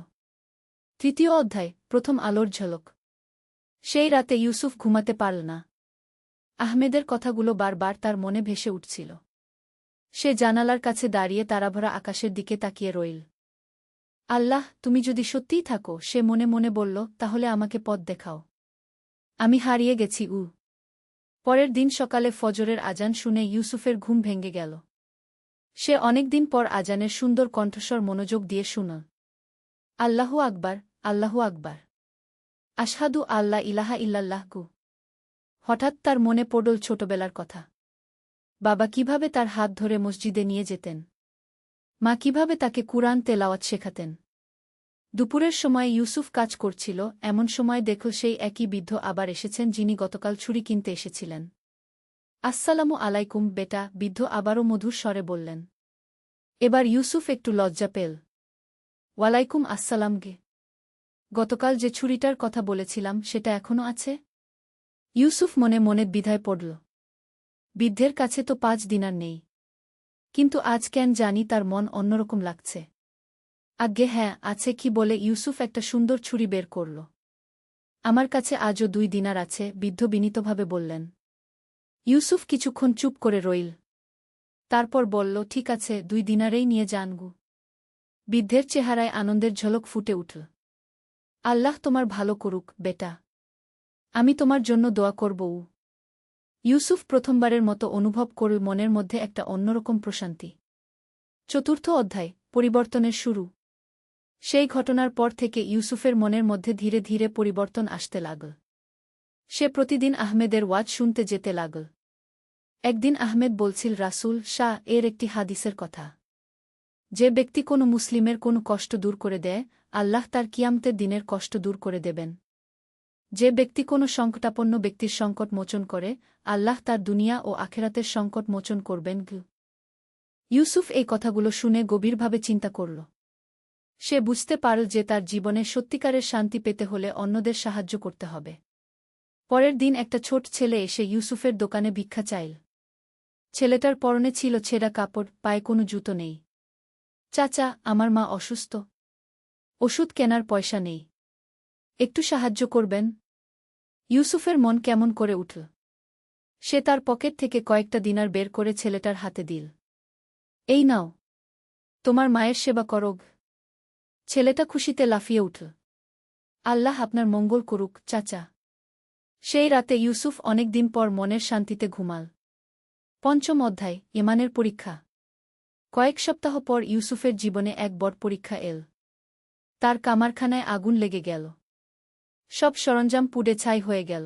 ৩য় অধ্যায়, প্রথম আলোর ঝলক। সেই রাতে ইউসুফ ঘুমাতে পারল না। আহমেদের কথাগুলো বারবার তার মনে ভেসে উঠছিল। সে জানালার কাছে দাঁড়িয়ে তারাভরা আকাশের দিকে তাকিয়ে রইল। আল্লাহ, তুমি যদি সত্যিই থাকো, সে মনে মনে বলল, তাহলে আমাকে পথ দেখাও। আমি হারিয়ে গেছি। পরের দিন সকালে ফজরের আজান শুনে ইউসুফের ঘুম ভেঙে গেল। সে অনেকদিন পর আজানের সুন্দর কণ্ঠস্বর মনোযোগ দিয়ে শুনল। আল্লাহু আকবার, আল্লাহু আকবার। আশহাদু আল্লা ইলাহা ইল্লাল্লাহ। হঠাৎ তার মনে পড়ল ছোটবেলার কথা। বাবা কিভাবে তার হাত ধরে মসজিদে নিয়ে যেতেন। মা কিভাবে তাকে কুরআন তেলাওয়াত শেখাতেন। দুপুরের সময় ইউসুফ কাজ করছিল, এমন সময় দেখল সেই একই বৃদ্ধ আবার এসেছেন যিনি গতকাল ছুরি কিনতে এসেছিলেন। আসসালামু আলাইকুম বেটা, বৃদ্ধ আবারও মধুর স্বরে বললেন। এবার ইউসুফ একটু লজ্জা পেল। ওয়ালাইকুম আসসালাম। গতকাল যে ছুরিটার কথা বলেছিলাম সেটা এখনো আছে? ইউসুফ মনে মনে দ্বিধায় পড়ল। বৃদ্ধের কাছে তো ৫ দিনার নেই। কিন্তু আজ কেন জানি তার মন অন্যরকম লাগছে। আজ্ঞে হ্যাঁ, আছে কি বলে ইউসুফ একটা সুন্দর ছুরি বের করল। আমার কাছে আজও ২ দিনার আছে, বৃদ্ধ বিনীতভাবে বললেন। ইউসুফ কিছুক্ষণ চুপ করে রইল। তারপর বলল, ঠিক আছে, ২ দিনারেই নিয়ে যান। বৃদ্ধের চেহারায় আনন্দের ঝলক ফুটে উঠল। আল্লাহ তোমার ভালো করুক বেটা। আমি তোমার জন্য দোয়া করব। ইউসুফ প্রথমবারের মতো অনুভব করল মনের মধ্যে একটা অন্যরকম প্রশান্তি। ৪র্থ অধ্যায়, পরিবর্তনের শুরু। সেই ঘটনার পর থেকে ইউসুফের মনের মধ্যে ধীরে ধীরে পরিবর্তন আসতে লাগল। সে প্রতিদিন আহমেদের ওয়াজ শুনতে যেতে লাগল। একদিন আহমেদ বলছিল, রাসূল শাহ এর একটি হাদিসের কথা। যে ব্যক্তি কোনো মুসলিমের কোনো কষ্ট দূর করে দেয়, আল্লাহ তার কিয়ামতের দিনের কষ্ট দূর করে দেবেন। যে ব্যক্তি কোনো সংকটাপন্ন ব্যক্তির সংকট মোচন করে, আল্লাহ তার দুনিয়া ও আখেরাতের সংকট মোচন করবেন। ইউসুফ এই কথাগুলো শুনে গভীরভাবে চিন্তা করল। সে বুঝতে পারল যে তার জীবনে সত্যিকারের শান্তি পেতে হলে অন্যদের সাহায্য করতে হবে। পরের দিন একটা ছোট ছেলে এসে ইউসুফের দোকানে ভিক্ষা চাইল। ছেলেটার পরনে ছিল ছেঁড়া কাপড়, পায়ে কোনো জুতো নেই। চাচা, আমার মা অসুস্থ। ওষুধ কেনার পয়সা নেই। একটু সাহায্য করবেন? ইউসুফের মন কেমন করে উঠল। সে তার পকেট থেকে কয়েকটা দিনার বের করে ছেলেটার হাতে দিল। এই নাও, তোমার মায়ের সেবা করো। ছেলেটা খুশিতে লাফিয়ে উঠল। আল্লাহ আপনার মঙ্গল করুক চাচা। সেই রাতে ইউসুফ অনেক দিন পর মনের শান্তিতে ঘুমাল। ৫ম অধ্যায়, ঈমানের পরীক্ষা। কয়েক সপ্তাহ পর ইউসুফের জীবনে এক বড় পরীক্ষা এল। তার কামারখানায় আগুন লেগে গেল। সব সরঞ্জাম পুড়ে ছাই হয়ে গেল।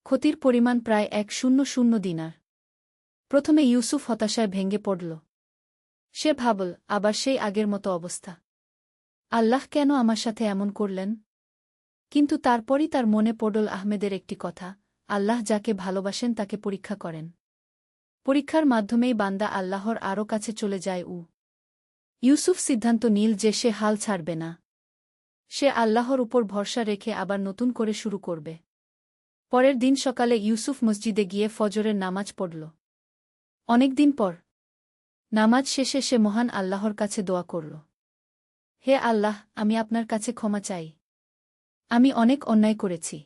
ক্ষতির পরিমাণ প্রায় ১০০ দিনার। প্রথমে ইউসুফ হতাশায় ভেঙে পড়ল। সে ভাবল, আবার সেই আগের মতো অবস্থা। আল্লাহ কেন আমার সাথে এমন করলেন? কিন্তু তারপরই তার মনে পড়ল আহমেদের একটি কথা, আল্লাহ যাকে ভালোবাসেন তাকে পরীক্ষা করেন। পরীক্ষার মাধ্যমেই বান্দা আল্লাহর আরও কাছে চলে যায়। ইউসুফ সিদ্ধান্ত নিল যে সে হাল ছাড়বে না। সে আল্লাহর উপর ভরসা রেখে আবার নতুন করে শুরু করবে। পরের দিন সকালে ইউসুফ মসজিদে গিয়ে ফজরের নামাজ পড়ল। অনেকদিন পর নামাজ শেষে সে মহান আল্লাহর কাছে দোয়া করল, হে আল্লাহ, আমি আপনার কাছে ক্ষমা চাই। আমি অনেক অন্যায় করেছি।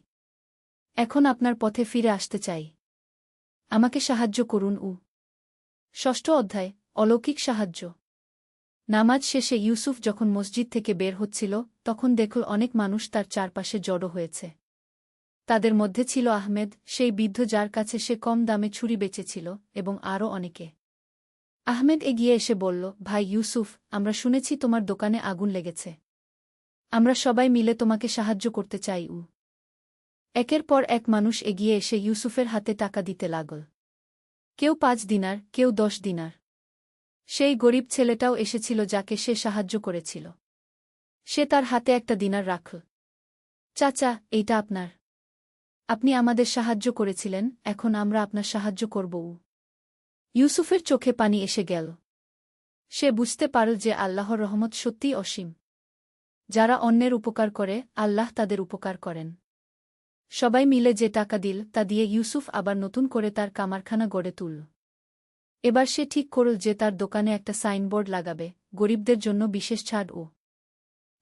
এখন আপনার পথে ফিরে আসতে চাই। আমাকে সাহায্য করুন। ষষ্ঠ অধ্যায়, অলৌকিক সাহায্য। নামাজ শেষে ইউসুফ যখন মসজিদ থেকে বের হচ্ছিল, তখন দেখল অনেক মানুষ তার চারপাশে জড়ো হয়েছে। তাদের মধ্যে ছিল আহমেদ, সেই বৃদ্ধ যার কাছে সে কম দামে ছুরি বেচেছিল, এবং আরও অনেকে। আহমেদ এগিয়ে এসে বলল, ভাই ইউসুফ, আমরা শুনেছি তোমার দোকানে আগুন লেগেছে। আমরা সবাই মিলে তোমাকে সাহায্য করতে চাই। একের পর এক মানুষ এগিয়ে এসে ইউসুফের হাতে টাকা দিতে লাগল। কেউ 5 দিনার, কেউ 10 দিনার। সেই গরিব ছেলেটাও এসেছিল যাকে সে সাহায্য করেছিল। সে তার হাতে একটা দিনার রাখল। চাচা, এইটা আপনার। আপনি আমাদের সাহায্য করেছিলেন, এখন আমরা আপনার সাহায্য করব। ইউসুফের চোখে পানি এসে গেল। সে বুঝতে পারল যে আল্লাহর রহমত সত্যিই অসীম। যারা অন্যের উপকার করে, আল্লাহ তাদের উপকার করেন। সবাই মিলে যে টাকা দিল তা দিয়ে ইউসুফ আবার নতুন করে তার কারখানা গড়ে তুলল। এবার সে ঠিক করল যে তার দোকানে একটা সাইনবোর্ড লাগাবে, গরিবদের জন্য বিশেষ ছাড়।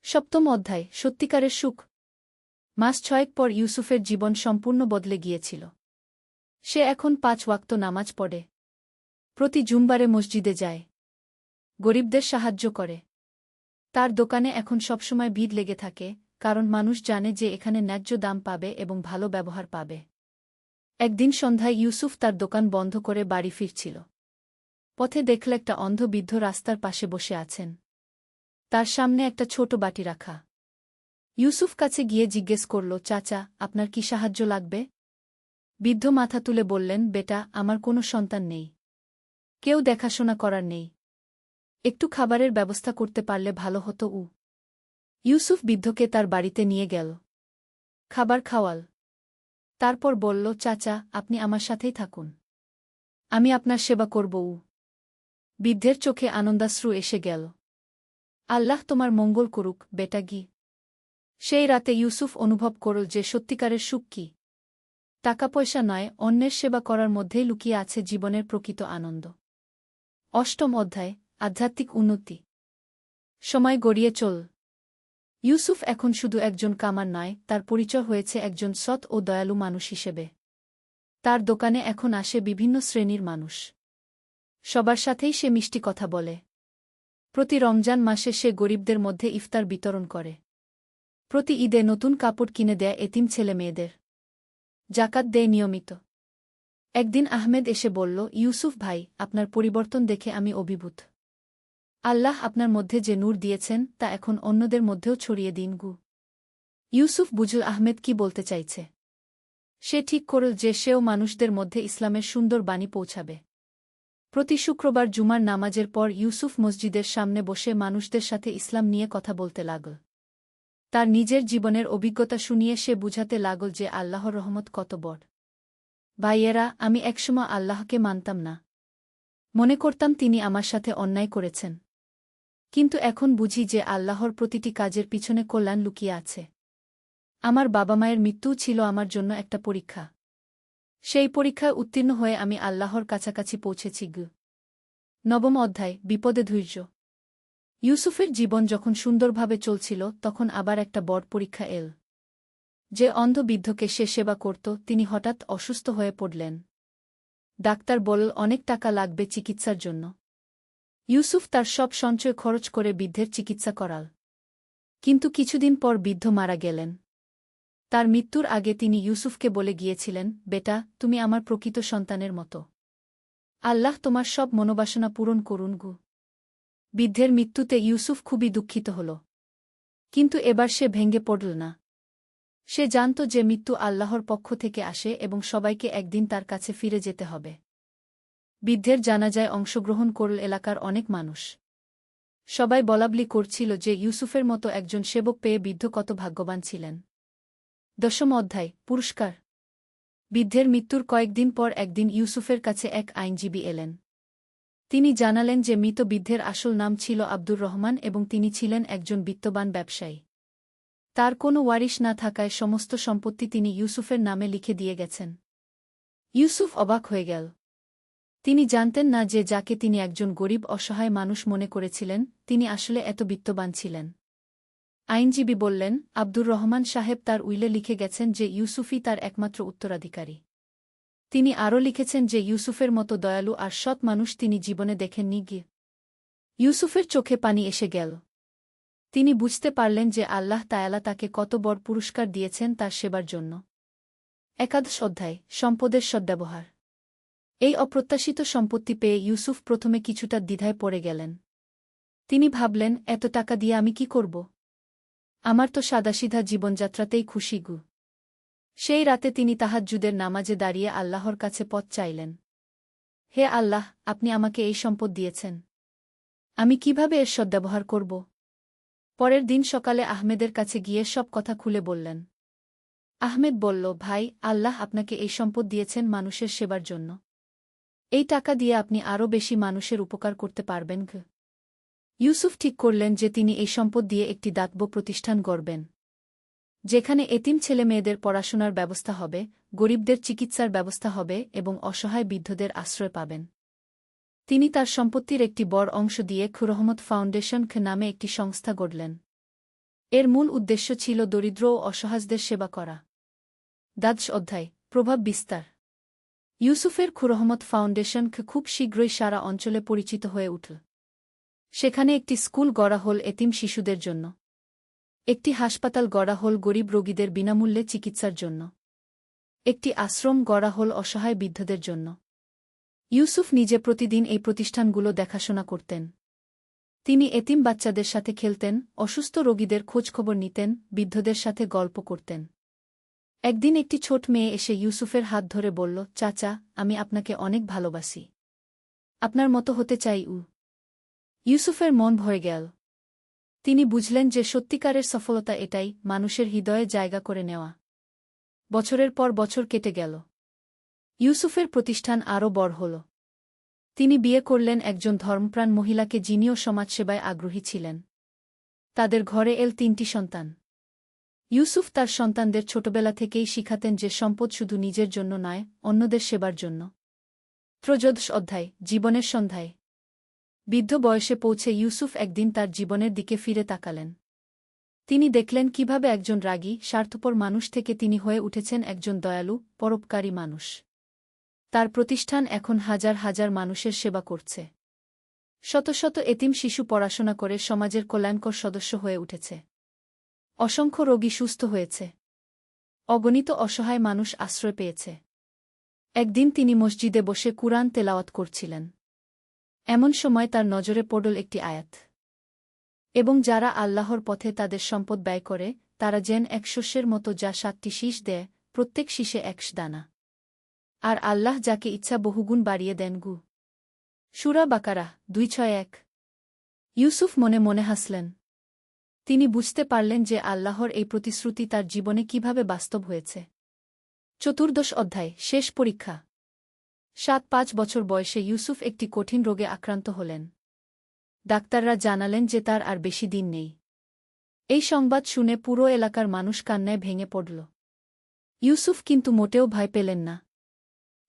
সপ্তম অধ্যায়, সত্যিকারের সুখ। মাস 6 পর ইউসুফের জীবন সম্পূর্ণ বদলে গিয়েছিল। সে এখন 5 ওয়াক্ত নামাজ পড়ে। প্রতি জুমবারে মসজিদে যায়। গরিবদের সাহায্য করে। তার দোকানে এখন সবসময় ভিড় লেগে থাকে, কারণ মানুষ জানে যে এখানে ন্যায্য দাম পাবে এবং ভালো ব্যবহার পাবে। একদিন সন্ধ্যায় ইউসুফ তার দোকান বন্ধ করে বাড়ি ফিরছিল। পথে দেখল একটা অন্ধ বৃদ্ধ রাস্তার পাশে বসে আছেন। তার সামনে একটা ছোট বাটি রাখা। ইউসুফ কাছে গিয়ে জিজ্ঞেস করল, চাচা, আপনার কি সাহায্য লাগবে? বৃদ্ধ মাথা তুলে বললেন, বেটা, আমার কোনো সন্তান নেই। কেউ দেখাশোনা করার নেই। একটু খাবারের ব্যবস্থা করতে পারলে ভালো হতো। ইউসুফ বৃদ্ধকে তার বাড়িতে নিয়ে গেল। খাবার খাওয়াল। তারপর বলল, চাচা, আপনি আমার সাথেই থাকুন। আমি আপনার সেবা করব। বৃদ্ধের চোখে আনন্দাশ্রু এসে গেল। আল্লাহ তোমার মঙ্গল করুক, বেটা গি। সেই রাতে ইউসুফ অনুভব করল যে সত্যিকারের সুখ কি। টাকা পয়সা নয়, অন্যের সেবা করার মধ্যেই লুকিয়ে আছে জীবনের প্রকৃত আনন্দ। অষ্টম অধ্যায়, আধ্যাত্মিক উন্নতি। সময় গড়িয়ে চল। ইউসুফ এখন শুধু একজন কামার নয়, তার পরিচয় হয়েছে একজন সৎ ও দয়ালু মানুষ হিসেবে। তার দোকানে এখন আসে বিভিন্ন শ্রেণীর মানুষ। সবার সাথেই সে মিষ্টি কথা বলে। প্রতি রমজান মাসে সে গরিবদের মধ্যে ইফতার বিতরণ করে। প্রতি ঈদে নতুন কাপড় কিনে দেয় এতিম ছেলে মেয়েদের। জাকাত দেয় নিয়মিত। একদিন আহমেদ এসে বলল, ইউসুফ ভাই, আপনার পরিবর্তন দেখে আমি অভিভূত। আল্লাহ আপনার মধ্যে যে নূর দিয়েছেন তা এখন অন্যদের মধ্যেও ছড়িয়ে দিন। ইউসুফ বুঝল আহমেদ কি বলতে চাইছে। সে ঠিক করল যে সেও মানুষদের মধ্যে ইসলামের সুন্দর বাণী পৌঁছাবে। প্রতি শুক্রবার জুমার নামাজের পর ইউসুফ মসজিদের সামনে বসে মানুষদের সাথে ইসলাম নিয়ে কথা বলতে লাগল। তার নিজের জীবনের অভিজ্ঞতা শুনিয়ে সে বুঝাতে লাগল যে আল্লাহর রহমত কত বড়। ভাইয়েরা, আমি একসময় আল্লাহকে মানতাম না। মনে করতাম তিনি আমার সাথে অন্যায় করেছেন। কিন্তু এখন বুঝি যে আল্লাহর প্রতিটি কাজের পিছনে কল্যাণ লুকিয়ে আছে। আমার বাবা মায়ের মৃত্যুও ছিল আমার জন্য একটা পরীক্ষা। সেই পরীক্ষায় উত্তীর্ণ হয়ে আমি আল্লাহর কাছাকাছি পৌঁছেছি। নবম অধ্যায়, বিপদে ধৈর্য। ইউসুফের জীবন যখন সুন্দরভাবে চলছিল তখন আবার একটা বড় পরীক্ষা এল। যে অন্ধ বৃদ্ধকে সে সেবা করত তিনি হঠাৎ অসুস্থ হয়ে পড়লেন। ডাক্তার বলল অনেক টাকা লাগবে চিকিৎসার জন্য। ইউসুফ তার সব সঞ্চয় খরচ করে বৃদ্ধের চিকিৎসা করাল। কিন্তু কিছুদিন পর বৃদ্ধ মারা গেলেন। তার মৃত্যুর আগে তিনি ইউসুফকে বলে গিয়েছিলেন, বেটা, তুমি আমার প্রকৃত সন্তানের মতো। আল্লাহ তোমার সব মনোবাসনা পূরণ করুন। বৃদ্ধের মৃত্যুতে ইউসুফ খুবই দুঃখিত হল। কিন্তু এবার সে ভেঙে পড়ল না। সে জানত যে মৃত্যু আল্লাহর পক্ষ থেকে আসে এবং সবাইকে একদিন তার কাছে ফিরে যেতে হবে। বৃদ্ধের জানাজায় অংশগ্রহণ করল এলাকার অনেক মানুষ। সবাই বলাবলি করছিল যে ইউসুফের মতো একজন সেবক পেয়ে বৃদ্ধ কত ভাগ্যবান ছিলেন। দশম অধ্যায়, পুরস্কার। বৃদ্ধের মৃত্যুর কয়েকদিন পর একদিন ইউসুফের কাছে এক আইনজীবী এলেন। তিনি জানালেন যে মৃত বৃদ্ধের আসল নাম ছিল আব্দুর রহমান এবং তিনি ছিলেন একজন বিত্তবান ব্যবসায়ী। তার কোনো ওয়ারিশ না থাকায় সমস্ত সম্পত্তি তিনি ইউসুফের নামে লিখে দিয়ে গেছেন। ইউসুফ অবাক হয়ে গেল। তিনি জানতেন না যে যাকে তিনি একজন গরিব অসহায় মানুষ মনে করেছিলেন তিনি আসলে এত বিত্তবান ছিলেন। আইনজীবী বললেন, আব্দুর রহমান সাহেব তার উইলে লিখে গেছেন যে ইউসুফই তার একমাত্র উত্তরাধিকারী। তিনি আরও লিখেছেন যে ইউসুফের মতো দয়ালু আর সৎ মানুষ তিনি জীবনে দেখেননি। গিয়ে ইউসুফের চোখে পানি এসে গেল। তিনি বুঝতে পারলেন যে আল্লাহ তায়ালা তাকে কত বড় পুরস্কার দিয়েছেন তার সেবার জন্য। একাদশ অধ্যায়, সম্পদের সদ্ব্যবহার। এই অপ্রত্যাশিত সম্পত্তি পেয়ে ইউসুফ প্রথমে কিছুটা দ্বিধায় পড়ে গেলেন। তিনি ভাবলেন, এত টাকা দিয়ে আমি কি করব? আমার তো সাদাসিধা জীবনযাত্রাতেই খুশি গু। সেই রাতে তিনি তাহাজ্জুদের নামাজে দাঁড়িয়ে আল্লাহর কাছে পথ চাইলেন। হে আল্লাহ, আপনি আমাকে এই সম্পদ দিয়েছেন। আমি কিভাবে এর সদ্ব্যবহার করব? পরের দিন সকালে আহমেদের কাছে গিয়ে সব কথা খুলে বললেন। আহমেদ বলল, ভাই, আল্লাহ আপনাকে এই সম্পদ দিয়েছেন মানুষের সেবার জন্য। এই টাকা দিয়ে আপনি আরও বেশি মানুষের উপকার করতে পারবেন। ইউসুফ ঠিক করলেন যে তিনি এই সম্পদ দিয়ে একটি দাতব্য প্রতিষ্ঠান গড়বেন, যেখানে এতিম ছেলেমেয়েদের পড়াশোনার ব্যবস্থা হবে, গরিবদের চিকিৎসার ব্যবস্থা হবে এবং অসহায় বৃদ্ধদের আশ্রয় পাবেন। তিনি তার সম্পত্তির একটি বড় অংশ দিয়ে খুরহমত ফাউন্ডেশন নামে একটি সংস্থা গড়লেন। এর মূল উদ্দেশ্য ছিল দরিদ্র ও অসহায়দের সেবা করা। দ্বাদশ অধ্যায়, প্রভাব বিস্তার। ইউসুফের খুরহমত ফাউন্ডেশন খুব শীঘ্রই সারা অঞ্চলে পরিচিত হয়ে উঠল। সেখানে একটি স্কুল গড়া হল এতিম শিশুদের জন্য। একটি হাসপাতাল গড়া হল গরিব রোগীদের বিনামূল্যে চিকিৎসার জন্য। একটি আশ্রম গড়া হল অসহায় বৃদ্ধদের জন্য। ইউসুফ নিজে প্রতিদিন এই প্রতিষ্ঠানগুলো দেখাশোনা করতেন। তিনি এতিম বাচ্চাদের সাথে খেলতেন, অসুস্থ রোগীদের খোঁজখবর নিতেন, বৃদ্ধদের সাথে গল্প করতেন। একদিন একটি ছোট মেয়ে এসে ইউসুফের হাত ধরে বলল, চাচা, আমি আপনাকে অনেক ভালোবাসি। আপনার মতো হতে চাই। ইউসুফের মন ভরে গেল। তিনি বুঝলেন যে সত্যিকারের সফলতা এটাই, মানুষের হৃদয়ে জায়গা করে নেওয়া। বছরের পর বছর কেটে গেল। ইউসুফের প্রতিষ্ঠান আরও বড় হল। তিনি বিয়ে করলেন একজন ধর্মপ্রাণ মহিলাকে যিনিও সমাজসেবায় আগ্রহী ছিলেন। তাদের ঘরে এল 3টি সন্তান। ইউসুফ তার সন্তানদের ছোটবেলা থেকেই শিখাতেন যে সম্পদ শুধু নিজের জন্য নয়, অন্যদের সেবার জন্য। ত্রয়োদশ অধ্যায়, জীবনের সন্ধ্যায়। বৃদ্ধ বয়সে পৌঁছে ইউসুফ একদিন তার জীবনের দিকে ফিরে তাকালেন। তিনি দেখলেন কিভাবে একজন রাগী, স্বার্থপর মানুষ থেকে তিনি হয়ে উঠেছেন একজন দয়ালু, পরোপকারী মানুষ। তার প্রতিষ্ঠান এখন হাজার হাজার মানুষের সেবা করছে। শত শত এতিম শিশু পড়াশোনা করে সমাজের কল্যাণকর সদস্য হয়ে উঠেছে। অসংখ্য রোগী সুস্থ হয়েছে। অগণিত অসহায় মানুষ আশ্রয় পেয়েছে। একদিন তিনি মসজিদে বসে কুরআন তেলাওয়াত করছিলেন। এমন সময় তার নজরে পড়ল একটি আয়াত। এবং যারা আল্লাহর পথে তাদের সম্পদ ব্যয় করে, তারা যেন এক শস্যের মতো যা 7টি শীষ দেয়, প্রত্যেক শীষে 1 দানা। আর আল্লাহ যাকে ইচ্ছা বহুগুণ বাড়িয়ে দেন। সূরা বাকারাহ 261। ইউসুফ মনে মনে হাসলেন। তিনি বুঝতে পারলেন যে আল্লাহর এই প্রতিশ্রুতি তার জীবনে কিভাবে বাস্তব হয়েছে। চতুর্দশ অধ্যায়, শেষ পরীক্ষা। 7-5 বছর বয়সে ইউসুফ একটি কঠিন রোগে আক্রান্ত হলেন। ডাক্তাররা জানালেন যে তার আর বেশি দিন নেই। এই সংবাদ শুনে পুরো এলাকার মানুষ কান্নায় ভেঙে পড়ল। ইউসুফ কিন্তু মোটেও ভয় পেলেন না।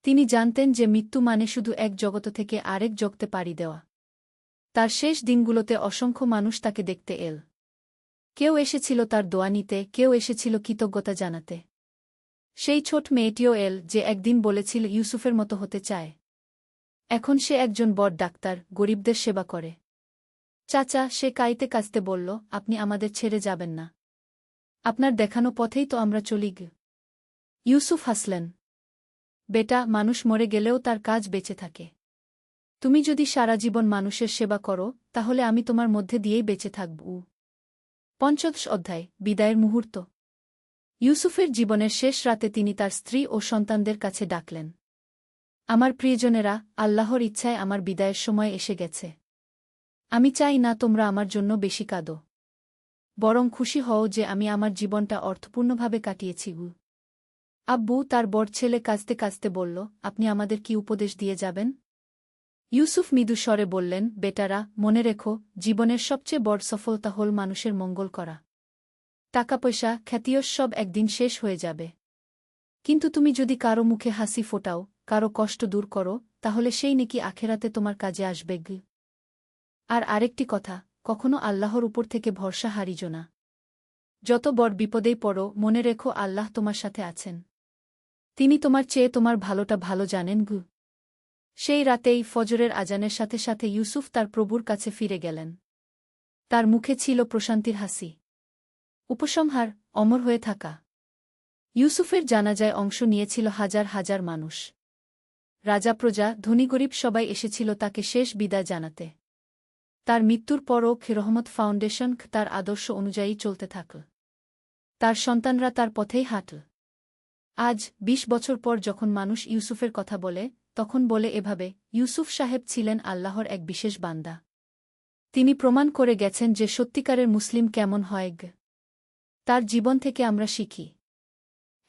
তিনি জানতেন যে মৃত্যু মানে শুধু এক জগৎ থেকে আরেক জগতে পাড়ি দেওয়া। তার শেষ দিনগুলোতে অসংখ্য মানুষ তাকে দেখতে এল। কেউ এসেছিল তার দোয়া নিতে, কেউ এসেছিল কৃতজ্ঞতা জানাতে। সেই ছোট মেয়েটিও এল যে একদিন বলেছিল ইউসুফের মতো হতে চায়। এখন সে একজন বড় ডাক্তার, গরিবদের সেবা করে। চাচা, সে কাঁদতে কাঁদতে বলল, আপনি আমাদের ছেড়ে যাবেন না। আপনার দেখানো পথেই তো আমরা চলি। ইউসুফ হাসলেন। বেটা, মানুষ মরে গেলেও তার কাজ বেঁচে থাকে। তুমি যদি সারা জীবন মানুষের সেবা করো, তাহলে আমি তোমার মধ্যে দিয়েই বেঁচে থাকব। পঞ্চদশ অধ্যায়, বিদায়ের মুহূর্ত। ইউসুফের জীবনের শেষ রাতে তিনি তার স্ত্রী ও সন্তানদের কাছে ডাকলেন। আমার প্রিয়জনেরা, আল্লাহর ইচ্ছায় আমার বিদায়ের সময় এসে গেছে। আমি চাই না তোমরা আমার জন্য বেশি কাঁদো। বরং খুশি হও যে আমি আমার জীবনটা অর্থপূর্ণভাবে কাটিয়েছি। আব্বু, তার বড় ছেলে কাঁদতে কাঁদতে বলল, আপনি আমাদের কি উপদেশ দিয়ে যাবেন? ইউসুফ মৃদু স্বরে বললেন, বেটারা, মনে রেখো, জীবনের সবচেয়ে বড় সফলতা হল মানুষের মঙ্গল করা। টাকা পয়সা, খ্যাতিয়শ সব একদিন শেষ হয়ে যাবে। কিন্তু তুমি যদি কারো মুখে হাসি ফোটাও, কারো কষ্ট দূর করো, তাহলে সেই নেকি আখেরাতে তোমার কাজে আসবে। আর আরেকটি কথা, কখনো আল্লাহর উপর থেকে ভরসা হারিজ না। যত বড় বিপদেই পড়ো, মনে রেখো আল্লাহ তোমার সাথে আছেন। তিনি তোমার চেয়ে তোমার ভালোটা ভালো জানেন। সেই রাতেই ফজরের আজানের সাথে সাথে ইউসুফ তার প্রভুর কাছে ফিরে গেলেন। তার মুখে ছিল প্রশান্তির হাসি। উপসংহার: অমর হয়ে থাকা। ইউসুফের জানাজায় অংশ নিয়েছিল হাজার হাজার মানুষ। রাজা প্রজা, ধনী গরিব সবাই এসেছিল তাকে শেষ বিদায় জানাতে। তার মৃত্যুর পরও রহমত ফাউন্ডেশন তার আদর্শ অনুযায়ী চলতে থাকল। তার সন্তানরা তার পথেই হাঁটল। আজ ২০ বছর পর যখন মানুষ ইউসুফের কথা বলে, তখন বলে এভাবে, ইউসুফ সাহেব ছিলেন আল্লাহর এক বিশেষ বান্দা। তিনি প্রমাণ করে গেছেন যে সত্যিকারের মুসলিম কেমন হয়। তার জীবন থেকে আমরা শিখি।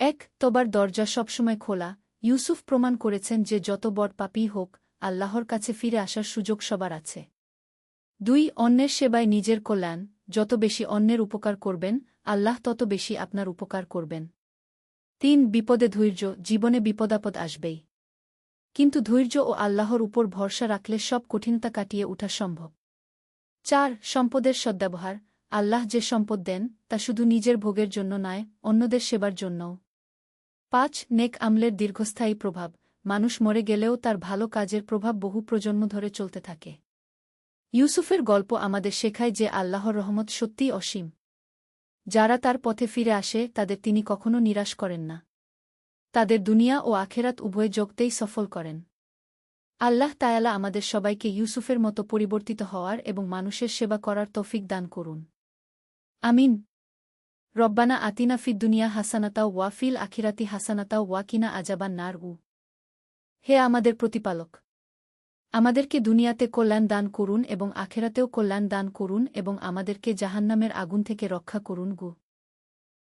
১. তবার দরজা সবসময় খোলা। ইউসুফ প্রমাণ করেছেন যে যত বড় পাপীই হোক, আল্লাহর কাছে ফিরে আসার সুযোগ সবার আছে। ২. অন্যের সেবায় নিজের কল্যাণ। যত বেশি অন্যের উপকার করবেন, আল্লাহ তত বেশি আপনার উপকার করবেন। ৩. বিপদে ধৈর্য। জীবনে বিপদাপদ আসবেই, কিন্তু ধৈর্য ও আল্লাহর উপর ভরসা রাখলে সব কঠিনতা কাটিয়ে ওঠা সম্ভব। ৪. সম্পদের সদ্ব্যবহার। আল্লাহ যে সম্পদ দেন, তা শুধু নিজের ভোগের জন্য নয়, অন্যদের সেবার জন্যও। ৫. নেক আমলের দীর্ঘস্থায়ী প্রভাব। মানুষ মরে গেলেও তার ভালো কাজের প্রভাব বহু প্রজন্ম ধরে চলতে থাকে। ইউসুফের গল্প আমাদের শেখায় যে আল্লাহর রহমত সত্যিই অসীম। যারা তার পথে ফিরে আসে, তাদের তিনি কখনো নিরাশ করেন না। তাদের দুনিয়া ও আখেরাত উভয় জগতেই সফল করেন। আল্লাহ তায়ালা আমাদের সবাইকে ইউসুফের মতো পরিবর্তিত হওয়ার এবং মানুষের সেবা করার তৌফিক দান করুন। আমিন। রব্বানা আতিনা ফিদ দুনিয়া হাসানাতাও ওয়া ফিল আখিরাতি হাসানাতাও ওয়া কিনা আজাবান নার। হে আমাদের প্রতিপালক, আমাদেরকে দুনিয়াতে কল্যাণ দান করুন এবং আখেরাতেও কল্যাণ দান করুন এবং আমাদেরকে জাহান্নামের আগুন থেকে রক্ষা করুন।